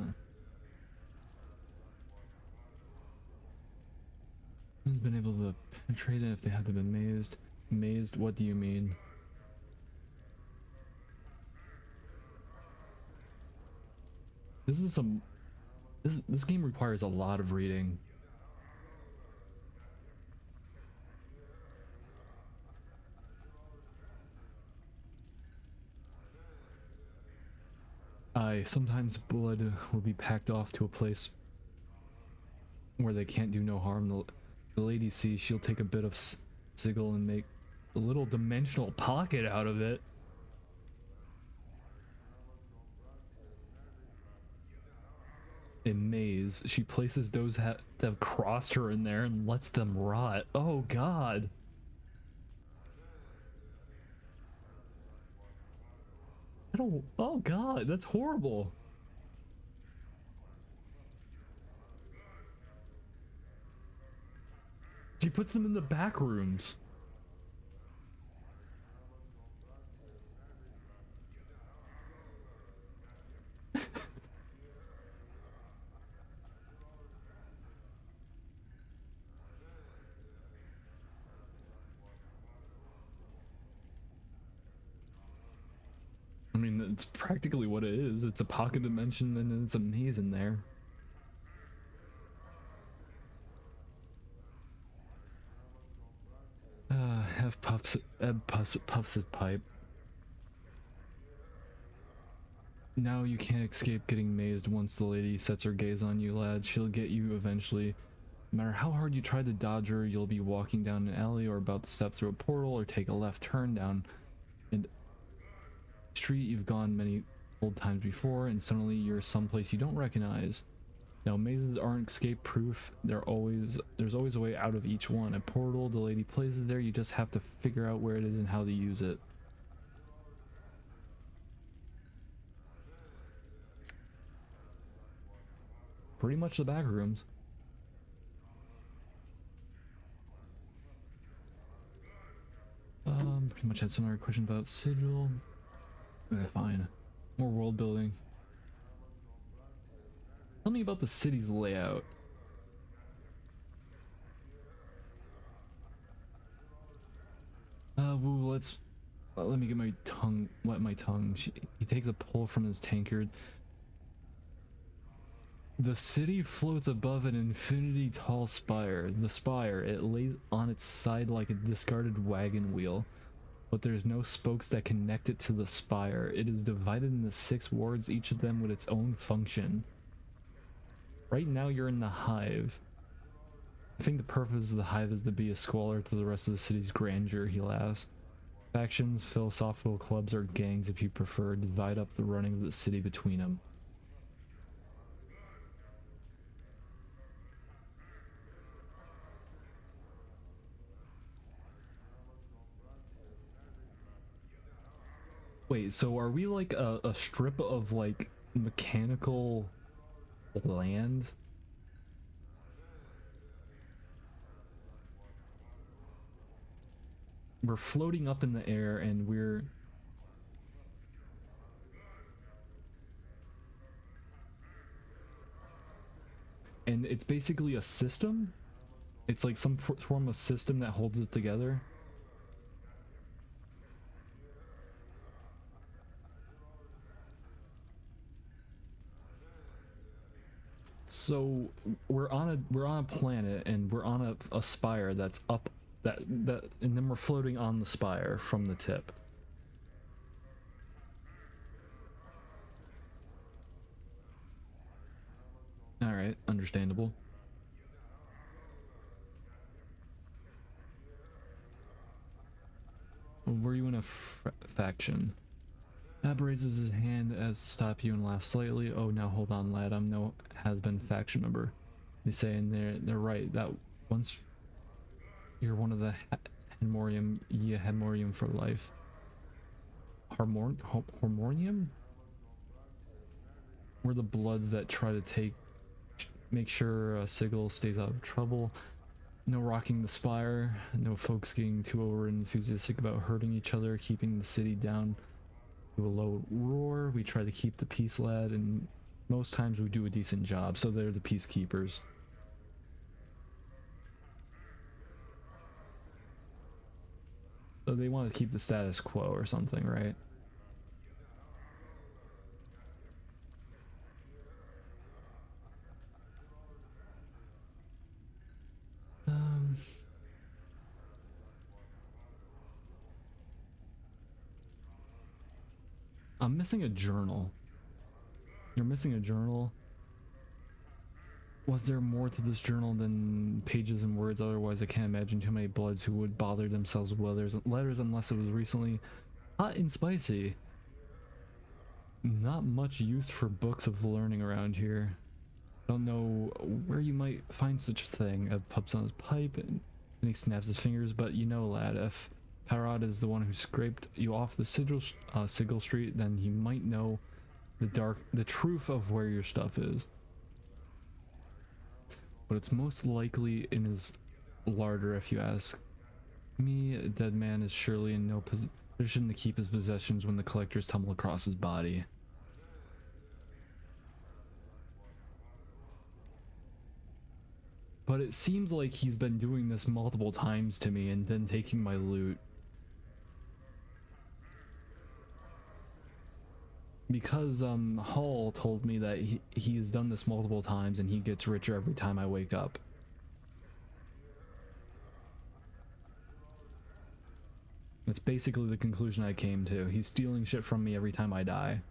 Who's been able to penetrate it if they have been mazed? Mazed, what do you mean? This is some this game requires a lot of reading. Sometimes blood will be packed off to a place where they can't do no harm. The lady sees, she'll take a bit of sigil and make a little dimensional pocket out of it. A maze. She places those that have crossed her in there and lets them rot. Oh god. I don't. Oh god, that's horrible. She puts them in the back rooms. I mean, it's practically what it is. It's a pocket dimension and it's a maze in there. Have puffs his pipe. Now you can't escape getting mazed once the lady sets her gaze on you, lad. She'll get you eventually. No matter how hard you try to dodge her, you'll be walking down an alley or about to step through a portal or take a left turn down an street you've gone many old times before, and suddenly you're someplace you don't recognize. Now, mazes aren't escape proof. There's always a way out of each one. A portal the lady places there, you just have to figure out where it is and how to use it. Pretty much the back rooms. Pretty much had some other question about sigil. Okay, fine. More world building. Tell me about the city's layout. Let me get my tongue, wet my tongue. He takes a pull from his tankard. The city floats above an infinity tall spire. The spire, it lays on its side like a discarded wagon wheel, but there's no spokes that connect it to the spire. It is divided into 6 wards, each of them with its own function. Right now you're in the Hive. I think the purpose of the Hive is to be a squalor to the rest of the city's grandeur, he laughs. Factions, philosophical clubs, or gangs if you prefer, divide up the running of the city between them. Wait, so are we like a strip of like mechanical land? We're floating up in the air and and it's basically a system? It's like some form of system that holds it together? So we're on a planet and we're on a spire that's up and then we're floating on the spire from the tip. All right, understandable. Were you in a faction? Ab raises his hand as to stop you and laughs slightly. Oh, now hold on, lad. I'm no has-been faction member. They say, and they're right. That once you're one of the Hemorium, Hemorium for life. Hormonium? We're the Bloods that try to make sure Sigil stays out of trouble. No rocking the spire. No folks getting too over enthusiastic about hurting each other, keeping the city down to a low roar. We try to keep the peace, lad, and most times we do a decent job, so they're the peacekeepers. So they want to keep the status quo or something, right? I'm missing a journal. You're missing a journal? Was there more to this journal than pages and words? Otherwise, I can't imagine too many Bloods who would bother themselves with letters unless it was recently hot and spicy. Not much use for books of learning around here. Don't know where you might find such a thing. A pups on his pipe and he snaps his fingers, but you know, lad, if Parrot is the one who scraped you off the Sigil Street, then he might know the truth of where your stuff is. But it's most likely in his larder, if you ask me. A dead man is surely in no position to keep his possessions when the collectors tumble across his body. But it seems like he's been doing this multiple times to me and then taking my loot. Because Hall told me that he has done this multiple times and he gets richer every time I wake up. That's basically the conclusion I came to. He's stealing shit from me every time I die.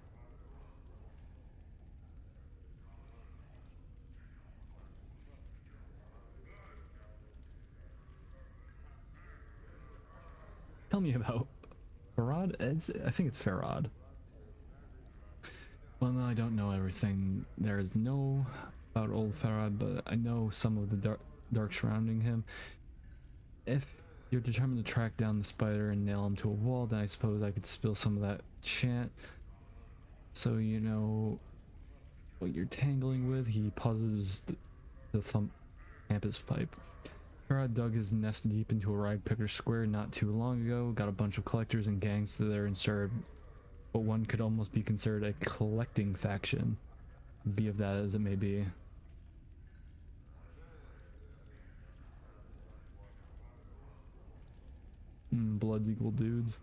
Tell me about Farad? I think it's Farad. Well, no, I don't know everything there is know about old Farad, but I know some of the dark surrounding him. If you're determined to track down the spider and nail him to a wall, then I suppose I could spill some of that chant. So you know what you're tangling with. He pauses to thump his pipe. Farad dug his nest deep into a rag picker square not too long ago, got a bunch of collectors and gangs there and started what one could almost be considered a collecting faction, be of that as it may be. Bloods equal dudes.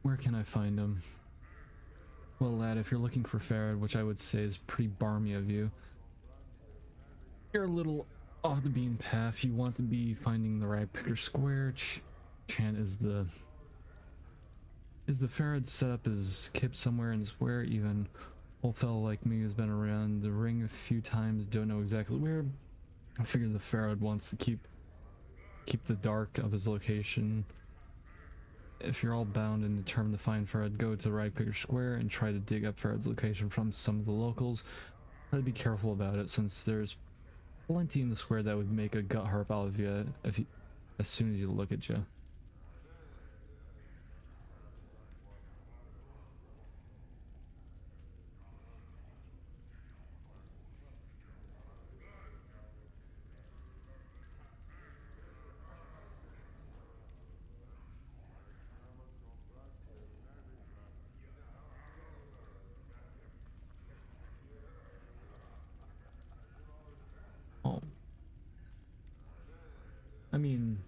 Where can I find him? Well, lad, if you're looking for Farad, which I would say is pretty barmy of you, you're a little off the beaten path. You want to be finding the rag picker square. Chant is the Farad setup is kept somewhere in the square. Even old fellow like me who's been around the ring a few times don't know exactly where. I figure the Farad wants to keep the dark of his location. If you're all bound and determined to find Farad, go to Rag Picker Square and try to dig up Farad's location from some of the locals. Try to be careful about it, since there's plenty in the square that would make a gut harp out of you as soon as you look at you. I mean,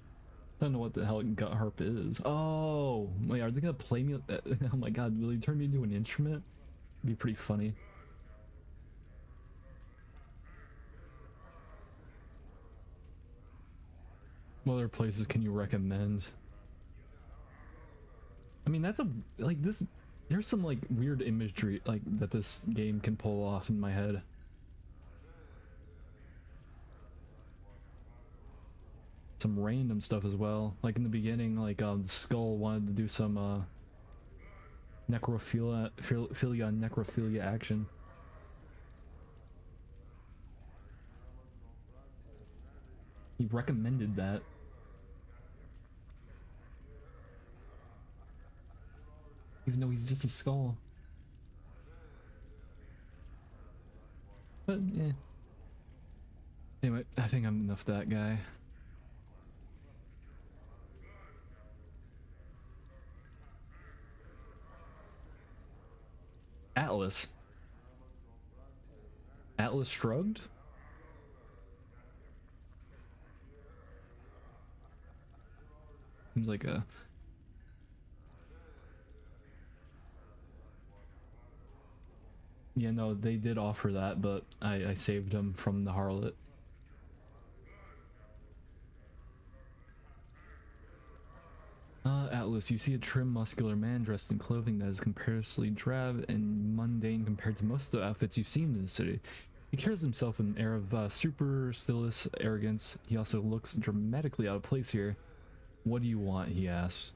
I don't know what the hell gut harp is. Oh, wait, are they gonna play me? Oh my god, will he turn me into an instrument? be pretty funny. What other places can you recommend? I mean, that's a like this. There's some like weird imagery like that this game can pull off in my head. Some random stuff as well. Like in the beginning, like the skull wanted to do some necrophilia action. He recommended that. Even though he's just a skull. But yeah. Anyway, I think I'm enough that guy. Atlas. Atlas shrugged? Seems like a... Yeah, no, they did offer that, but I saved them from the harlot. Atlas, you see a trim, muscular man dressed in clothing that is comparatively drab and mundane compared to most of the outfits you've seen in the city. He carries himself with an air of supercilious arrogance. He also looks dramatically out of place here. What do you want? He asks.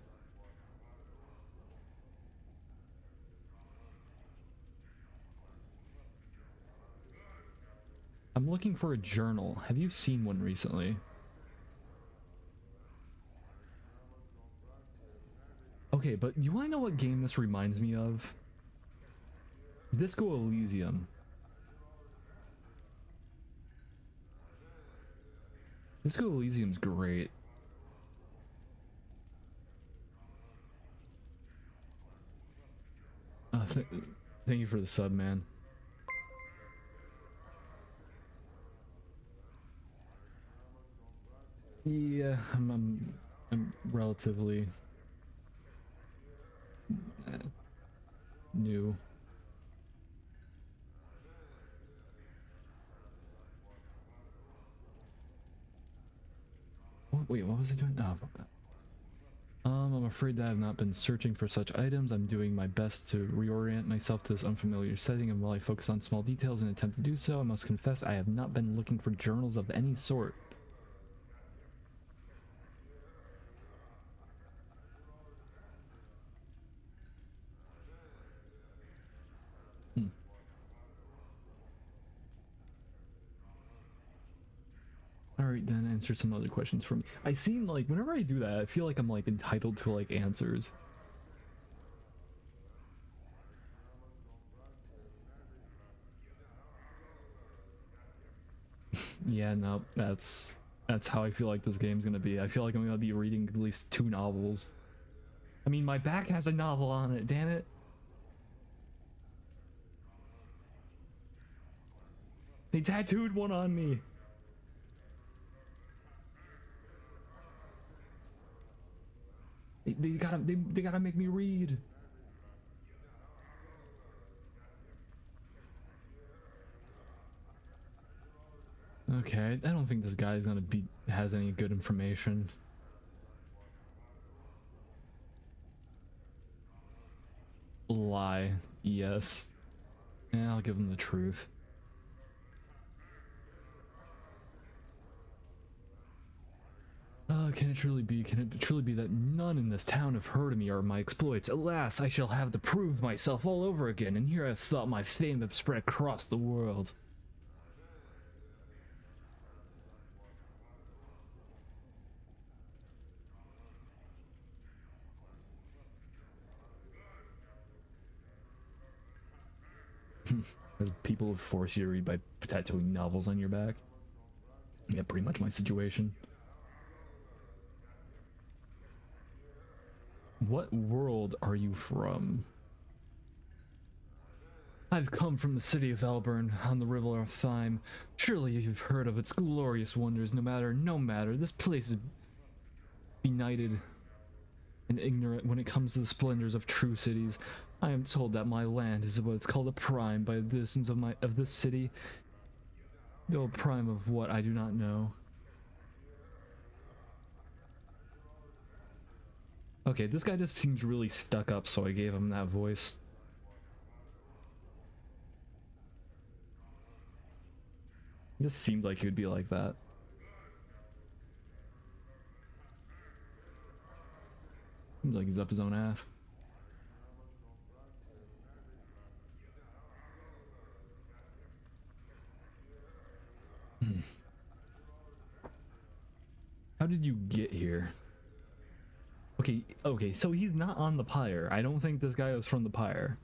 I'm looking for a journal. Have you seen one recently? Okay, but you wanna know what game this reminds me of? Disco Elysium. Disco Elysium's great. Thank you for the sub, man. Yeah, I'm relatively new. Wait, what was I doing? Oh, I'm afraid that I've not been searching for such items. I'm doing my best to reorient myself to this unfamiliar setting, and while I focus on small details in an attempt to do so, I must confess I have not been looking for journals of any sort. Alright, then answer some other questions for me. I seem like, whenever I do that, I feel like I'm like entitled to like answers. Yeah, no, that's how I feel like this game's gonna be. I feel like I'm gonna be reading at least 2 novels. I mean, my back has a novel on it, damn it. They tattooed one on me. They gotta make me read. Okay, I don't think this guy's gonna has any good information. Lie, yes. Yeah, I'll give him the truth. Can it truly be that none in this town have heard of me or my exploits? Alas, I shall have to prove myself all over again, and here I thought my fame had spread across the world. As people would force you to read by tattooing novels on your back. Yeah, pretty much my situation. What world are you from? I've come from the city of Elburn on the river of Thyme. Surely you've heard of its glorious wonders. No matter, this place is benighted and ignorant when it comes to the splendors of true cities. I am told that my land is what's called a prime by the citizens of this city. Though a prime of what I do not know. Okay, this guy just seems really stuck up, so I gave him that voice. This seemed like he would be like that. Seems like he's up his own ass. How did you get here? Okay, so he's not on the pyre. I don't think this guy was from the pyre.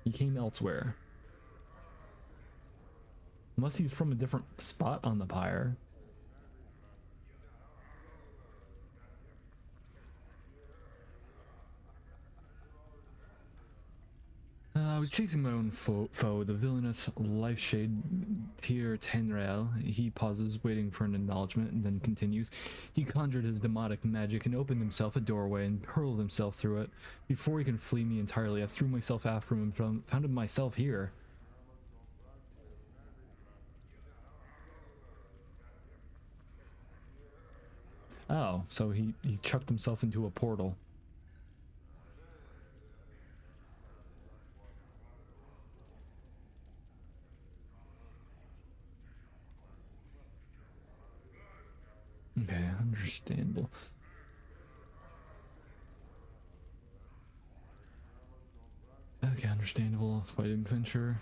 He came elsewhere. Unless he's from a different spot on the pyre. I was chasing my own foe, the villainous life shade Tyr Tenrael. He pauses, waiting for an acknowledgement, and then continues. He conjured his demonic magic and opened himself a doorway and hurled himself through it. Before he can flee me entirely, I threw myself after him and found myself here. Oh, so he chucked himself into a portal. Okay, understandable. Okay, understandable. Quite an adventure.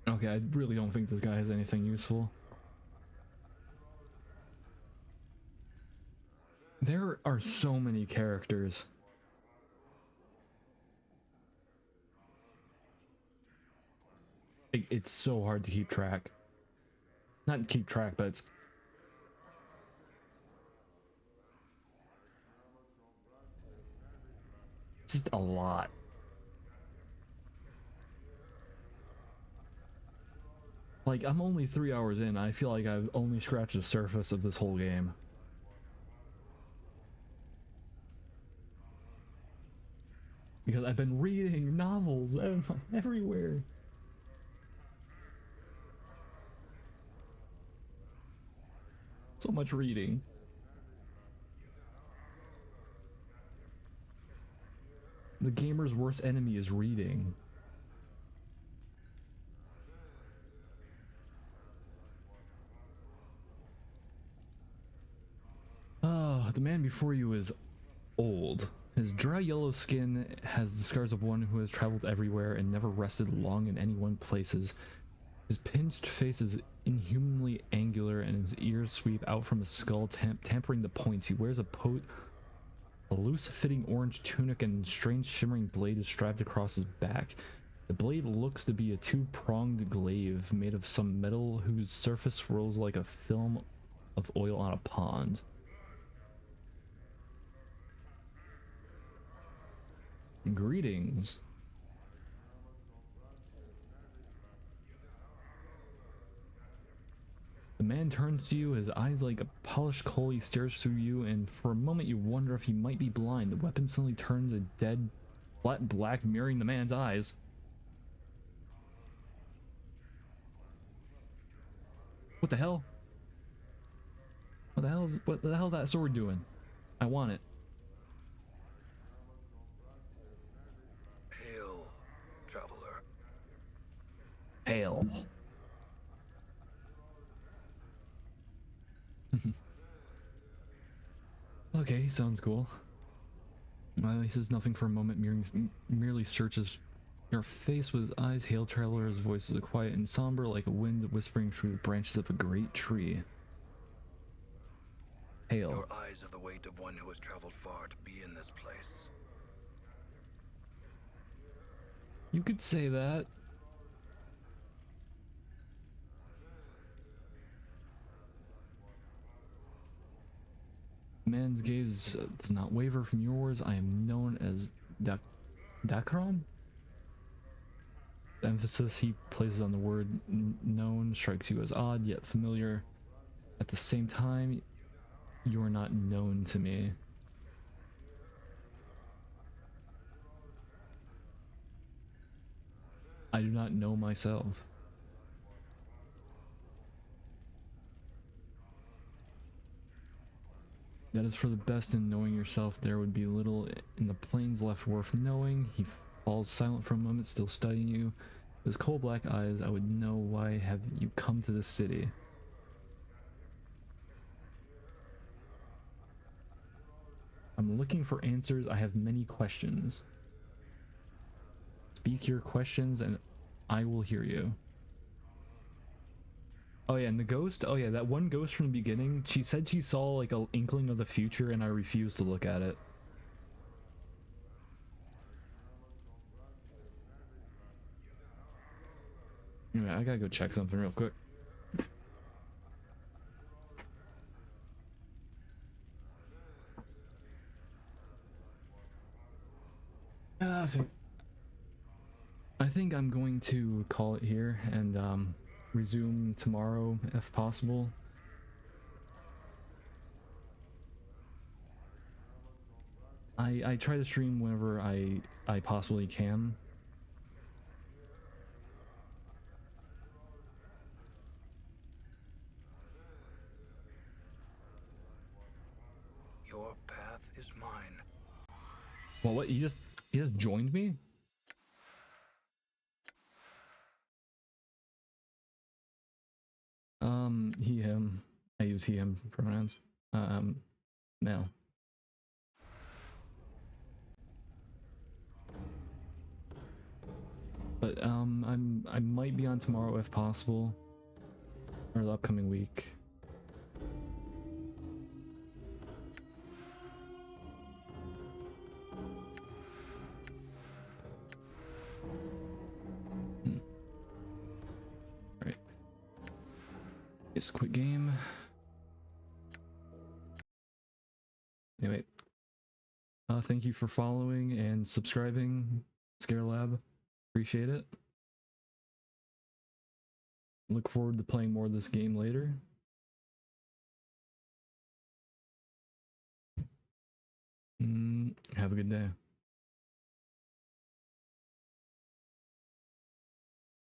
Okay, I really don't think this guy has anything useful. There are so many characters. It's so hard to keep track. Not keep track, but it's just a lot. Like, I'm only 3 hours in. I feel like I've only scratched the surface of this whole game. Because I've been reading novels everywhere. So much reading. The gamer's worst enemy is reading. Oh, the man before you is old. His dry yellow skin has the scars of one who has traveled everywhere and never rested long in any one places. His pinched face is inhumanly angular and his ears sweep out from his skull, tampering the points. He wears a loose-fitting orange tunic and strange shimmering blade is strapped across his back. The blade looks to be a two-pronged glaive made of some metal whose surface swirls like a film of oil on a pond. Greetings. The man turns to you, his eyes like a polished coal. He stares through you, and for a moment you wonder if he might be blind. The weapon suddenly turns a dead, flat black, mirroring the man's eyes. What the hell? What the hell is that sword doing? I want it. Hail, traveler. Hail. Okay, sounds cool. Well, he says nothing for a moment, merely searches your face with his eyes. Hail, traveler. His voice is quiet and somber, like a wind whispering through the branches of a great tree. Hail. Your eyes have the weight of one who has traveled far to be in this place. You could say that. Man's gaze does not waver from yours. I am known as Dakaron? The emphasis he places on the word known strikes you as odd yet familiar. At the same time, You are not known to me. I do not know myself. That is for the best in knowing yourself. There would be little in the plains left worth knowing. He falls silent for a moment, still studying you. With his coal black eyes, I would know why have you come to this city. I'm looking for answers. I have many questions. Speak your questions and I will hear you. Oh yeah, and the ghost, oh yeah, that one ghost from the beginning, she said she saw like an inkling of the future and I refused to look at it. Anyway, I gotta go check something real quick. I think I'm going to call it here and resume tomorrow if possible. I try to stream whenever I possibly can. Your path is mine. Well, what, he just joined me? He, him. I use he, him pronouns. Male. But, I might be on tomorrow if possible. Or the upcoming week. Alright. It's a quick game. Anyway. Thank you for following and subscribing, Scare Lab. Appreciate it. Look forward to playing more of this game later. Have a good day.